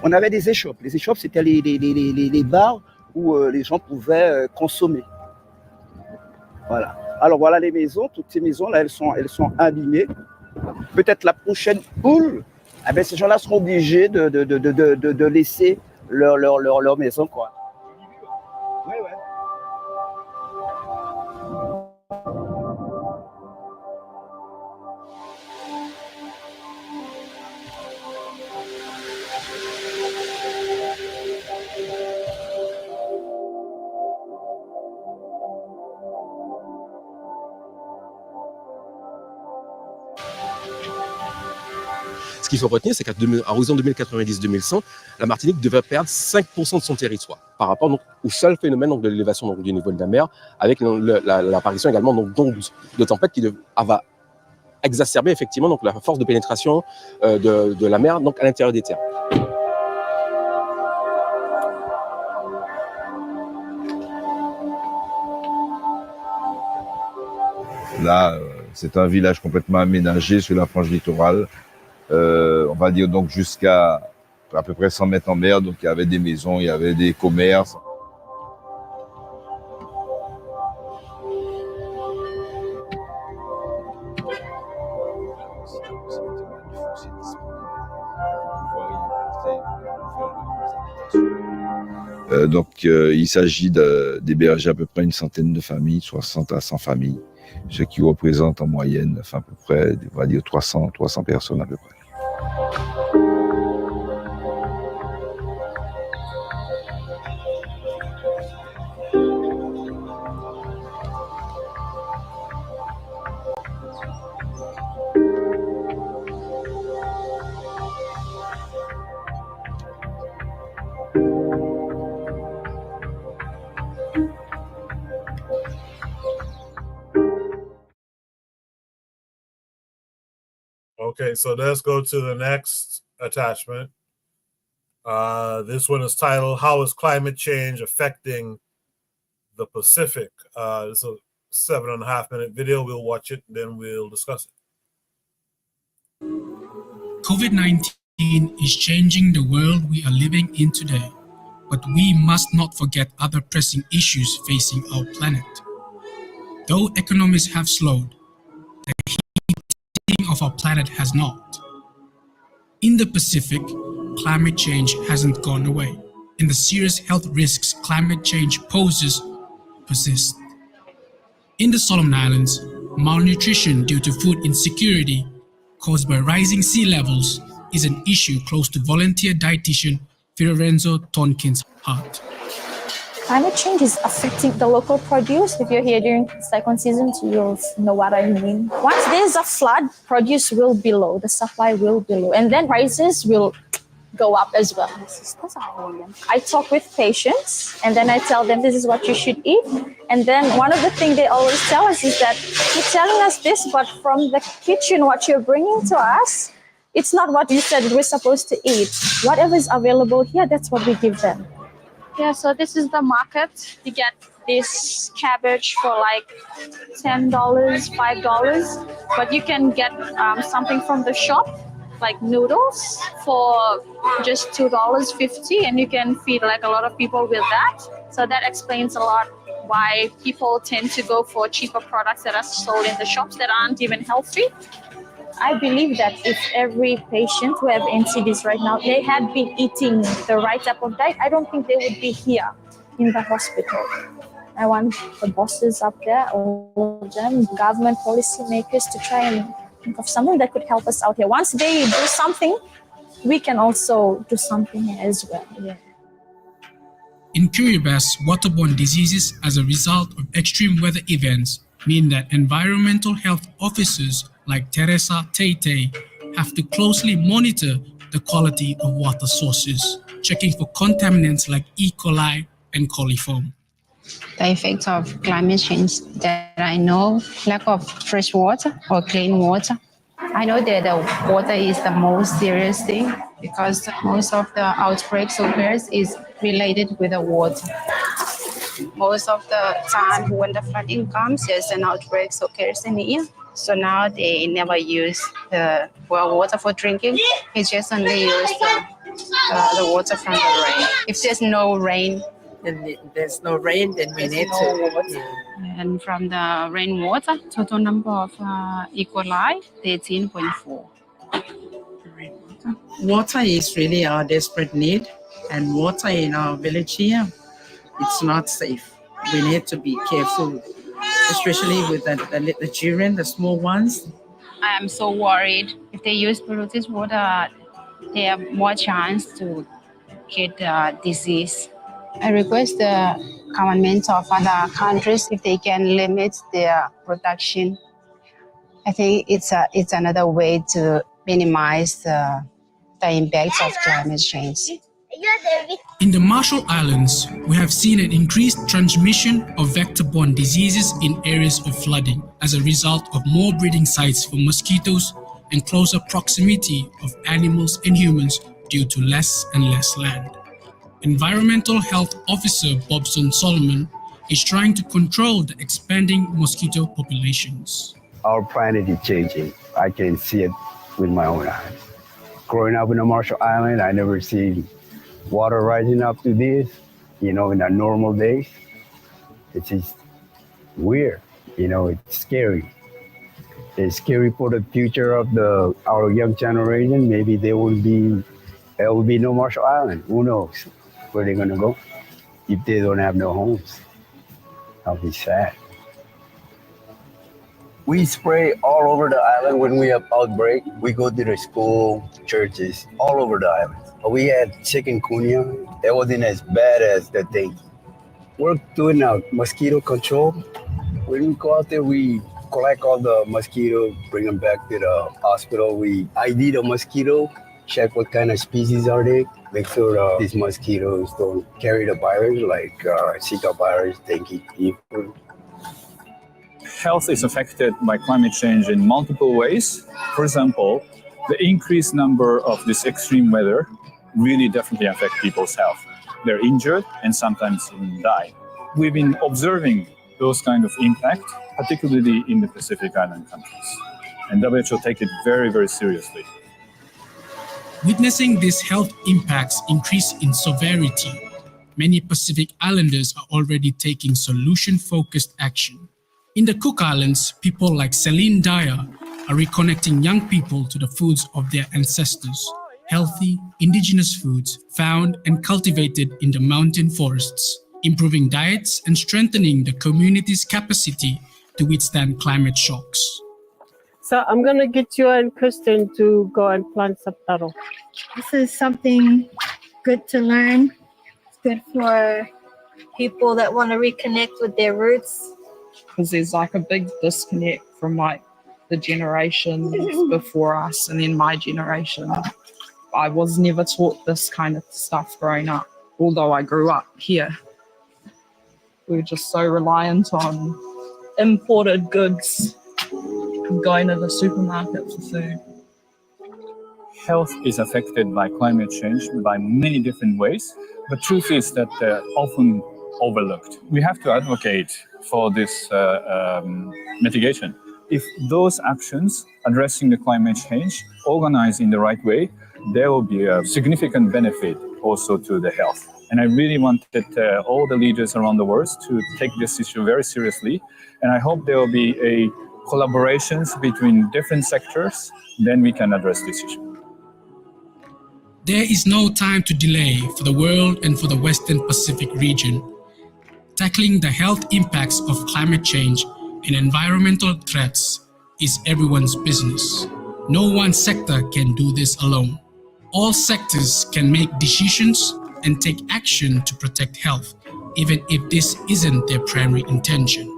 On avait des échoppes. Les échoppes, c'était les bars où les gens pouvaient consommer. Voilà. Alors voilà les maisons. Toutes ces maisons-là, elles sont abîmées. Peut-être la prochaine poule, eh bien, ces gens-là seront obligés de laisser leur maison, quoi. Ouais, ouais. Ce qu'il faut retenir, c'est qu'à horizon 2090-2100, la Martinique devrait perdre 5% de son territoire par rapport donc, au seul phénomène donc, de l'élévation du niveau de la mer, avec l'apparition également d'ondes de tempête qui va exacerber effectivement donc, la force de pénétration de la mer donc, à l'intérieur des terres. Là, c'est un village complètement aménagé sur la frange littorale. On va dire donc jusqu'à à peu près 100 mètres en mer, donc il y avait des maisons, il y avait des commerces. Donc il s'agit d'héberger à peu près une centaine de familles, 60 à 100 familles, ce qui représente en moyenne, enfin à peu près, on va dire 300 personnes à peu près. Okay, so let's go to the next attachment. This one is titled, How is Climate Change Affecting the Pacific? It's a 7.5-minute video. We'll watch it, then we'll discuss it. COVID-19 is changing the world we are living in today, but we must not forget other pressing issues facing our planet. Though economies have slowed, the heating of our planet has not. In the Pacific, climate change hasn't gone away, and the serious health risks climate change poses persist. In the Solomon Islands, malnutrition due to food insecurity caused by rising sea levels is an issue close to volunteer dietitian Fiorenzo Tonkin's heart. Climate change is affecting the local produce. If you're here during cyclone season, you'll know what I mean. Once there's a flood, produce will be low, the supply will be low, and then prices will go up as well. I talk with patients and then I tell them this is what you should eat. And then one of the things they always tell us is that you're telling us this, but from the kitchen, what you're bringing to us, it's not what you said we're supposed to eat. Whatever is available here, that's what we give them. Yeah, so this is the market. You get this cabbage for like $10, $5, but you can get something from the shop, like noodles, for just $2.50, and you can feed like a lot of people with that. So that explains a lot why people tend to go for cheaper products that are sold in the shops that aren't even healthy. I believe that if every patient who have NCDs right now, they had been eating the right type of diet, I don't think they would be here in the hospital. I want the bosses up there, all of them, government policymakers, to try and think of something that could help us out here. Once they do something, we can also do something as well. Yeah. In Kiribati, waterborne diseases as a result of extreme weather events mean that environmental health officers like Teresa Teitei have to closely monitor the quality of water sources, checking for contaminants like E. coli and coliform. The effects of climate change that I know, lack of fresh water or clean water. I know that the water is the most serious thing because most of the outbreaks occurs is related with the water. Most of the time when the flooding comes, there's an outbreak occurs in the year. So now they never use the well water for drinking. It's just only use the water from the rain. If there's no rain, then we need to. Water. And from the rainwater, total number of E. coli, 13.4. Water is really our desperate need, and water in our village here, it's not safe. We need to be careful, especially with the children, the small ones. I am so worried. If they use polluted water, they have more chance to get disease. I request the government of other countries if they can limit their production. I think it's another way to minimize the impacts of climate change. In the Marshall Islands, we have seen an increased transmission of vector-borne diseases in areas of flooding as a result of more breeding sites for mosquitoes and closer proximity of animals and humans due to less and less land. Environmental Health Officer Bobson Solomon is trying to control the expanding mosquito populations. Our planet is changing. I can see it with my own eyes. Growing up in the Marshall Islands, I never seen water rising up to this, in the normal days. It's just weird, it's scary. It's scary for the future of our young generation. Maybe there will be no Marshall Island. Who knows where they're gonna go if they don't have no homes. That'll be sad. We spray all over the island when we have outbreak. We go to the school, churches, all over the island. We had chikungunya. It wasn't as bad as the thing. We're doing mosquito control. When we go out there, we collect all the mosquitoes, bring them back to the hospital. We ID the mosquito, check what kind of species are they, make sure these mosquitoes don't carry the virus like Zika virus, dengue fever. Health is affected by climate change in multiple ways. For example, the increased number of this extreme weather really definitely affect people's health. They're injured and sometimes even die. We've been observing those kind of impact, particularly in the Pacific Island countries. And WHO take it very, very seriously. Witnessing these health impacts increase in severity, many Pacific Islanders are already taking solution-focused action. In the Cook Islands, people like Celine Dyer are reconnecting young people to the foods of their ancestors, healthy, indigenous foods found and cultivated in the mountain forests, improving diets and strengthening the community's capacity to withstand climate shocks. So I'm going to get you and Kristen to go and plant some taro. This is something good to learn. It's good for people that want to reconnect with their roots. Because there's like a big disconnect from like the generations before us and then my generation. I was never taught this kind of stuff growing up, although I grew up here. We were just so reliant on imported goods, going to the supermarket for food. Health is affected by climate change by many different ways, but truth is that they're often overlooked. We have to advocate for this mitigation. If those actions addressing the climate change organized in the right way, there will be a significant benefit also to the health. And I really wanted all the leaders around the world to take this issue very seriously. And I hope there will be a collaborations between different sectors, then we can address this issue. There is no time to delay for the world and for the Western Pacific region. Tackling the health impacts of climate change and environmental threats is everyone's business. No one sector can do this alone. All sectors can make decisions and take action to protect health, even if this isn't their primary intention.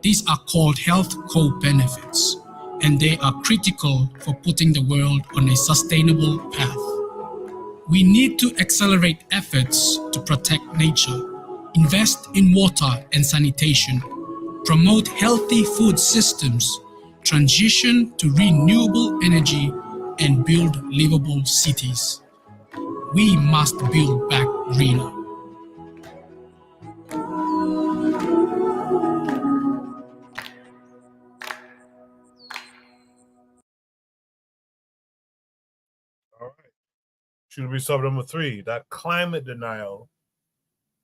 These are called health co-benefits, and they are critical for putting the world on a sustainable path. We need to accelerate efforts to protect nature, invest in water and sanitation, promote healthy food systems, transition to renewable energy, and build livable cities. We must build back greener. All right. Should be sub number 3. That climate denial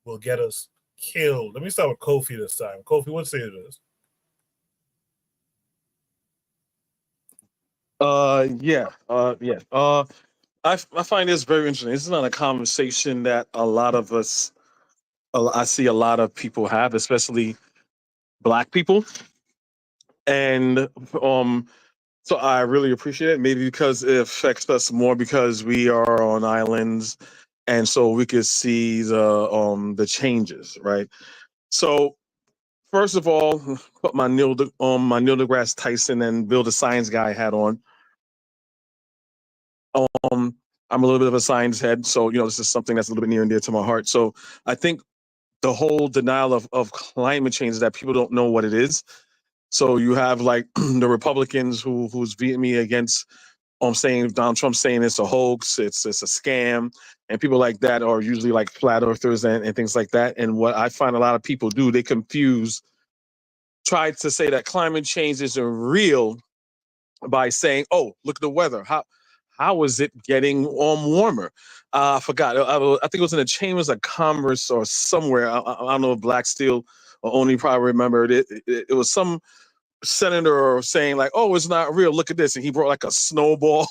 will get us killed. Let me start with Kofi this time. Kofi, what say it is? I find this very interesting. This is not a conversation that a lot of us, I see a lot of people have, especially Black people. And so I really appreciate it. Maybe because it affects us more because we are on islands, and so we could see the changes, right? So first of all, put my Neil deGrasse Tyson and Build a Science Guy hat on. I'm a little bit of a science head, so this is something that's a little bit near and dear to my heart. So I think the whole denial of climate change is that people don't know what it is. So you have like the Republicans who's beating me against saying Donald Trump saying it's a hoax, it's a scam, and people like that are usually like flat earthers and things like that. And what I find a lot of people do, they try to say that climate change isn't real by saying, oh, look at the weather. How is it getting warmer? I forgot. I think it was in the Chambers of Commerce or somewhere. I don't know if Black Steel or Oni probably remembered it. It was some senator saying like, oh, it's not real. Look at this. And he brought like a snowball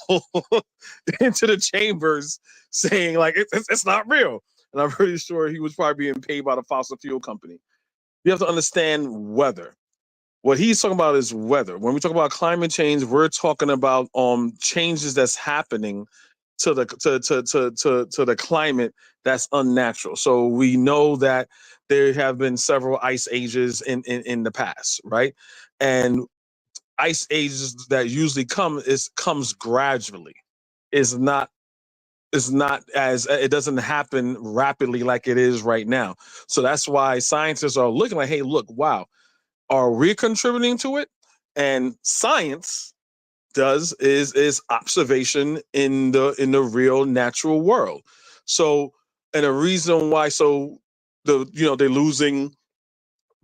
into the chambers saying like, it's not real. And I'm pretty sure he was probably being paid by the fossil fuel company. You have to understand weather. What he's talking about is weather. When we talk about climate change, we're talking about changes that's happening to the climate that's unnatural. So we know that there have been several ice ages in the past, right? And ice ages that usually comes gradually. It doesn't happen rapidly like it is right now. So that's why scientists are looking like, hey, look, wow. Are we contributing to it? And science is observation in the real natural world. So, and a reason why, they're losing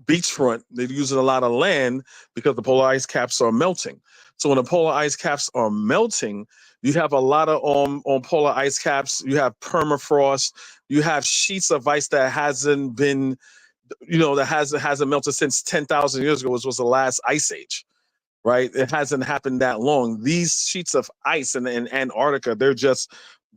beachfront, they're using a lot of land because the polar ice caps are melting. So when the polar ice caps are melting, you have a lot of on polar ice caps, you have permafrost, you have sheets of ice that hasn't been that hasn't melted since 10,000 years ago, which was the last ice age, right? It hasn't happened that long. These sheets of ice in Antarctica, they're just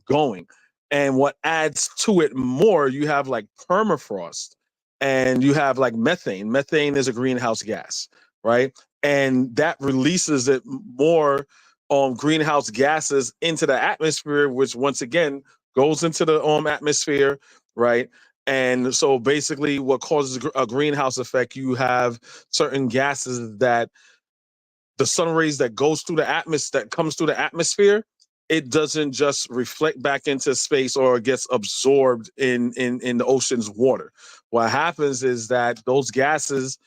going. And what adds to it more, you have like permafrost and you have like methane. Methane is a greenhouse gas, right? And that releases it more greenhouse gases into the atmosphere, which once again goes into the atmosphere, right? And so basically what causes a greenhouse effect, you have certain gases that the sun rays that goes through the atmosphere, that comes through the atmosphere, it doesn't just reflect back into space or gets absorbed in the ocean's water. What happens is that those gases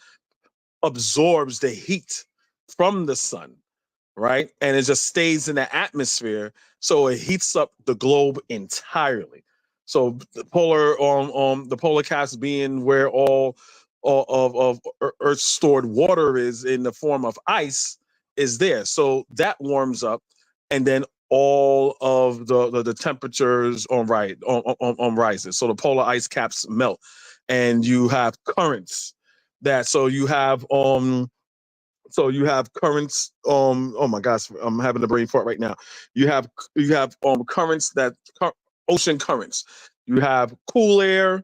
absorbs the heat from the sun, right? And it just stays in the atmosphere, so it heats up the globe entirely. So the polar caps being where all of Earth's stored water is in the form of ice is there. So that warms up, and then all of the temperatures on rises. So the polar ice caps melt, and you have currents that so you have currents. Oh my gosh, I'm having a brain fart right now. You have currents ocean currents. You have cool air.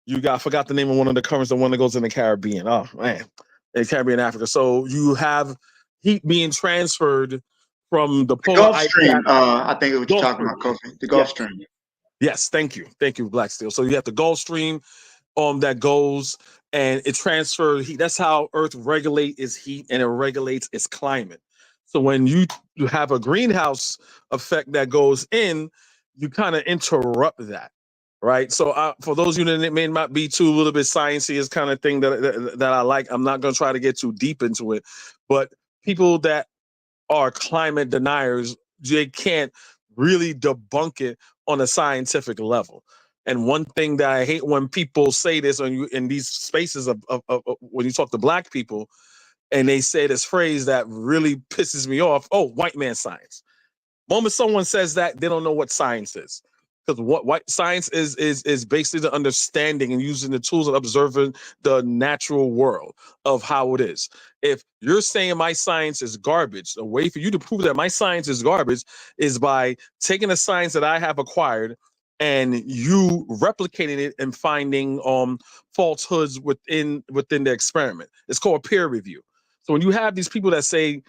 I forgot the name of one of the currents, the one that goes in the Caribbean. Oh man, in Caribbean, Africa. So you have heat being transferred from the The polar Gulf ice Stream, cap. I think is what you're Gulf talking Stream. about, Kofi. The Gulf Yes. Stream. Yes, thank you, Black Steel. So you have the Gulf Stream, that goes and it transfers heat. That's how Earth regulates its heat and it regulates its climate. So when you have a greenhouse effect that goes in, you kind of interrupt that, right? So for those of you that may not be too a little bit sciencey, is kind of thing that I like. I'm not going to try to get too deep into it, but people that are climate deniers, they can't really debunk it on a scientific level. And one thing that I hate when people say this in these spaces of when you talk to Black people, and they say this phrase that really pisses me off. Oh, white man science. Moment someone says that, they don't know what science is. Because what white science is basically the understanding and using the tools of observing the natural world of how it is. If you're saying my science is garbage, the way for you to prove that my science is garbage is by taking the science that I have acquired and you replicating it and finding falsehoods within the experiment. It's called peer review. So when you have these people that say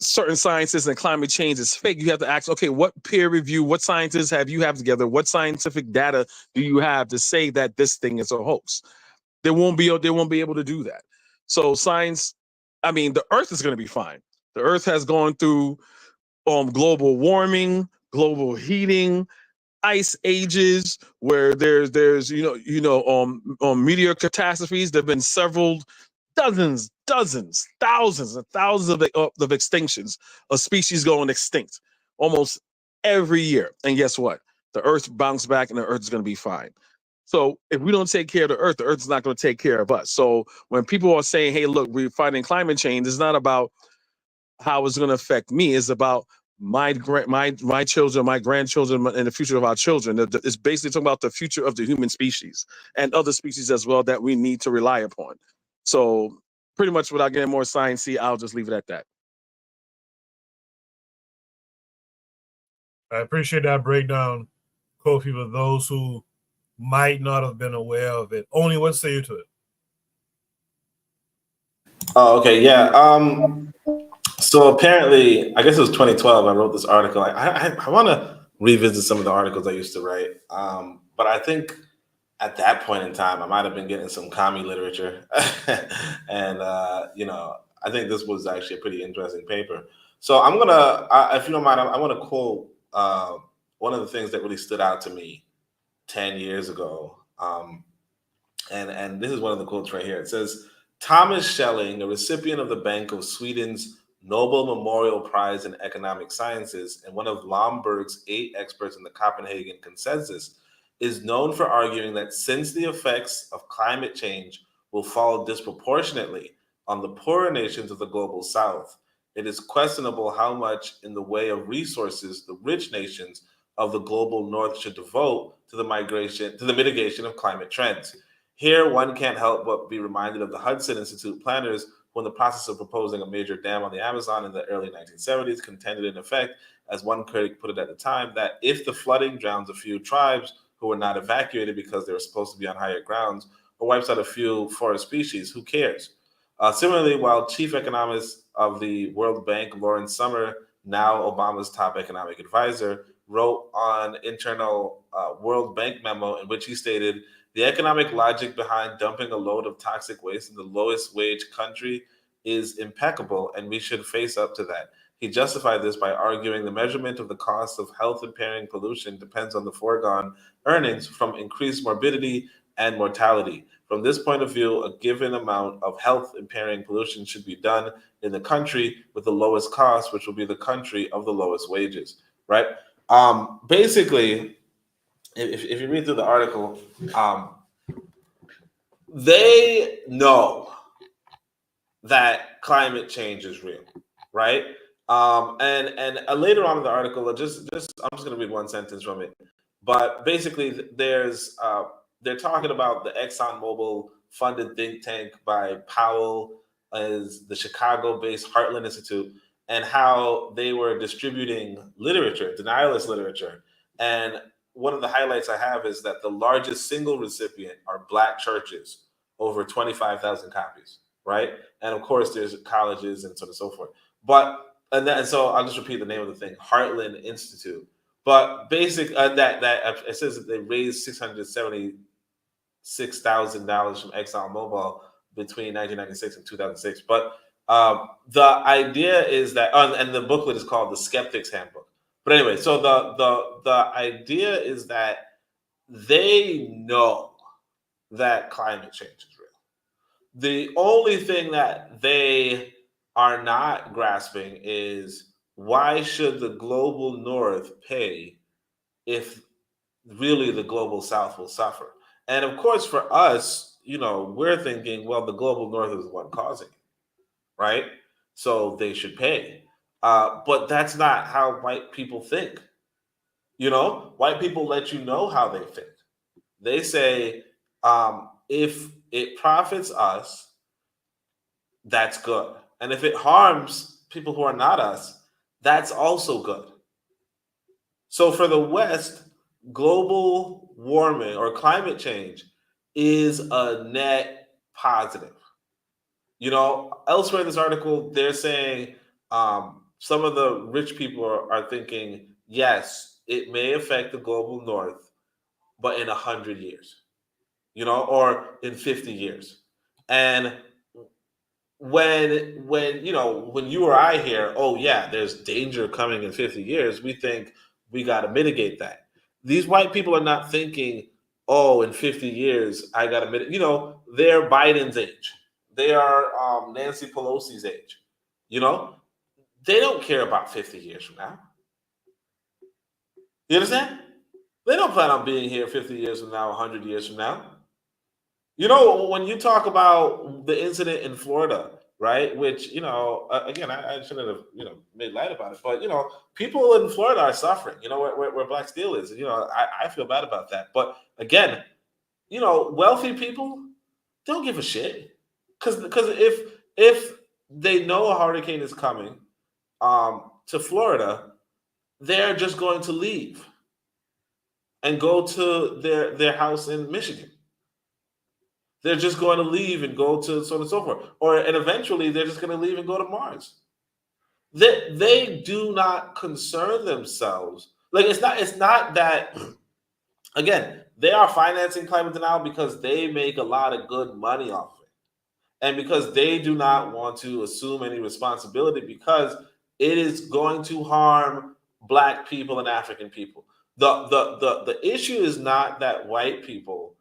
certain sciences and climate change is fake, you have to ask, okay, what peer review, what scientists have you have together? What scientific data do you have to say that this thing is a hoax? They won't be able to do that. So science, I mean, the Earth is going to be fine. The Earth has gone through global warming, global heating, ice ages where there's meteor catastrophes. There have been several dozens, thousands and thousands of extinctions of species going extinct almost every year. And guess what? The Earth bounced back and the Earth is going to be fine. So if we don't take care of the Earth is not going to take care of us. So when people are saying, hey, look, we're fighting climate change, it's not about how it's going to affect me. It's about my children, my grandchildren, and the future of our children. It's basically talking about the future of the human species and other species as well that we need to rely upon. So pretty much without getting more sciencey, I'll just leave it at that. I appreciate that breakdown, Kofi, for those who might not have been aware of it. Only what say you to it? Oh, okay, yeah. So apparently, I guess it was 2012. I wrote this article. I want to revisit some of the articles I used to write, but I think at that point in time, I might have been getting some commie literature, and I think this was actually a pretty interesting paper. So I'm gonna, if you don't mind, I want to quote one of the things that really stood out to me 10 years ago, and this is one of the quotes right here. It says, Thomas Schelling, a recipient of the Bank of Sweden's Nobel Memorial Prize in Economic Sciences and one of Lomborg's 8 experts in the Copenhagen Consensus, is known for arguing that since the effects of climate change will fall disproportionately on the poorer nations of the global south, it is questionable how much in the way of resources the rich nations of the global north should devote to the mitigation of climate trends. Here, one can't help but be reminded of the Hudson Institute planners who, in the process of proposing a major dam on the Amazon in the early 1970s, contended in effect, as one critic put it at the time, that if the flooding drowns a few tribes who were not evacuated because they were supposed to be on higher grounds, or wipes out a few forest species, who cares? Similarly, while chief economist of the World Bank, Lawrence Summer, now Obama's top economic advisor, wrote on internal World Bank memo in which he stated the economic logic behind dumping a load of toxic waste in the lowest wage country is impeccable, and we should face up to that. He justified this by arguing the measurement of the cost of health impairing pollution depends on the foregone earnings from increased morbidity and mortality. From this point of view, a given amount of health impairing pollution should be done in the country with the lowest cost, which will be the country of the lowest wages, right? Basically, if you read through the article, they know that climate change is real, right? And later on in the article, I'm just going to read one sentence from it. But basically, they're talking about the ExxonMobil funded think tank by Powell, as the Chicago-based Heartland Institute, and how they were distributing literature, denialist literature. And one of the highlights I have is that the largest single recipient are Black churches, over 25,000 copies, right? And of course, there's colleges and so on and so forth. So I'll just repeat the name of the thing: Heartland Institute. But it says that they raised $676,000 from ExxonMobil between 1996 and 2006. But the idea is that, and the booklet is called The Skeptic's Handbook. But anyway, so the idea is that they know that climate change is real. The only thing that they are not grasping is, why should the global north pay if really the global south will suffer? And of course, for us, we're thinking, well, the global north is the one causing it, right? So they should pay. But that's not how white people think. White people let you know how they think. They say, if it profits us, that's good. And if it harms people who are not us, that's also good. So for the West, global warming or climate change is a net positive. Elsewhere in this article, they're saying some of the rich people are thinking, yes, it may affect the global north, but in 100 years, or in 50 years. And when you or I hear, oh yeah, there's danger coming in 50 years, we think we got to mitigate that. These white people are not thinking, oh, in 50 years, I got to mitigate. They're Biden's age. They are Nancy Pelosi's age. They don't care about 50 years from now. You understand? They don't plan on being here 50 years from now, 100 years from now. When you talk about the incident in Florida, right? Which, again, I shouldn't have, made light about it, but, people in Florida are suffering, where Black Steel is. I feel bad about that. But again, wealthy people don't give a shit. Because if they know a hurricane is coming to Florida, they're just going to leave and go to their house in Michigan. They're just going to leave and go to so on and so forth. And eventually they're just going to leave and go to Mars. They do not concern themselves. Like, it's not that, again, they are financing climate denial because they make a lot of good money off of it. And because they do not want to assume any responsibility, because it is going to harm Black people and African people. The issue is not that white people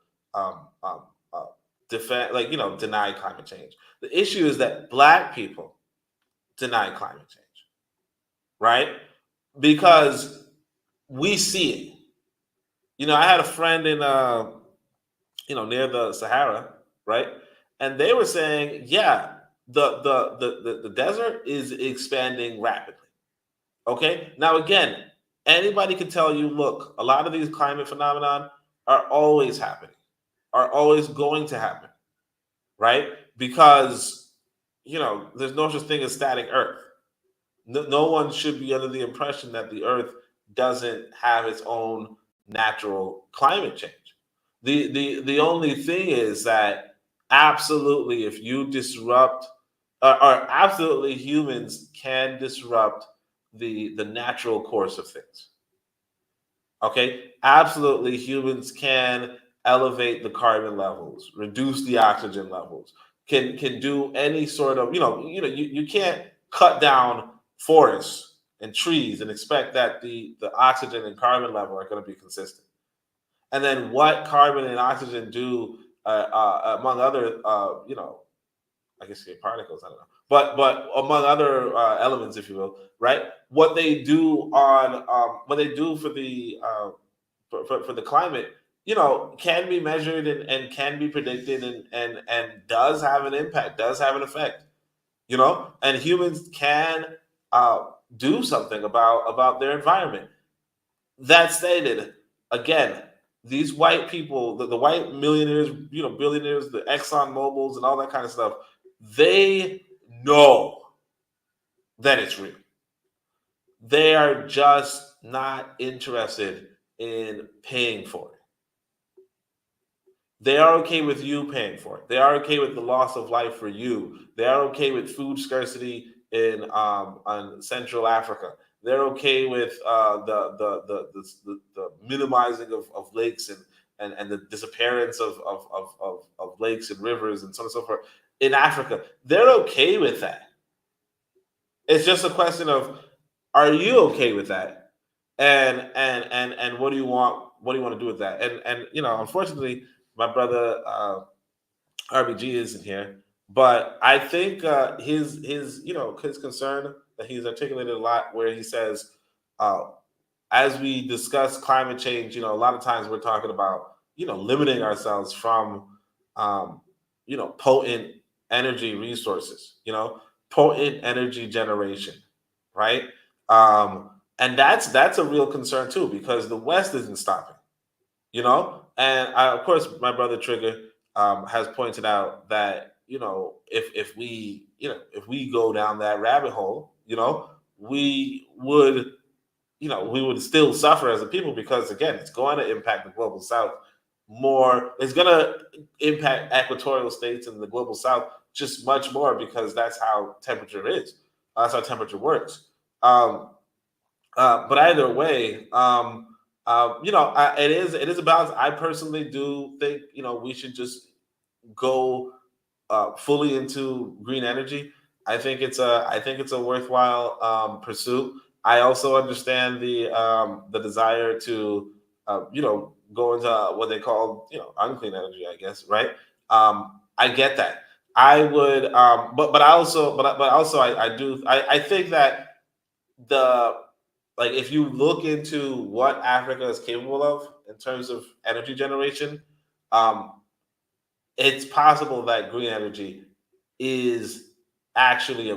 deny climate change. The issue is that Black people deny climate change, right? Because we see it. I had a friend in, near the Sahara, right? And they were saying, yeah, the desert is expanding rapidly. Okay. Now, again, anybody can tell you, look, a lot of these climate phenomenon are always happening, are always going to happen, right? Because, there's no such thing as static Earth. No one should be under the impression that the Earth doesn't have its own natural climate change. The only thing is that absolutely, if you disrupt, or absolutely humans can disrupt the natural course of things. Okay, absolutely, humans can elevate the carbon levels, reduce the oxygen levels, can do any sort of, you can't cut down forests and trees and expect that the oxygen and carbon level are going to be consistent. And then what carbon and oxygen do, among other, I guess particles, I don't know, but among other elements, if you will, right? What they do for the for the climate, can be measured and can be predicted and does have an impact, does have an effect, and humans can do something about their environment. That stated, again, these white people, the white millionaires, billionaires, the Exxon Mobil's and all that kind of stuff, they know that it's real. They are just not interested in paying for it. They are okay with you paying for it. They are okay with the loss of life for you. They are okay with food scarcity in Central Africa. They're okay with the minimizing of lakes and the disappearance of lakes and rivers and so on and so forth in Africa. They're okay with that. It's just a question of, are you okay with that? And what do you want? What do you want to do with that? And unfortunately, my brother RBG isn't here, but I think his concern that he's articulated a lot, where he says, as we discuss climate change, a lot of times we're talking about limiting ourselves from potent energy resources, potent energy generation, right? And that's a real concern too, because the West isn't stopping, and of course my brother Trigger has pointed out that if we go down that rabbit hole, we would still suffer as a people, because again, it's going to impact the global South more. It's going to impact equatorial states in the global South just much more, because that's how temperature is. That's how temperature works. But either way, it is a balance. I personally do think we should just go fully into green energy. I think it's a worthwhile pursuit. I also understand the desire to go into what they call unclean energy, I guess, right? I get that. I would, but also I think that if you look into what Africa is capable of in terms of energy generation, it's possible that green energy is actually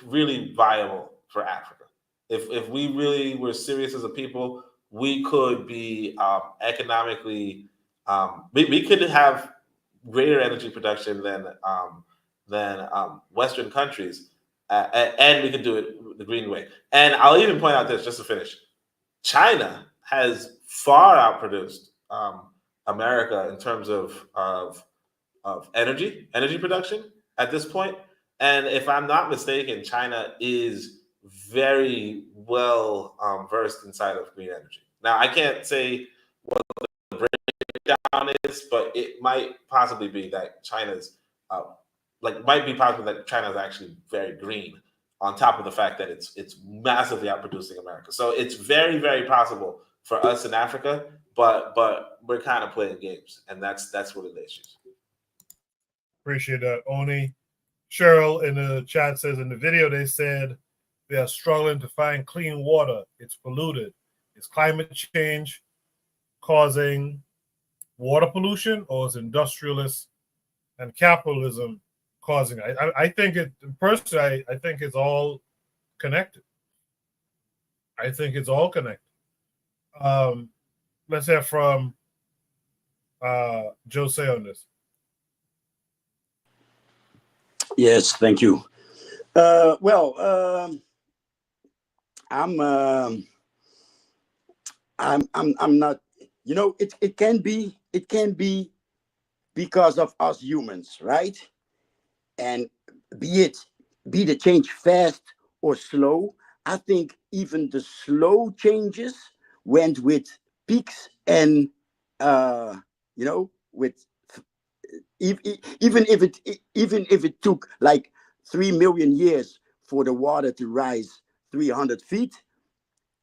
really viable for Africa. If we really were serious as a people, we could be economically, we could have greater energy production than Western countries, and we could do it the green way. And I'll even point out this, just to finish: China has far outproduced America in terms of energy production at this point. And if I'm not mistaken, China is very well versed inside of green energy. Now, I can't say what the breakdown is, but it might possibly be that China's actually very green, on top of the fact that it's massively outproducing America. So it's very, very possible for us in Africa, but we're kind of playing games, and that's one of the issues. Appreciate that, Oni. Cheryl in the chat says, in the video they said they are struggling to find clean water. It's polluted. Is climate change causing water pollution, or is industrialists and capitalism causing it? I think it, personally, I think it's all connected. I think it's all connected. Let's hear from Jose on this. Yes, thank you. I'm not. It can be because of us humans, right? And be the change fast or slow. I think even the slow changes went with peaks and with even if it took like 3 million years for the water to rise 300 feet,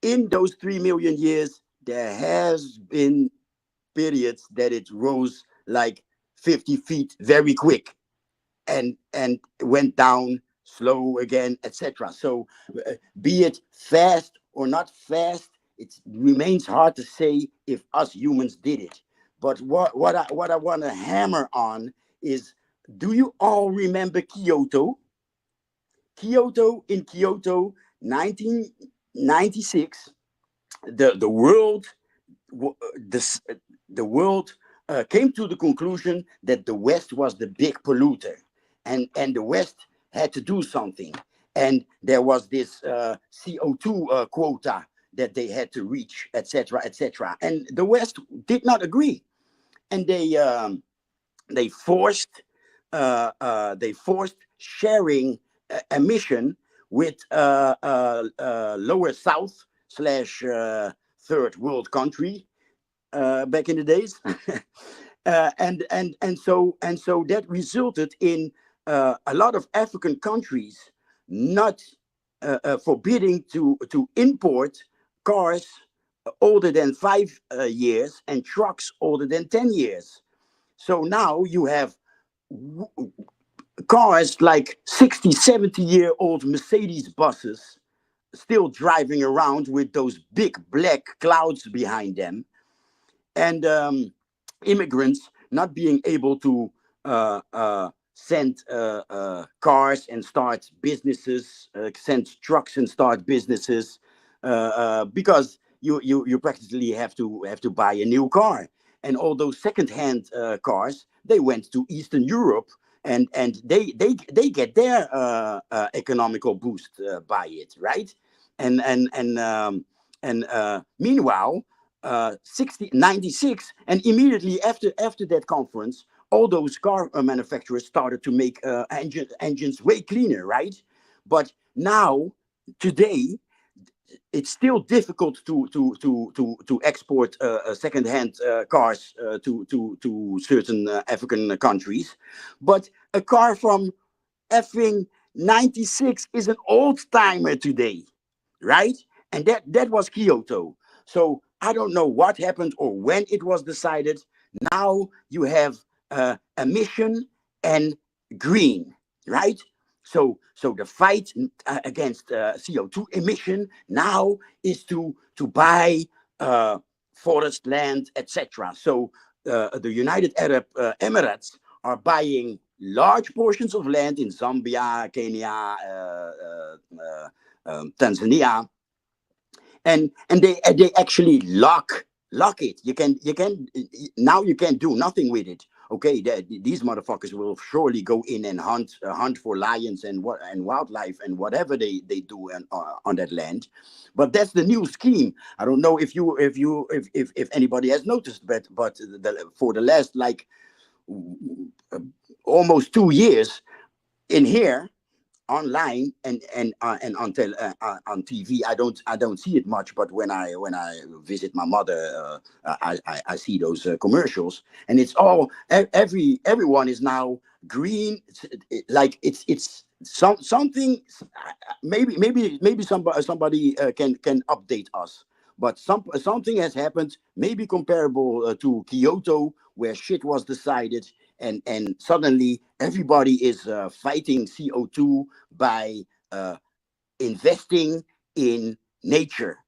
in those 3 million years there has been periods that it rose like 50 feet very quick and went down slow again, etc. So be it fast or not fast, it remains hard to say if us humans did it. But what I want to hammer on is, do you all remember Kyoto? In Kyoto 1996, the world the world came to the conclusion that the West was the big polluter, and the West had to do something. And there was this CO2 quota that they had to reach, etc., etc. And the West did not agree, and they forced sharing emission with lower south slash third world country back in the days. And so that resulted in a lot of African countries not forbidding to import cars older than 5 years and trucks older than 10 years. So now you have cars like 60, 70-year-old Mercedes buses still driving around with those big black clouds behind them, and immigrants not being able to send cars and start businesses, send trucks and start businesses, because you practically have to buy a new car. And all those second-hand cars, they went to Eastern Europe, and they get their economical boost by it, right? And meanwhile, 96, and immediately after that conference, all those car manufacturers started to make engines way cleaner, right? But now, today, it's still difficult to export second-hand cars to certain African countries. But a car from effing 96 is an old timer today, right? And that was Kyoto. So I don't know what happened or when it was decided. Now you have emission and green, right? So the fight against CO2 emission now is to buy forest land, etc. So the United Arab Emirates are buying large portions of land in Zambia, Kenya, Tanzania, and they actually lock it. You can now you can't do nothing with it. Okay, these motherfuckers will surely go in and hunt for lions and wildlife and whatever they do on that land. But that's the new scheme. I don't know if anybody has noticed, but for the last like almost 2 years in here, online and on TV, I don't see it much, but when I visit my mother, I see those commercials, and it's all everyone is now green. Like it's something. Maybe somebody can update us. But something has happened, maybe comparable to Kyoto, where shit was decided, and suddenly everybody is fighting CO2 by investing in nature.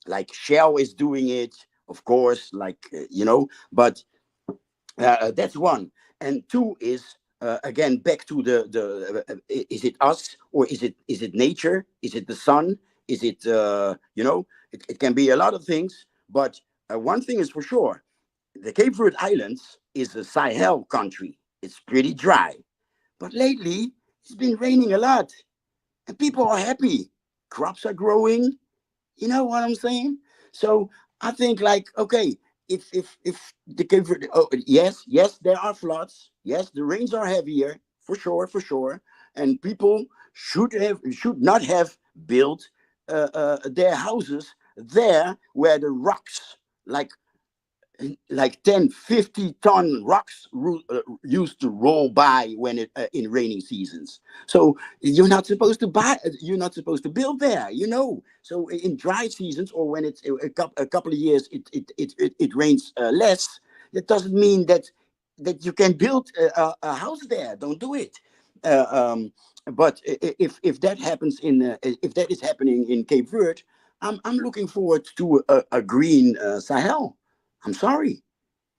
Like Shell is doing it, of course, like but that's one. And two is again back to the is it us or is it nature? Is it the sun? Is it it can be a lot of things, but one thing is for sure: the Cape Verde Islands is a Sahel country. It's pretty dry, but lately it's been raining a lot, and people are happy. Crops are growing. You know what I'm saying? So I think, like, okay, if the Cape Verde, oh, yes, there are floods. Yes, the rains are heavier for sure, and people should not have built their houses there where the rocks like 10, 50-ton rocks used to roll by when it in raining seasons. So you're not supposed to build there, you know. So in dry seasons, or when it's a couple of years it rains less, that doesn't mean that you can build a house there. Don't do it. But if that happens if that is happening in Cape Verde, I'm looking forward to a green Sahel. I'm sorry,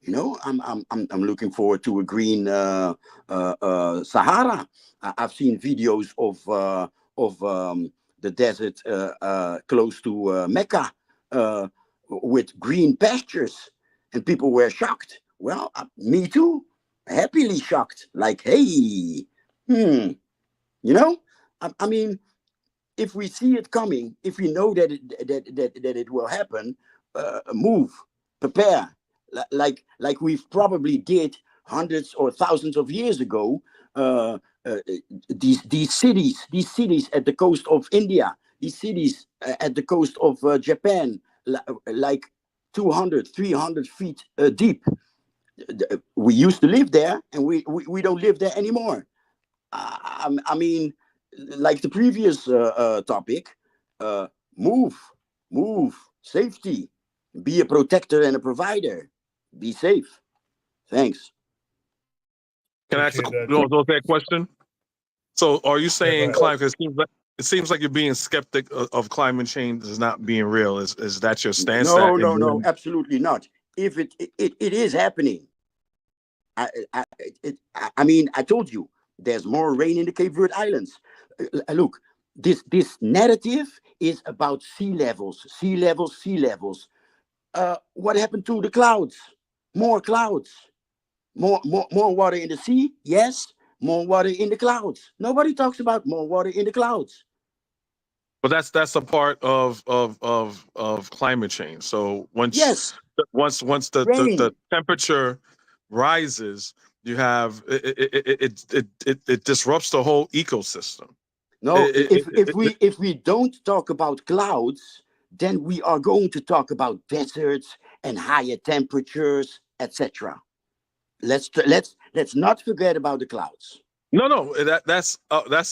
you know, I'm looking forward to a green Sahara. I've seen videos of the desert close to Mecca with green pastures, and people were shocked. Well, me too, happily shocked. Like, hey, you know, I mean, if we see it coming, if we know that it will happen, move, prepare, like we've probably did hundreds or thousands of years ago. These cities at the coast of India, these cities at the coast of Japan, like 200, 300 feet deep. We used to live there, and we don't live there anymore. I mean, like the previous topic, move, safety, be a protector and a provider, be safe. Thanks. Can I ask Appreciate that. that question? So, are you saying go ahead. climate? It seems like you're being skeptic of climate change is not being real. Is that your stance? No, absolutely not. If it is happening, I mean, I told you, there's more rain in the Cape Verde Islands. Look, this narrative is about sea levels. What happened to the clouds? More clouds. More water in the sea? Yes. More water in the clouds. Nobody talks about more water in the clouds. But that's a part of climate change. So once the temperature rises, you have it disrupts the whole ecosystem. No, if we don't talk about clouds, then we are going to talk about deserts and higher temperatures, etc. Let's not forget about the clouds. No, that's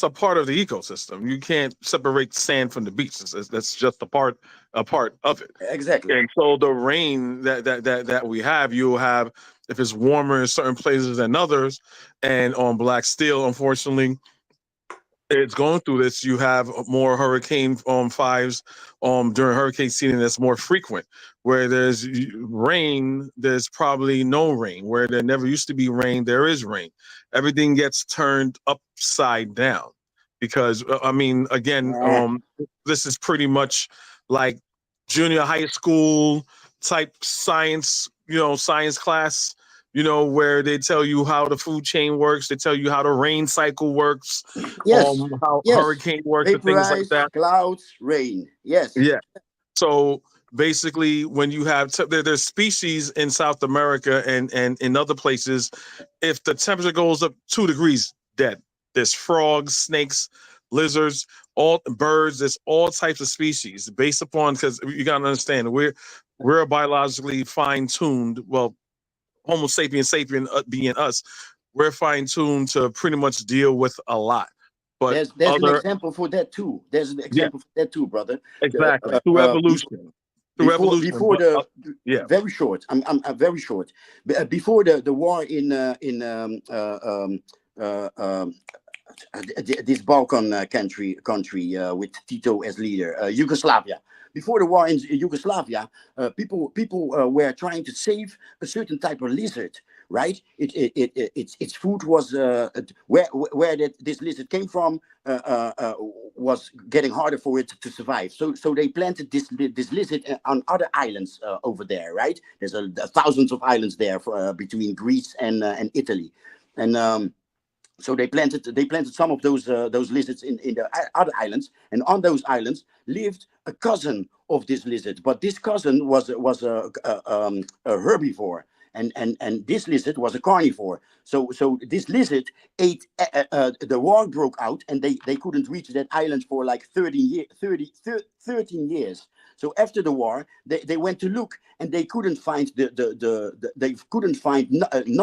a part of the ecosystem. You can't separate sand from the beach. That's just a part of it. Exactly. And so the rain that we have, you'll have, if it's warmer in certain places than others, and on Black Steel, unfortunately, it's going through this. You have more hurricane fives during hurricane season that's more frequent. Where there's rain, there's probably no rain. Where there never used to be rain, there is rain. Everything gets turned upside down because I mean, again, this is pretty much like junior high school type science, science class. Where they tell you how the food chain works, they tell you how the rain cycle works, Yes. how hurricane works, and things like Vaporize, that. clouds, rain. Yes. Yeah. So basically, when you have there's species in South America and in other places, if the temperature goes up 2 degrees, dead. There's frogs, snakes, lizards, all birds. There's all types of species based upon, because you got to understand we're biologically fine tuned. Well, Homo sapiens being us, we're fine tuned to pretty much deal with a lot. But there's an example for that too. There's an example for that too, brother. Exactly. Through evolution. Before very short. I'm very short. Before the war in this Balkan country with Tito as leader, Yugoslavia. Before the war in Yugoslavia, people were trying to save a certain type of lizard, right? Its food was where this lizard came from was getting harder for it to survive. So they planted this lizard on other islands over there, right? There's thousands of islands there between Greece and Italy, and so they planted some of those lizards in the other islands, and on those islands lived a cousin of this lizard. But this cousin was a herbivore, and this lizard was a carnivore. So this lizard ate. The war broke out, and they couldn't reach that island for like 13 years. So after the war, they went to look, and they couldn't find none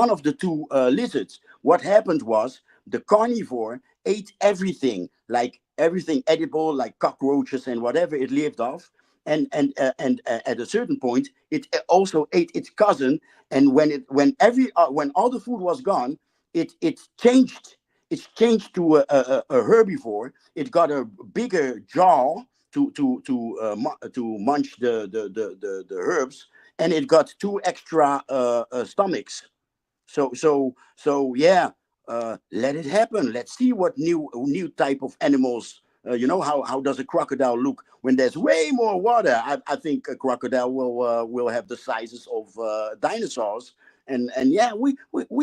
of the two lizards. What happened was the carnivore ate everything, like everything edible, like cockroaches and whatever it lived off. And at a certain point, it also ate its cousin. And when all the food was gone, it changed. It's changed to a herbivore. It got a bigger jaw to munch the herbs, and it got 2 extra stomachs. So yeah, let it happen. Let's see what new type of animals. How does a crocodile look when there's way more water? I think a crocodile will have the sizes of dinosaurs. And yeah, we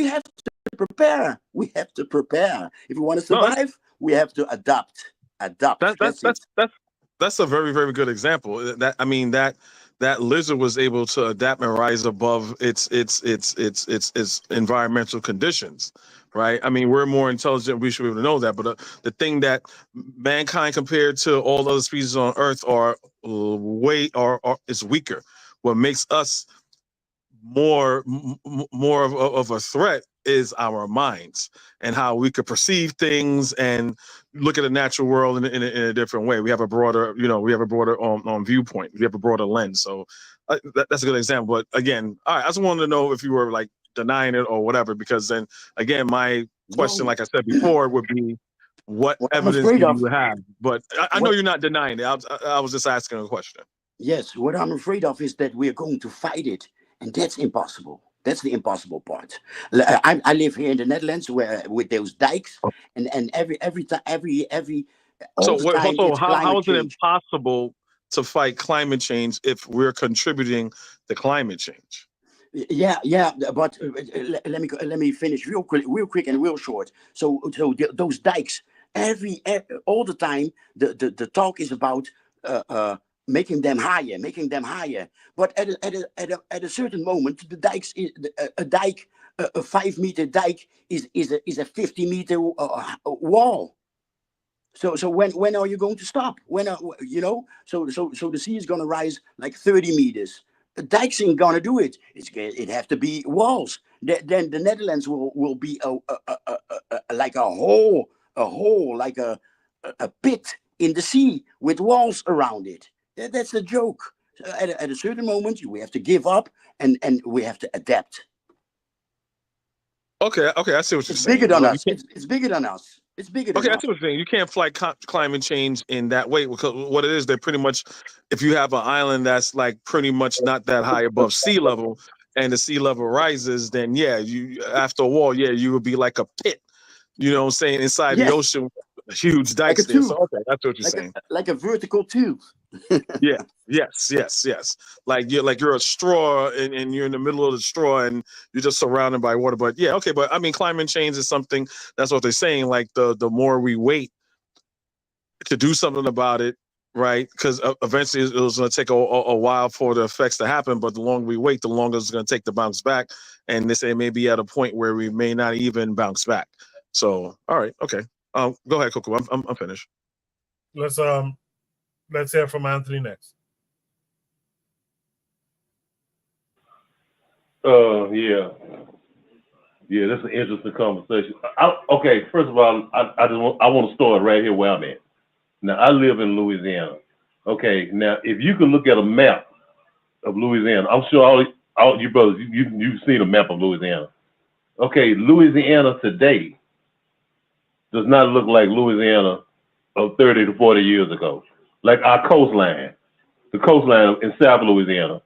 have to prepare. We have to prepare. If we want to survive, we have to adapt. That's a very, very good example. That lizard was able to adapt and rise above its environmental conditions, right? I mean, we're more intelligent. We should be able to know that. But the thing that mankind compared to all other species on Earth are is weaker. What makes us more of a threat is our minds and how we could perceive things and look at the natural world in a different way. We have a broader, viewpoint. We have a broader lens. So that's a good example. But again, all right, I just wanted to know if you were like denying it or whatever, because then again, my question, like I said before, would be what evidence do you have? But I know you're not denying it. I was just asking a question. Yes, what I'm afraid of is that we're going to fight it, and that's impossible. That's the impossible part. I live here in the Netherlands, with those dikes, and every time, all the time, it's how is it climate change. impossible to fight climate change if we're contributing to climate change? Yeah, but let me finish real quick and real short. So those dikes, all the time, the talk is about making them higher. But at a certain moment, the dikes a 5-meter dike is a 50-meter wall. So when are you going to stop? So the sea is going to rise like 30 meters. The dikes ain't gonna do it. It have to be walls. Then the Netherlands will be like a hole, like a pit in the sea with walls around it. That's a joke. At a certain moment, we have to give up and we have to adapt. Okay, I see what you're saying. Bigger than us. It's bigger than us. It's bigger than Okay, us. I see what you're saying. You can't fight climate change in that way, because what it is, they're pretty much, if you have an island that's like pretty much not that high above sea level, and the sea level rises, then yeah, you after a wall, yeah, you would be like a pit. You know what I'm saying? Inside the ocean, huge dikes there. So okay, that's what you're saying. Like a vertical tube. Yeah. Yes. Like you're a straw and you're in the middle of the straw and you're just surrounded by water. But yeah, okay. But I mean, climate change is something, that's what they're saying. Like the more we wait to do something about it, right? Because eventually it was going to take a while for the effects to happen. But the longer we wait, the longer it's going to take to bounce back. And they say maybe at a point where we may not even bounce back. So, all right. Okay. Go ahead, Coco. I'm finished. Let's hear from Anthony next. Yeah, that's an interesting conversation. Okay, first of all, I want to start right here where I'm at. Now, I live in Louisiana. Okay, now if you can look at a map of Louisiana, I'm sure all you brothers, you've seen a map of Louisiana. Okay, Louisiana today does not look like Louisiana of 30 to 40 years ago. Like our coastline, the coastline in South Louisiana.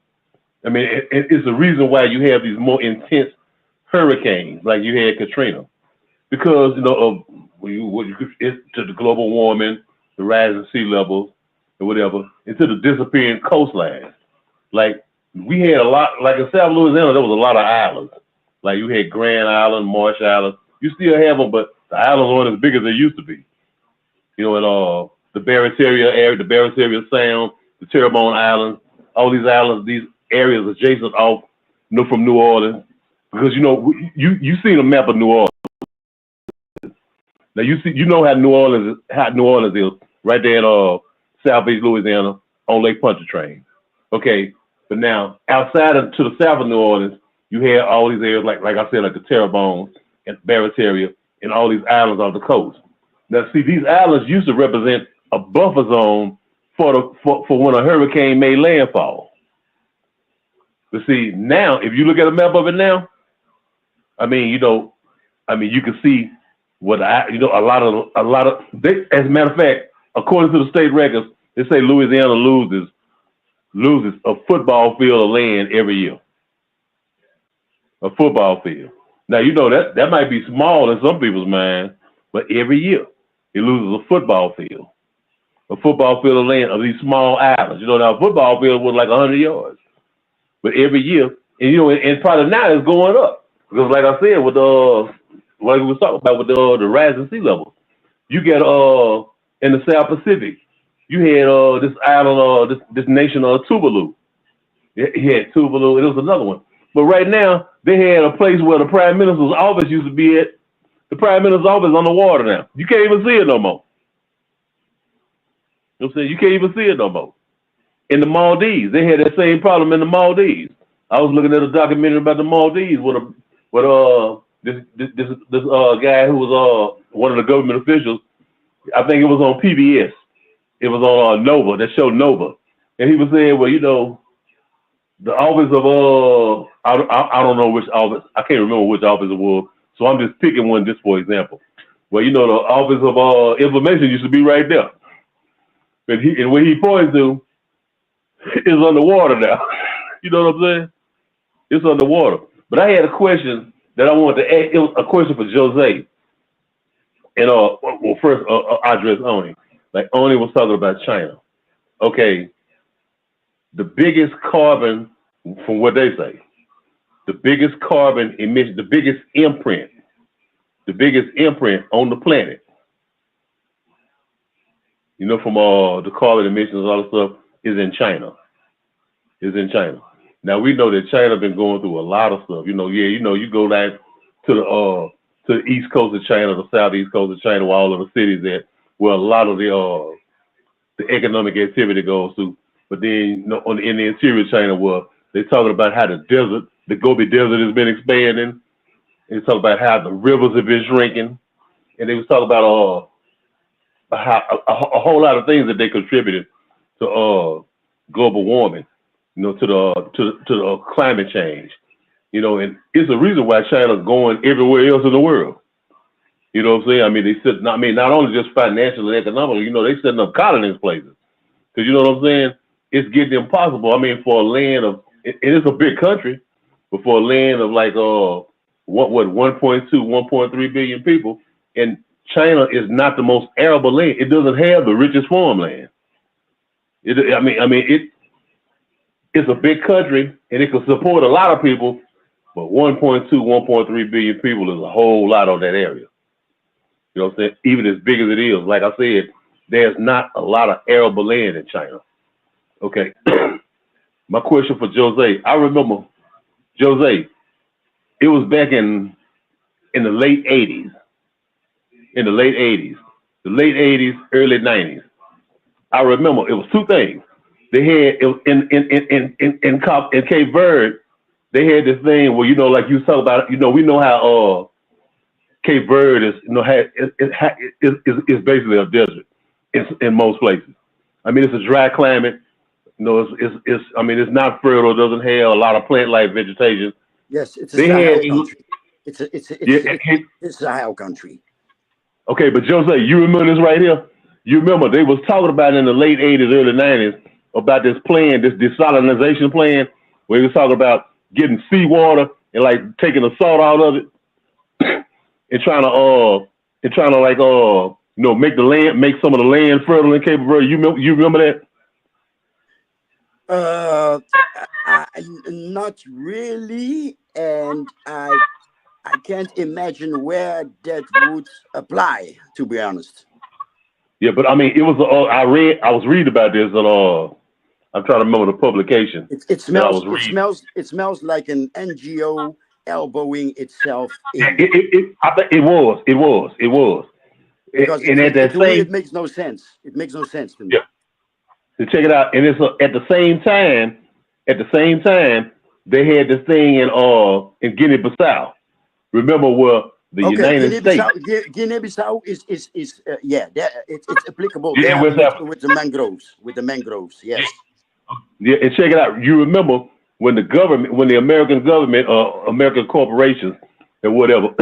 I mean, it's the reason why you have these more intense hurricanes, like you had Katrina, because it's to the global warming, the rising sea levels, and whatever, and to the disappearing coastlines. Like we had a lot, like in South Louisiana, there was a lot of islands. Like you had Grand Island, Marsh Island. You still have them, but the islands aren't as big as they used to be. And the Barataria area, the Barataria Sound, the Terrebonne Islands, all these islands, these areas adjacent off, from New Orleans, because you seen a map of New Orleans. Now you know how New Orleans is right there in southeast Louisiana on Lake Pontchartrain. Okay, but now outside to the south of New Orleans, you had all these areas like I said, like the Terrebonne and Barataria and all these islands off the coast. Now see, these islands used to represent a buffer zone for when a hurricane made landfall. But see, now if you look at a map of it now, I mean you can see what a lot of as a matter of fact, according to the state records, they say Louisiana loses a football field of land every year. A football field. Now that might be small in some people's mind, but every year it loses a football field. A football field of land of these small islands. Now a football field was like 100 yards. But every year, and probably now it's going up. Because like I said, with like we was talking about with the rising sea level, you get in the South Pacific, you had this island, this nation of Tuvalu. You had Tuvalu, and there was another one. But right now, they had a place where the Prime Minister's office used to be at. The Prime Minister's office is on the water now. You can't even see it no more. You know what I'm saying? You can't even see it no more. In the Maldives, they had that same problem in the Maldives. I was looking at a documentary about the Maldives with this guy who was one of the government officials. I think it was on PBS. It was on Nova, that show Nova. And he was saying, well, the office of I don't know which office. I can't remember which office it was. So I'm just picking one just for example. Well, the office of information used to be right there. And where he points to is underwater now. You know what I'm saying? It's underwater. But I had a question that I wanted to ask. It was a question for Jose. And well, first I address Oni. Like Oni was talking about China. Okay. The biggest carbon, from what they say, the biggest carbon emission, the biggest imprint on the planet, from the carbon emissions and all the stuff, is in China. Now we know that China been going through a lot of stuff. You go like to the east coast of China, the southeast coast of China, where all of the cities at, where a lot of the economic activity goes to. But then in the interior of China, where they're talking about how the Gobi Desert has been expanding. They talk about how the rivers have been shrinking, and they was talking about how a whole lot of things that they contributed to global warming, to the climate change, and it's a reason why China's going everywhere else in the world. You know what I'm saying? I mean, not only just financially and economically, they setting up colonies places. Because you know what I'm saying? It's getting impossible. I mean, for a land of, and it's a big country, but for a land of like 1.2, 1.3 billion people, and China is not the most arable land. It doesn't have the richest farmland. It's a big country and it can support a lot of people, but 1.2, 1.3 billion people is a whole lot on that area. You know what I'm saying? Even as big as it is, like I said, there's not a lot of arable land in China. Okay. My question for Jose, I remember, Jose, it was back in the late 80s. In the late 80s, early 90s. I remember it was two things. They had in Cape Verde, they had this thing where like you talk about, we know how Cape Verde is, is basically a desert in most places. I mean, it's a dry climate. It's not fertile. It doesn't have a lot of plant-like vegetation. Yes, it's a Sahel country. It's a Sahel country. Okay, but Jose, you remember this right here? You remember they was talking about in the late 80s, early 90s about this plan, this desalinization plan, where he was talking about getting seawater and like taking the salt out of it and trying to make some of the land fertile in Cape Verde. You remember that? Not really, and I can't imagine where that would apply, to be honest. Yeah, but I mean, it was. I was reading about this, and I'm trying to remember the publication. It smells like an NGO elbowing itself in. I think it was. Because And at that to me, it same, makes no sense. It makes no sense to me. yeah, to check it out, and it's at the same time. At the same time, they had this thing in Guinea-Bissau. Remember where the Okay, United States, Guinea-Bissau is yeah, it's applicable yeah, in there West Africa. with the mangroves, yes. Yeah, and check it out. You remember when the American government or American corporations and whatever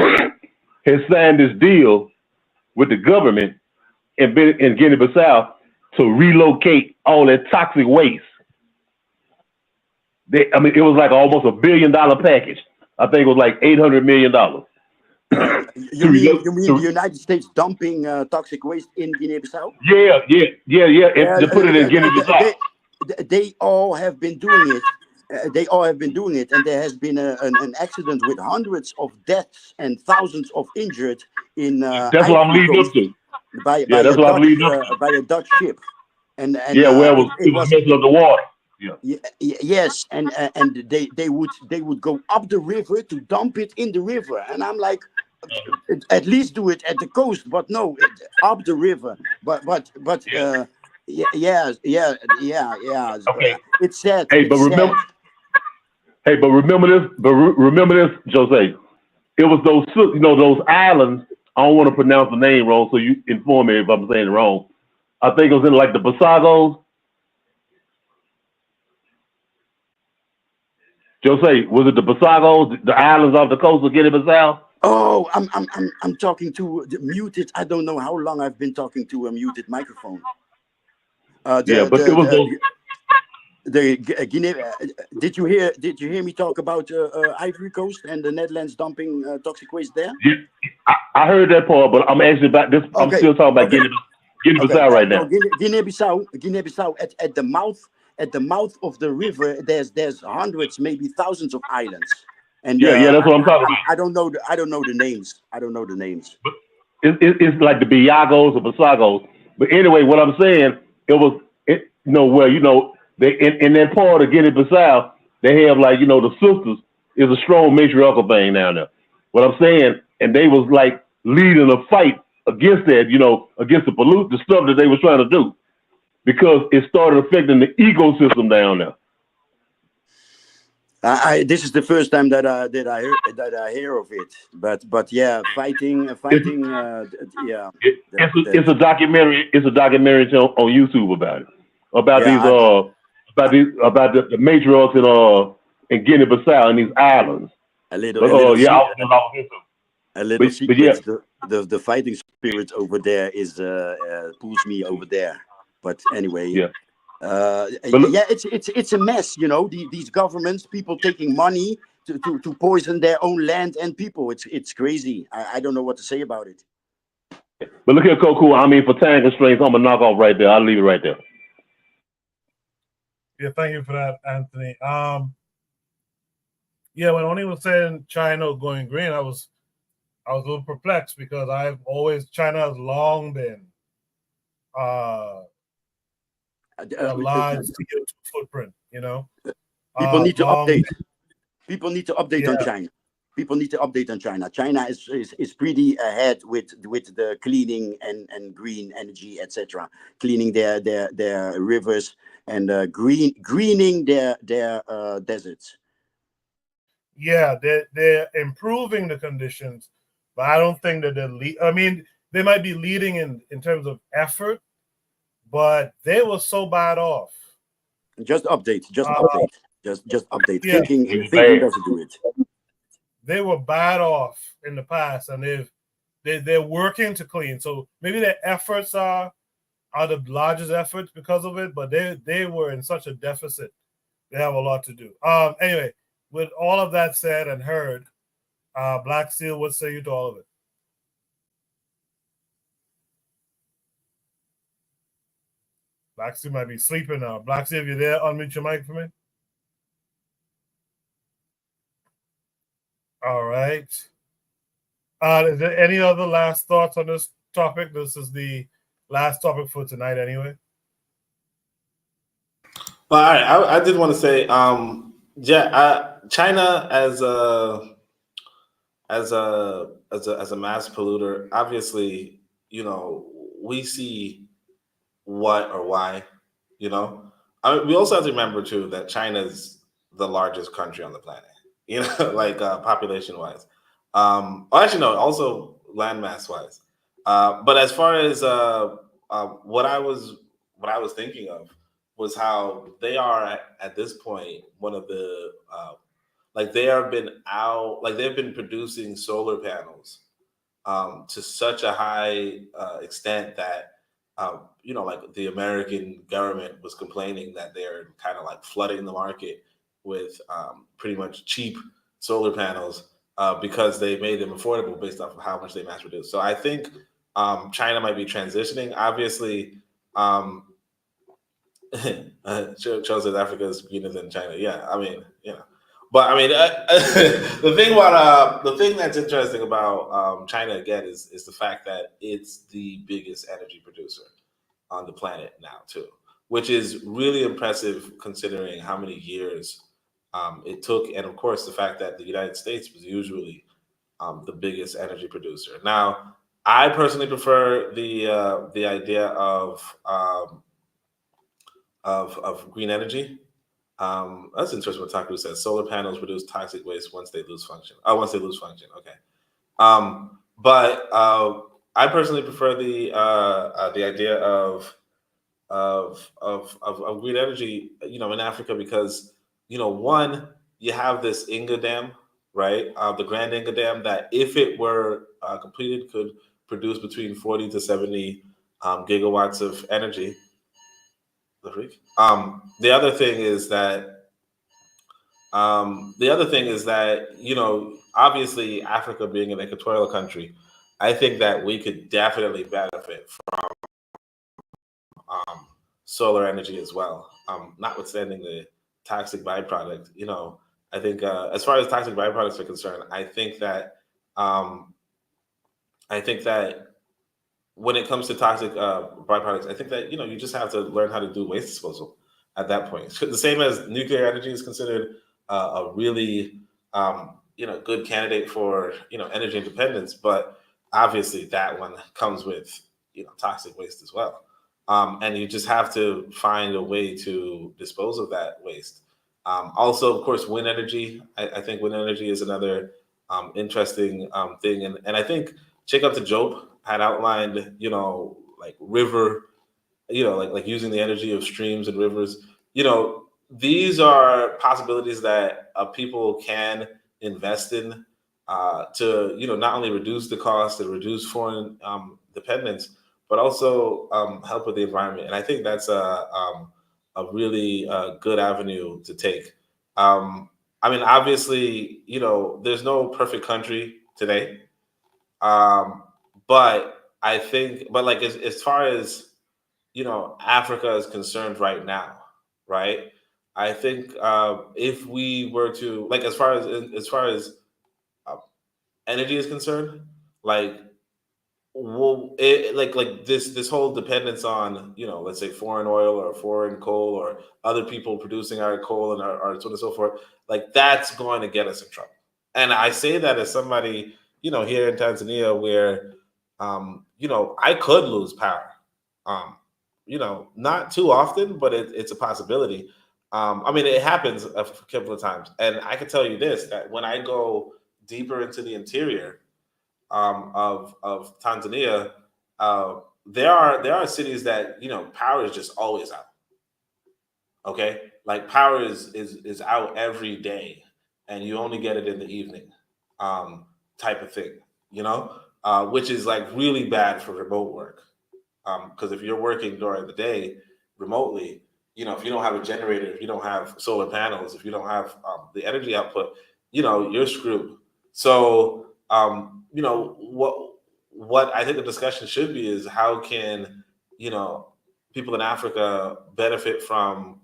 had signed this deal with the government in Guinea-Bissau to relocate all that toxic waste. I mean, it was like almost $1 billion package. I think it was like $800 million. You mean the United States dumping toxic waste in Guinea-Bissau? Yeah. To put it in Guinea-Bissau. They all have been doing it. And there has been an accident with hundreds of deaths and thousands of injured in That's what I'm leading up to. by a Dutch ship. And where it was messing up the water. Yeah. Yes, and they would go up the river to dump it in the river, and I'm like, at least do it at the coast, but no, up the river. But yeah. Okay. It's sad. Hey, but remember. Hey, but remember this, Jose. It was those islands. I don't want to pronounce the name wrong, so you inform me if I'm saying it wrong. I think it was in like the Basagos. Jose, was it the Basagos, the islands off the coast of Guinea-Bissau? Oh, I'm talking to the muted. I don't know how long I've been talking to a muted microphone. But it was the Guinea. Did you hear me talk about Ivory Coast and the Netherlands dumping toxic waste there? Yeah, I heard that part, but I'm actually about this. I'm still talking about Guinea-Bissau right now. Guinea-Bissau at the mouth of the river. There's hundreds, maybe thousands of islands. And that's what I'm talking about. I don't know the names. But it's like the Biagos or Basagos. But anyway, what I'm saying, they in that part of Guinea-Bissau, they have like the sisters is a strong matriarchal thing down there. What I'm saying, and they was like leading a fight against that, against the stuff that they were trying to do, because it started affecting the ecosystem down there. This is the first time that I hear of it, but yeah, fighting. It's a documentary. It's a documentary on YouTube about it, about the matriarchs in Guinea-Bissau and these islands. A little secret. But The fighting spirit over there is pulls me over there. But anyway, it's a mess. These governments, people taking money to poison their own land and people. It's crazy. I don't know what to say about it. But look here, Koku. I mean, for time constraints, I'm gonna knock off right there. I'll leave it right there. Yeah, thank you for that, Anthony. When Oni was saying China going green, I was a little perplexed because China has long been a large CO2 footprint. People need to update. People need to update on China. People need to update on China. China is pretty ahead with the cleaning and green energy, etc. Cleaning their rivers and greening their deserts. Yeah, they're improving the conditions, but I don't think that they might be leading in terms of effort, but they were so bad off. Just update. Just update. Yeah. Thinking doesn't do it. They were bad off in the past, and they're working to clean. So maybe their efforts are the largest efforts because of it, but they were in such a deficit. They have a lot to do. Anyway, with all of that said and heard, Black Seal, what say you to all of it? Black Seal might be sleeping now. Black Seal, if you're there, unmute your mic for me. All right. Is there any other last thoughts on this topic? This is the last topic for tonight anyway. Well, all right. I did want to say, China as as a mass polluter, obviously, we see what or why, you know. I mean, we also have to remember too that China's the largest country on the planet, like population wise. Actually, no, also landmass wise. But as far as what I was thinking of was how they are at this point one of the like they have been out like they've been producing solar panels to such a high extent that like the American government was complaining that they're kind of like flooding the market with pretty much cheap solar panels because they made them affordable based off of how much they mass produce. So I think China might be transitioning. Obviously, Charles says Africa is greener than China. Yeah, I mean, but I mean, the thing that's interesting about China again is the fact that it's the biggest energy producer on the planet now too, which is really impressive considering how many years it took, and of course the fact that the United States was usually the biggest energy producer. Now, I personally prefer the idea of green energy. That's interesting what Taku says. Solar panels reduce toxic waste once they lose function. Oh, once they lose function. Okay. But I personally prefer the idea of green energy, in Africa because, one, you have this Inga Dam, right? The Grand Inga Dam that, if it were completed, could produce between 40 to 70 gigawatts of energy. The freak. The other thing is that obviously Africa being an equatorial country, I think that we could definitely benefit from solar energy as well. Notwithstanding the toxic byproduct, I think as far as toxic byproducts are concerned, I think that when it comes to toxic byproducts, I think that you just have to learn how to do waste disposal at that point. The same as nuclear energy is considered a really good candidate for energy independence, but obviously that one comes with toxic waste as well, and you just have to find a way to dispose of that waste. Also, of course, wind energy. I think wind energy is another interesting thing, and I think Check Up to Job had outlined, like river, like using the energy of streams and rivers. These are possibilities that people can invest in to, not only reduce the cost and reduce foreign dependence, but also help with the environment. And I think that's a really good avenue to take. I mean, obviously, there's no perfect country today. But I think, but like as far as Africa is concerned right now, right? I think if we were to like as far as uh, energy is concerned, like like this whole dependence on let's say foreign oil or foreign coal or other people producing our coal and our so on and so forth, like that's going to get us in trouble. And I say that as somebody here in Tanzania where I could lose power, not too often, but it's a possibility. I mean, it happens a couple of times, and I can tell you this: that when I go deeper into the interior of Tanzania, there are cities that power is just always out. Okay, like power is out every day, and you only get it in the evening, type of thing. Which is like really bad for remote work. Because if you're working during the day remotely, if you don't have a generator, if you don't have solar panels, if you don't have the energy output, you're screwed. So, what I think the discussion should be is how can people in Africa benefit from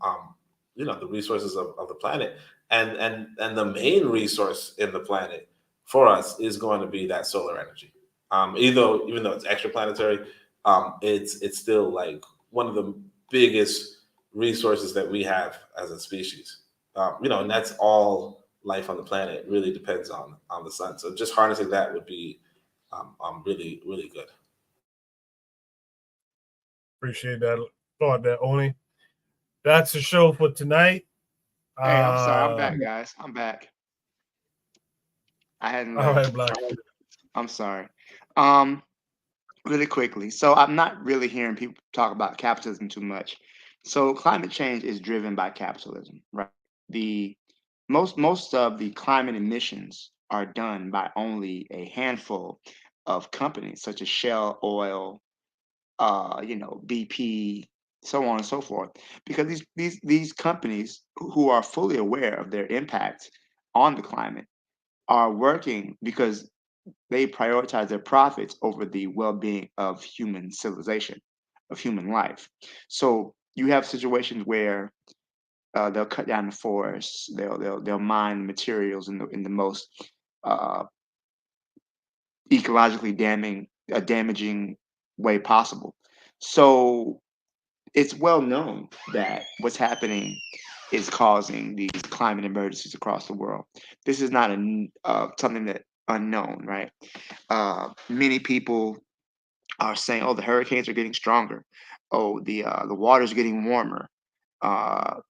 the resources of the planet, and the main resource in the planet for us is going to be that solar energy. Even though it's extraplanetary, it's still like one of the biggest resources that we have as a species. And that's all life on the planet really depends on the sun. So just harnessing that would be really, really good. Appreciate that thought, that Oni. That's the show for tonight. Hey, I'm sorry. I'm back, guys. I'm back. I hadn't All left. right, Black. I'm sorry. Really quickly. So I'm not really hearing people talk about capitalism too much. So climate change is driven by capitalism, right? The most of the climate emissions are done by only a handful of companies, such as Shell Oil, BP, so on and so forth, because these companies who are fully aware of their impact on the climate are working because they prioritize their profits over the well-being of human civilization, of human life. So you have situations where they'll cut down the forests, they'll mine materials in the most uh, ecologically damaging way possible. So it's well known that what's happening is causing these climate emergencies across the world. This is not something that unknown, right? Many people are saying, "Oh, the hurricanes are getting stronger. Oh, the water's getting warmer." Uh,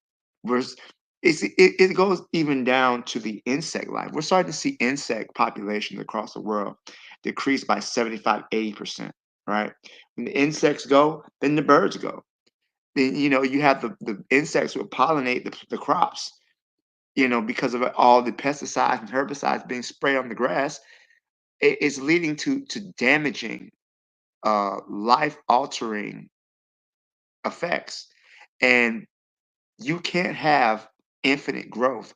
we're, it goes even down to the insect life. We're starting to see insect populations across the world decrease by 75, 80%, right? When the insects go, then the birds go. Then, you have the insects who pollinate the crops, because of all the pesticides and herbicides being sprayed on the grass. It's leading to damaging, life-altering effects. And you can't have infinite growth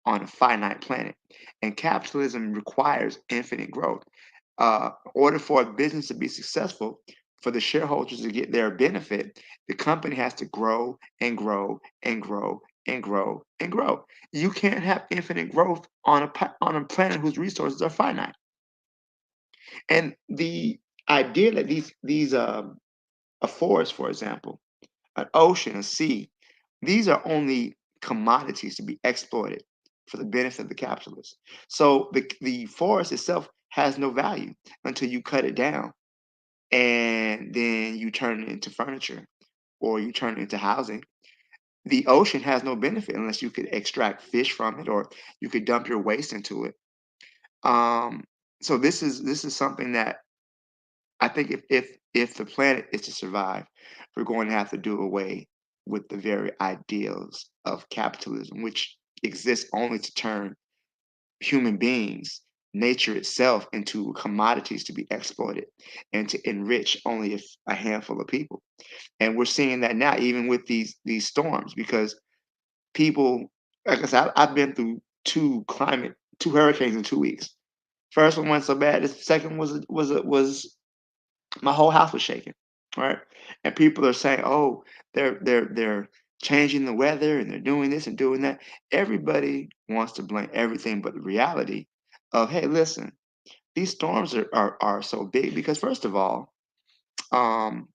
on a finite planet. And capitalism requires infinite growth. In order for a business to be successful, for the shareholders to get their benefit, the company has to grow and grow and grow and grow and grow. You can't have infinite growth on a planet whose resources are finite. And the idea that these a forest, for example, an ocean, a sea, these are only commodities to be exploited for the benefit of the capitalists. So the forest itself has no value until you cut it down and then you turn it into furniture or you turn it into housing. The ocean has no benefit unless you could extract fish from it or you could dump your waste into it. Um, so this is something that I think if the planet is to survive, we're going to have to do away with the very ideals of capitalism, which exists only to turn human beings, nature itself, into commodities to be exploited and to enrich only a handful of people. And we're seeing that now, even with these storms, because people, like I said, I've been through two hurricanes in 2 weeks. First one wasn't so bad. The second was my whole house was shaking, right? And people are saying, "Oh, they're changing the weather and they're doing this and doing that." Everybody wants to blame everything, but the reality of, hey, listen, these storms are so big because first of all, um,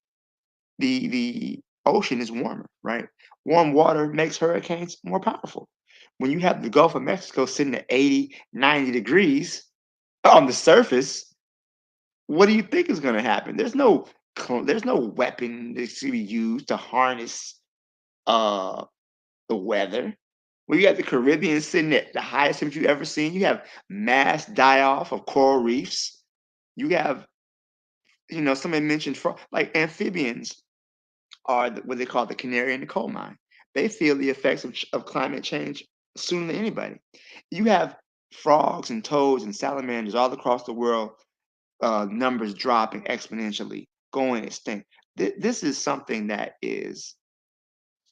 the ocean is warmer, right? Warm water makes hurricanes more powerful. When you have the Gulf of Mexico sitting at 80, 90 degrees on the surface, what do you think is going to happen? There's no weapon that's to be used to harness uh the weather. When you got the Caribbean sitting at the highest temperature you've ever seen, you have mass die off of coral reefs. You have, somebody mentioned like amphibians are what they call the canary in the coal mine. They feel the effects of climate change sooner than anybody. You have frogs and toads and salamanders all across the world, numbers dropping exponentially, going extinct. This is something that is,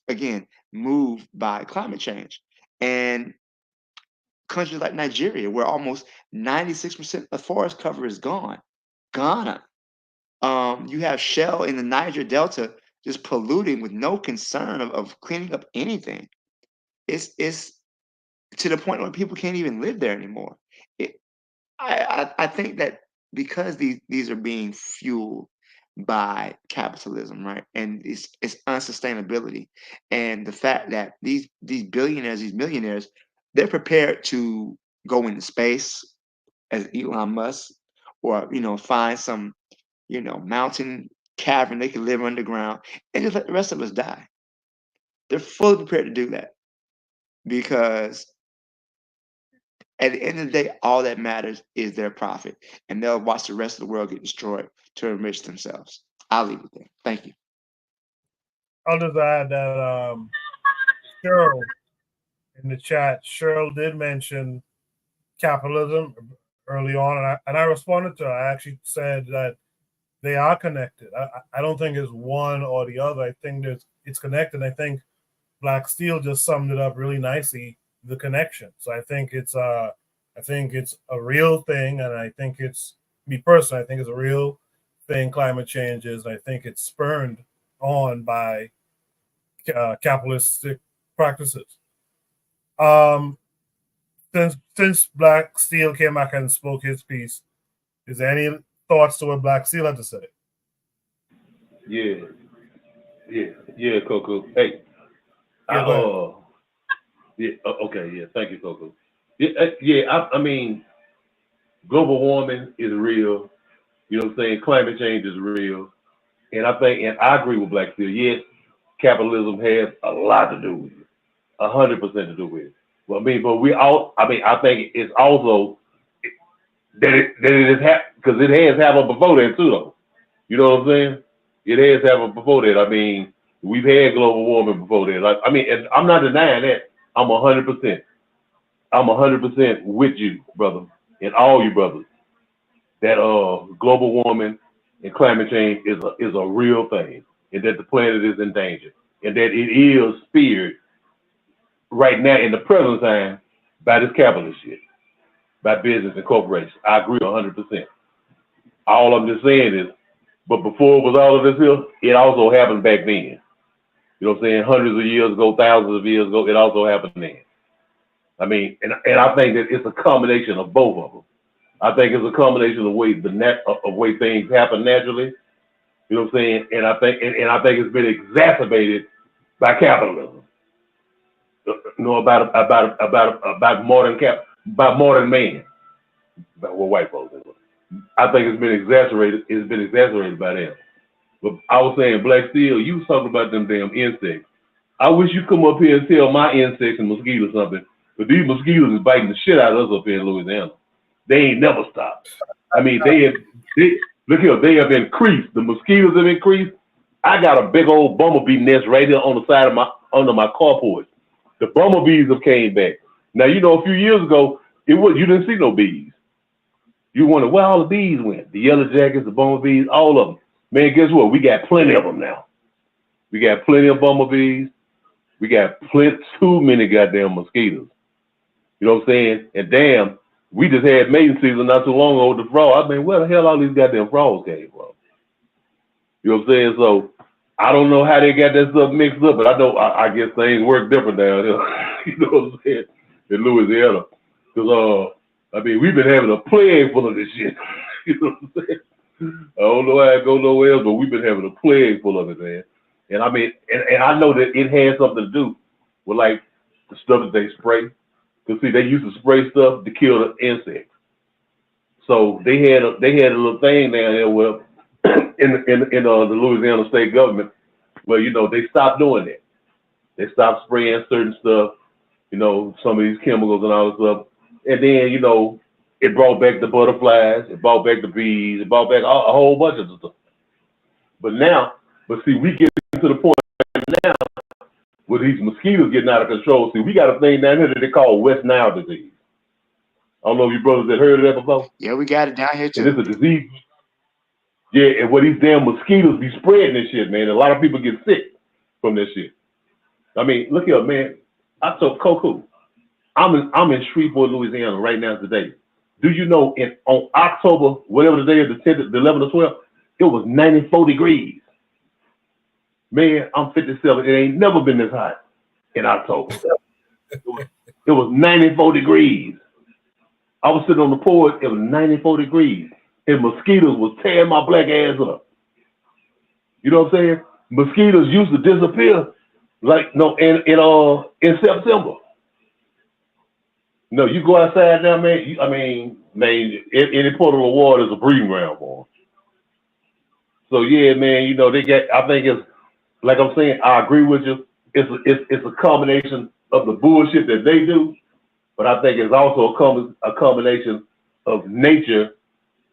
again, moved by climate change. And countries like Nigeria, where almost 96% of forest cover is gone, Ghana, you have Shell in the Niger Delta just polluting with no concern of cleaning up anything. It's to the point where people can't even live there anymore. It, I think that because these are being fueled by capitalism, right? And it's unsustainability, and the fact that these billionaires, these millionaires, they're prepared to go into space as Elon Musk, or find some mountain cavern they can live underground and just let the rest of us die. They're fully prepared to do that because at the end of the day, all that matters is their profit, and they'll watch the rest of the world get destroyed to enrich themselves. I'll leave it there. Thank you. I'll just add that Cheryl in the chat, Cheryl did mention capitalism early on, and I responded to her. I actually said that they are connected. I don't think it's one or the other. I think it's connected. I think Black Steel just summed it up really nicely, the connection. So I think it's a real thing, and I think it's, me personally, I think it's a real thing, climate change is. I think it's spurned on by capitalistic practices. Since Black Steel came back and spoke his piece, is there any thoughts to what Black Steel had to say? Yeah, Coco. Hey, okay, thank you, Coco. I mean, global warming is real. You know what I'm saying? Climate change is real. And I agree with Black Steel. Yes, capitalism has a lot to do with it, 100% to do with it. Well, I think it's also that it is because it has happened before that too, though. You know what I'm saying? It has happened before that. I mean, we've had global warming before that. And I'm not denying that. I'm 100%. I'm 100% with you, brother, and all you brothers. That global warming and climate change is a real thing, and that the planet is in danger, and that it is feared right now in the present time by this capitalist shit, by business and corporations. I agree 100%. All I'm just saying is, but before it was all of this here, it also happened back then. You know what I'm saying? Hundreds of years ago, thousands of years ago, it also happened then. I mean, and I think that it's a combination of both of them. I think it's a combination of way things happen naturally. You know what I'm saying? And I think it's been exacerbated by capitalism. You know, about modern man, about what white folks do. I think it's been exaggerated. It's been exaggerated by them. But I was saying, Black Steel, you was talking about them damn insects. I wish you come up here and tell my insects and mosquitoes something. But these mosquitoes is biting the shit out of us up here in Louisiana. They ain't never stopped. I mean, look here, they have increased. The mosquitoes have increased. I got a big old bumblebee nest right here on the side of under my carport. The bumblebees have came back. Now, you know, a few years ago, you didn't see no bees. You wonder where all the bees went. The yellow jackets, the bumblebees, all of them. Man, guess what? We got plenty of them now. We got plenty of bumblebees. We got too many goddamn mosquitoes. You know what I'm saying? And damn, we just had mating season not too long ago with the frog. I mean, where the hell all these goddamn frogs came from? You know what I'm saying? So I don't know how they got that stuff mixed up, but I know I guess things work different down here. You know what I'm saying? In Louisiana. Because I mean, we've been having a plague full of this shit. You know what I'm saying? I don't know how it go nowhere else, but we've been having a plague full of it, man. And I mean, and I know that it has something to do with like the stuff that they spray. Because see, they used to spray stuff to kill the insects. So they had a little thing down there where in the Louisiana state government, where you know they stopped doing that. They stopped spraying certain stuff, you know, some of these chemicals and all this stuff. And then, you know, it brought back the butterflies, it brought back the bees, it brought back a whole bunch of stuff. But see, we get to the point now with these mosquitoes getting out of control. See, we got a thing down here that they call West Nile disease. I don't know if you brothers had heard of that before. Yeah, we got it down here too. And it's a disease. Yeah, and where these damn mosquitoes be spreading this shit, man. A lot of people get sick from this shit. I mean, look here, man. I told Coco, I'm in Shreveport, Louisiana right now today. Do you know on October, whatever the day is, the 10th, the 11th or 12th, it was 94 degrees. Man, I'm 57. It ain't never been this hot in October. It was 94 degrees. I was sitting on the porch. It was 94 degrees. And mosquitoes was tearing my black ass up. You know what I'm saying? Mosquitoes used to disappear in September. No, you go outside now, man. Any portable water is a breeding ground for them. So yeah, man, they get. I think it's like I'm saying. I agree with you. It's a combination of the bullshit that they do, but I think it's also a combination of nature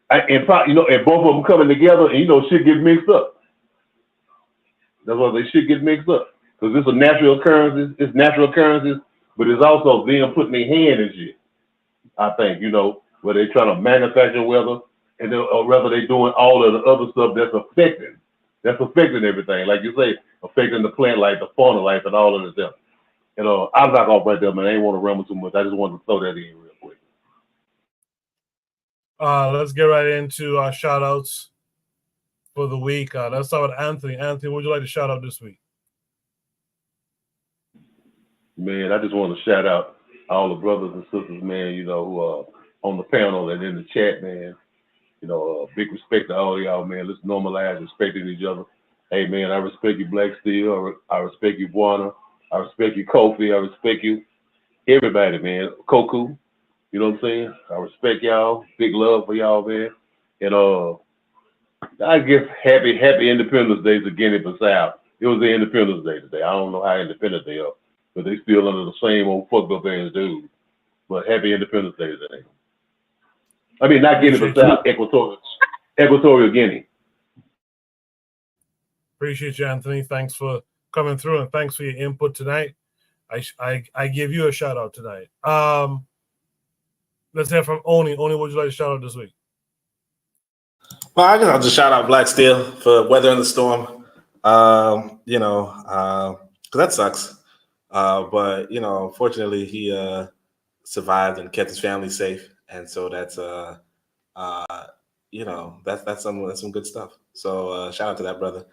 and both of them coming together, and shit get mixed up. That's why they shit get mixed up because it's a natural occurrences. It's natural occurrences, but it's also them putting their hand in shit. I think where they trying to manufacture weather, or rather they doing all of the other stuff that's affecting everything. Like you say, affecting the plant life, the fauna life, and all of this stuff. I'm not gonna right there, man. I ain't want to ramble too much. I just wanted to throw that in real quick. Let's get right into our shout outs for the week. Let's start with Anthony. Anthony, what would you like to shout out this week? Man, I just want to shout out all the brothers and sisters, man, who are on the panel and in the chat, man. Big respect to all y'all, man. Let's normalize respecting each other. Hey, man, I respect you, Black Steel. I respect you, Buana. I respect you, Kofi. I respect you, everybody, man. Koku, you know what I'm saying? I respect y'all. Big love for y'all, man. And I guess happy Independence Day to Guinea-Bissau. It was the Independence Day today. I don't know how independent they are, but they still under the same old fucked up ass dude. But happy Independence Day today. I mean, not Guinea-Bissau, Equatorial Guinea. Appreciate you, Anthony. Thanks for coming through and thanks for your input tonight. I give you a shout out tonight. Let's hear from Oni. Oni, what would you like to shout out this week? Well, I'll just shout out Black Steel for weathering the storm. Because that sucks. But fortunately, he survived and kept his family safe, and so that's that's some good stuff. So shout out to that brother.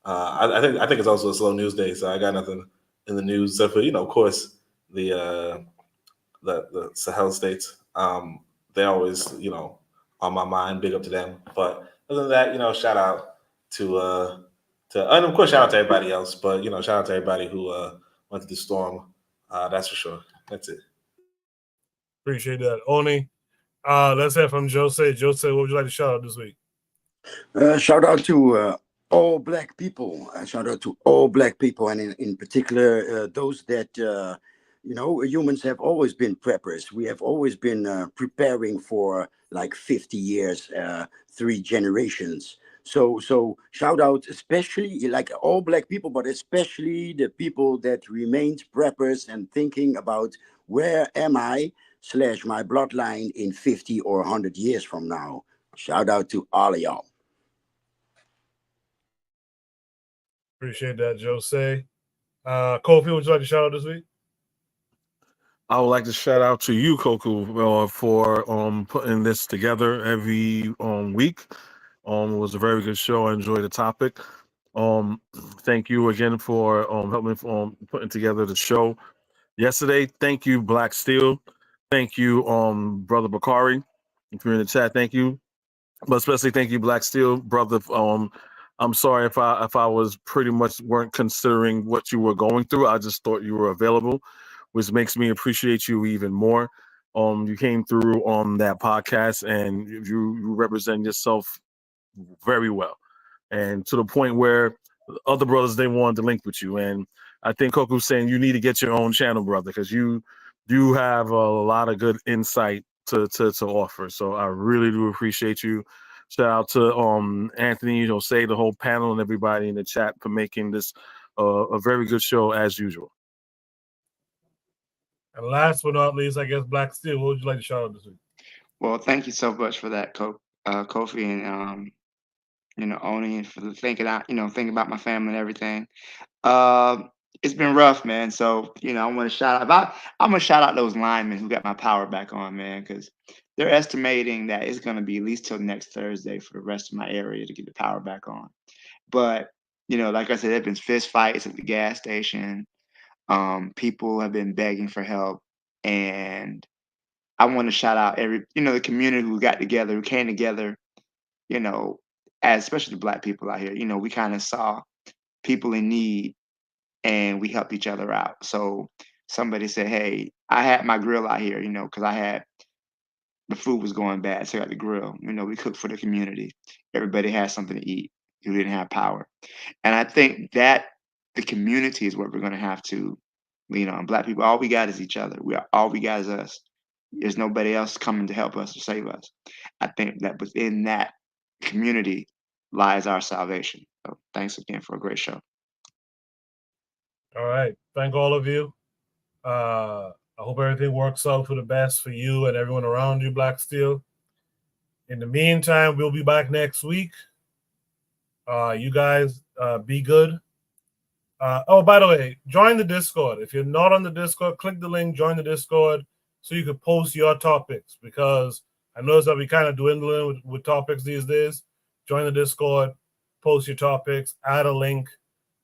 I think it's also a slow news day, so I got nothing in the news except for of course the Sahel states. They're always on my mind. Big up to them. But other than that, shout out to and of course shout out to everybody else. But shout out to everybody who went through the storm. That's for sure. That's it. Appreciate that, Oni. Let's hear from Jose. Jose, what would you like to shout out this week? Shout out to all Black people. Shout out to all Black people, and in particular those that humans have always been preppers. We have always been preparing for like 50 years, 3 generations. So shout out, especially like all Black people, but especially the people that remained preppers and thinking about where am I / my bloodline in 50 or 100 years from now. Shout out to all of y'all. Appreciate that, Jose. Kofi, would you like to shout out this week? I would like to shout out to you, Koku, for putting this together every week. It was a very good show. I enjoyed the topic. Thank you again for helping putting together the show yesterday. Thank you, Black Steel. Thank you, Brother Bakari. If you're in the chat, thank you. But especially thank you, Black Steel, brother. I'm sorry if I was pretty much weren't considering what you were going through. I just thought you were available, which makes me appreciate you even more. You came through on that podcast and you represent yourself very well, and to the point where other brothers, they wanted to link with you. And I think Koku's saying you need to get your own channel, brother, because you have a lot of good insight to offer. So I really do appreciate you. Shout out to Anthony, say the whole panel and everybody in the chat for making this a very good show as usual. And last but not least, I guess Black Steel, what would you like to shout out this week? Well, thank you so much for that, Kofi, and Oni, for thinking about my family and everything. It's been rough, man. So I want to shout out. I'm gonna shout out those linemen who got my power back on, man, because they're estimating that it's gonna be at least till next Thursday for the rest of my area to get the power back on. But like I said, there've been fist fights at the gas station. People have been begging for help, and I want to shout out the community who got together, who came together, as especially the Black people out here. We kind of saw people in need and we helped each other out. So somebody said, hey, I had my grill out here, because the food was going bad, so I got the grill. We cooked for the community. Everybody had something to eat who didn't have power. And I think that the community is what we're going to have to lean on. Black people, all we got is each other. All we got is us. There's nobody else coming to help us or save us. I think that within that community lies our salvation. So thanks again for a great show. All right. Thank all of you. I hope everything works out for the best for you and everyone around you, Black Steel. In the meantime, we'll be back next week. You guys be good. Oh, by the way, join the Discord. If you're not on the Discord, click the link, join the Discord so you can post your topics, because I noticed that we kind of dwindling with topics these days. Join the Discord, post your topics, add a link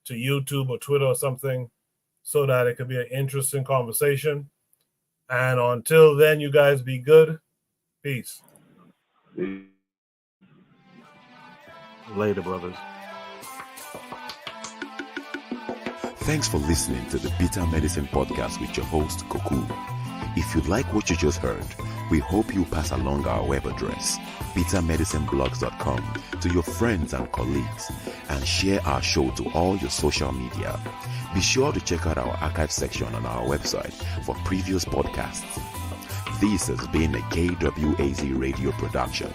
to YouTube or Twitter or something so that it could be an interesting conversation. And until then, you guys be good. Peace. Later, brothers. Thanks for listening to the Bitter Medicine Podcast with your host, Koku. If you like what you just heard, we hope you pass along our web address, bittermedicineblogs.com, to your friends and colleagues, and share our show to all your social media. Be sure to check out our archive section on our website for previous podcasts. This has been a KWAZ radio production.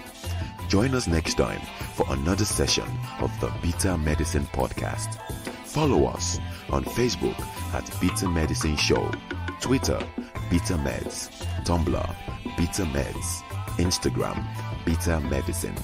Join us next time for another session of the Bitter Medicine Podcast. Follow us on Facebook at Bitter Medicine Show, Twitter, Bitter Meds, Tumblr, Bitter Meds, Instagram, Bitter Medicine.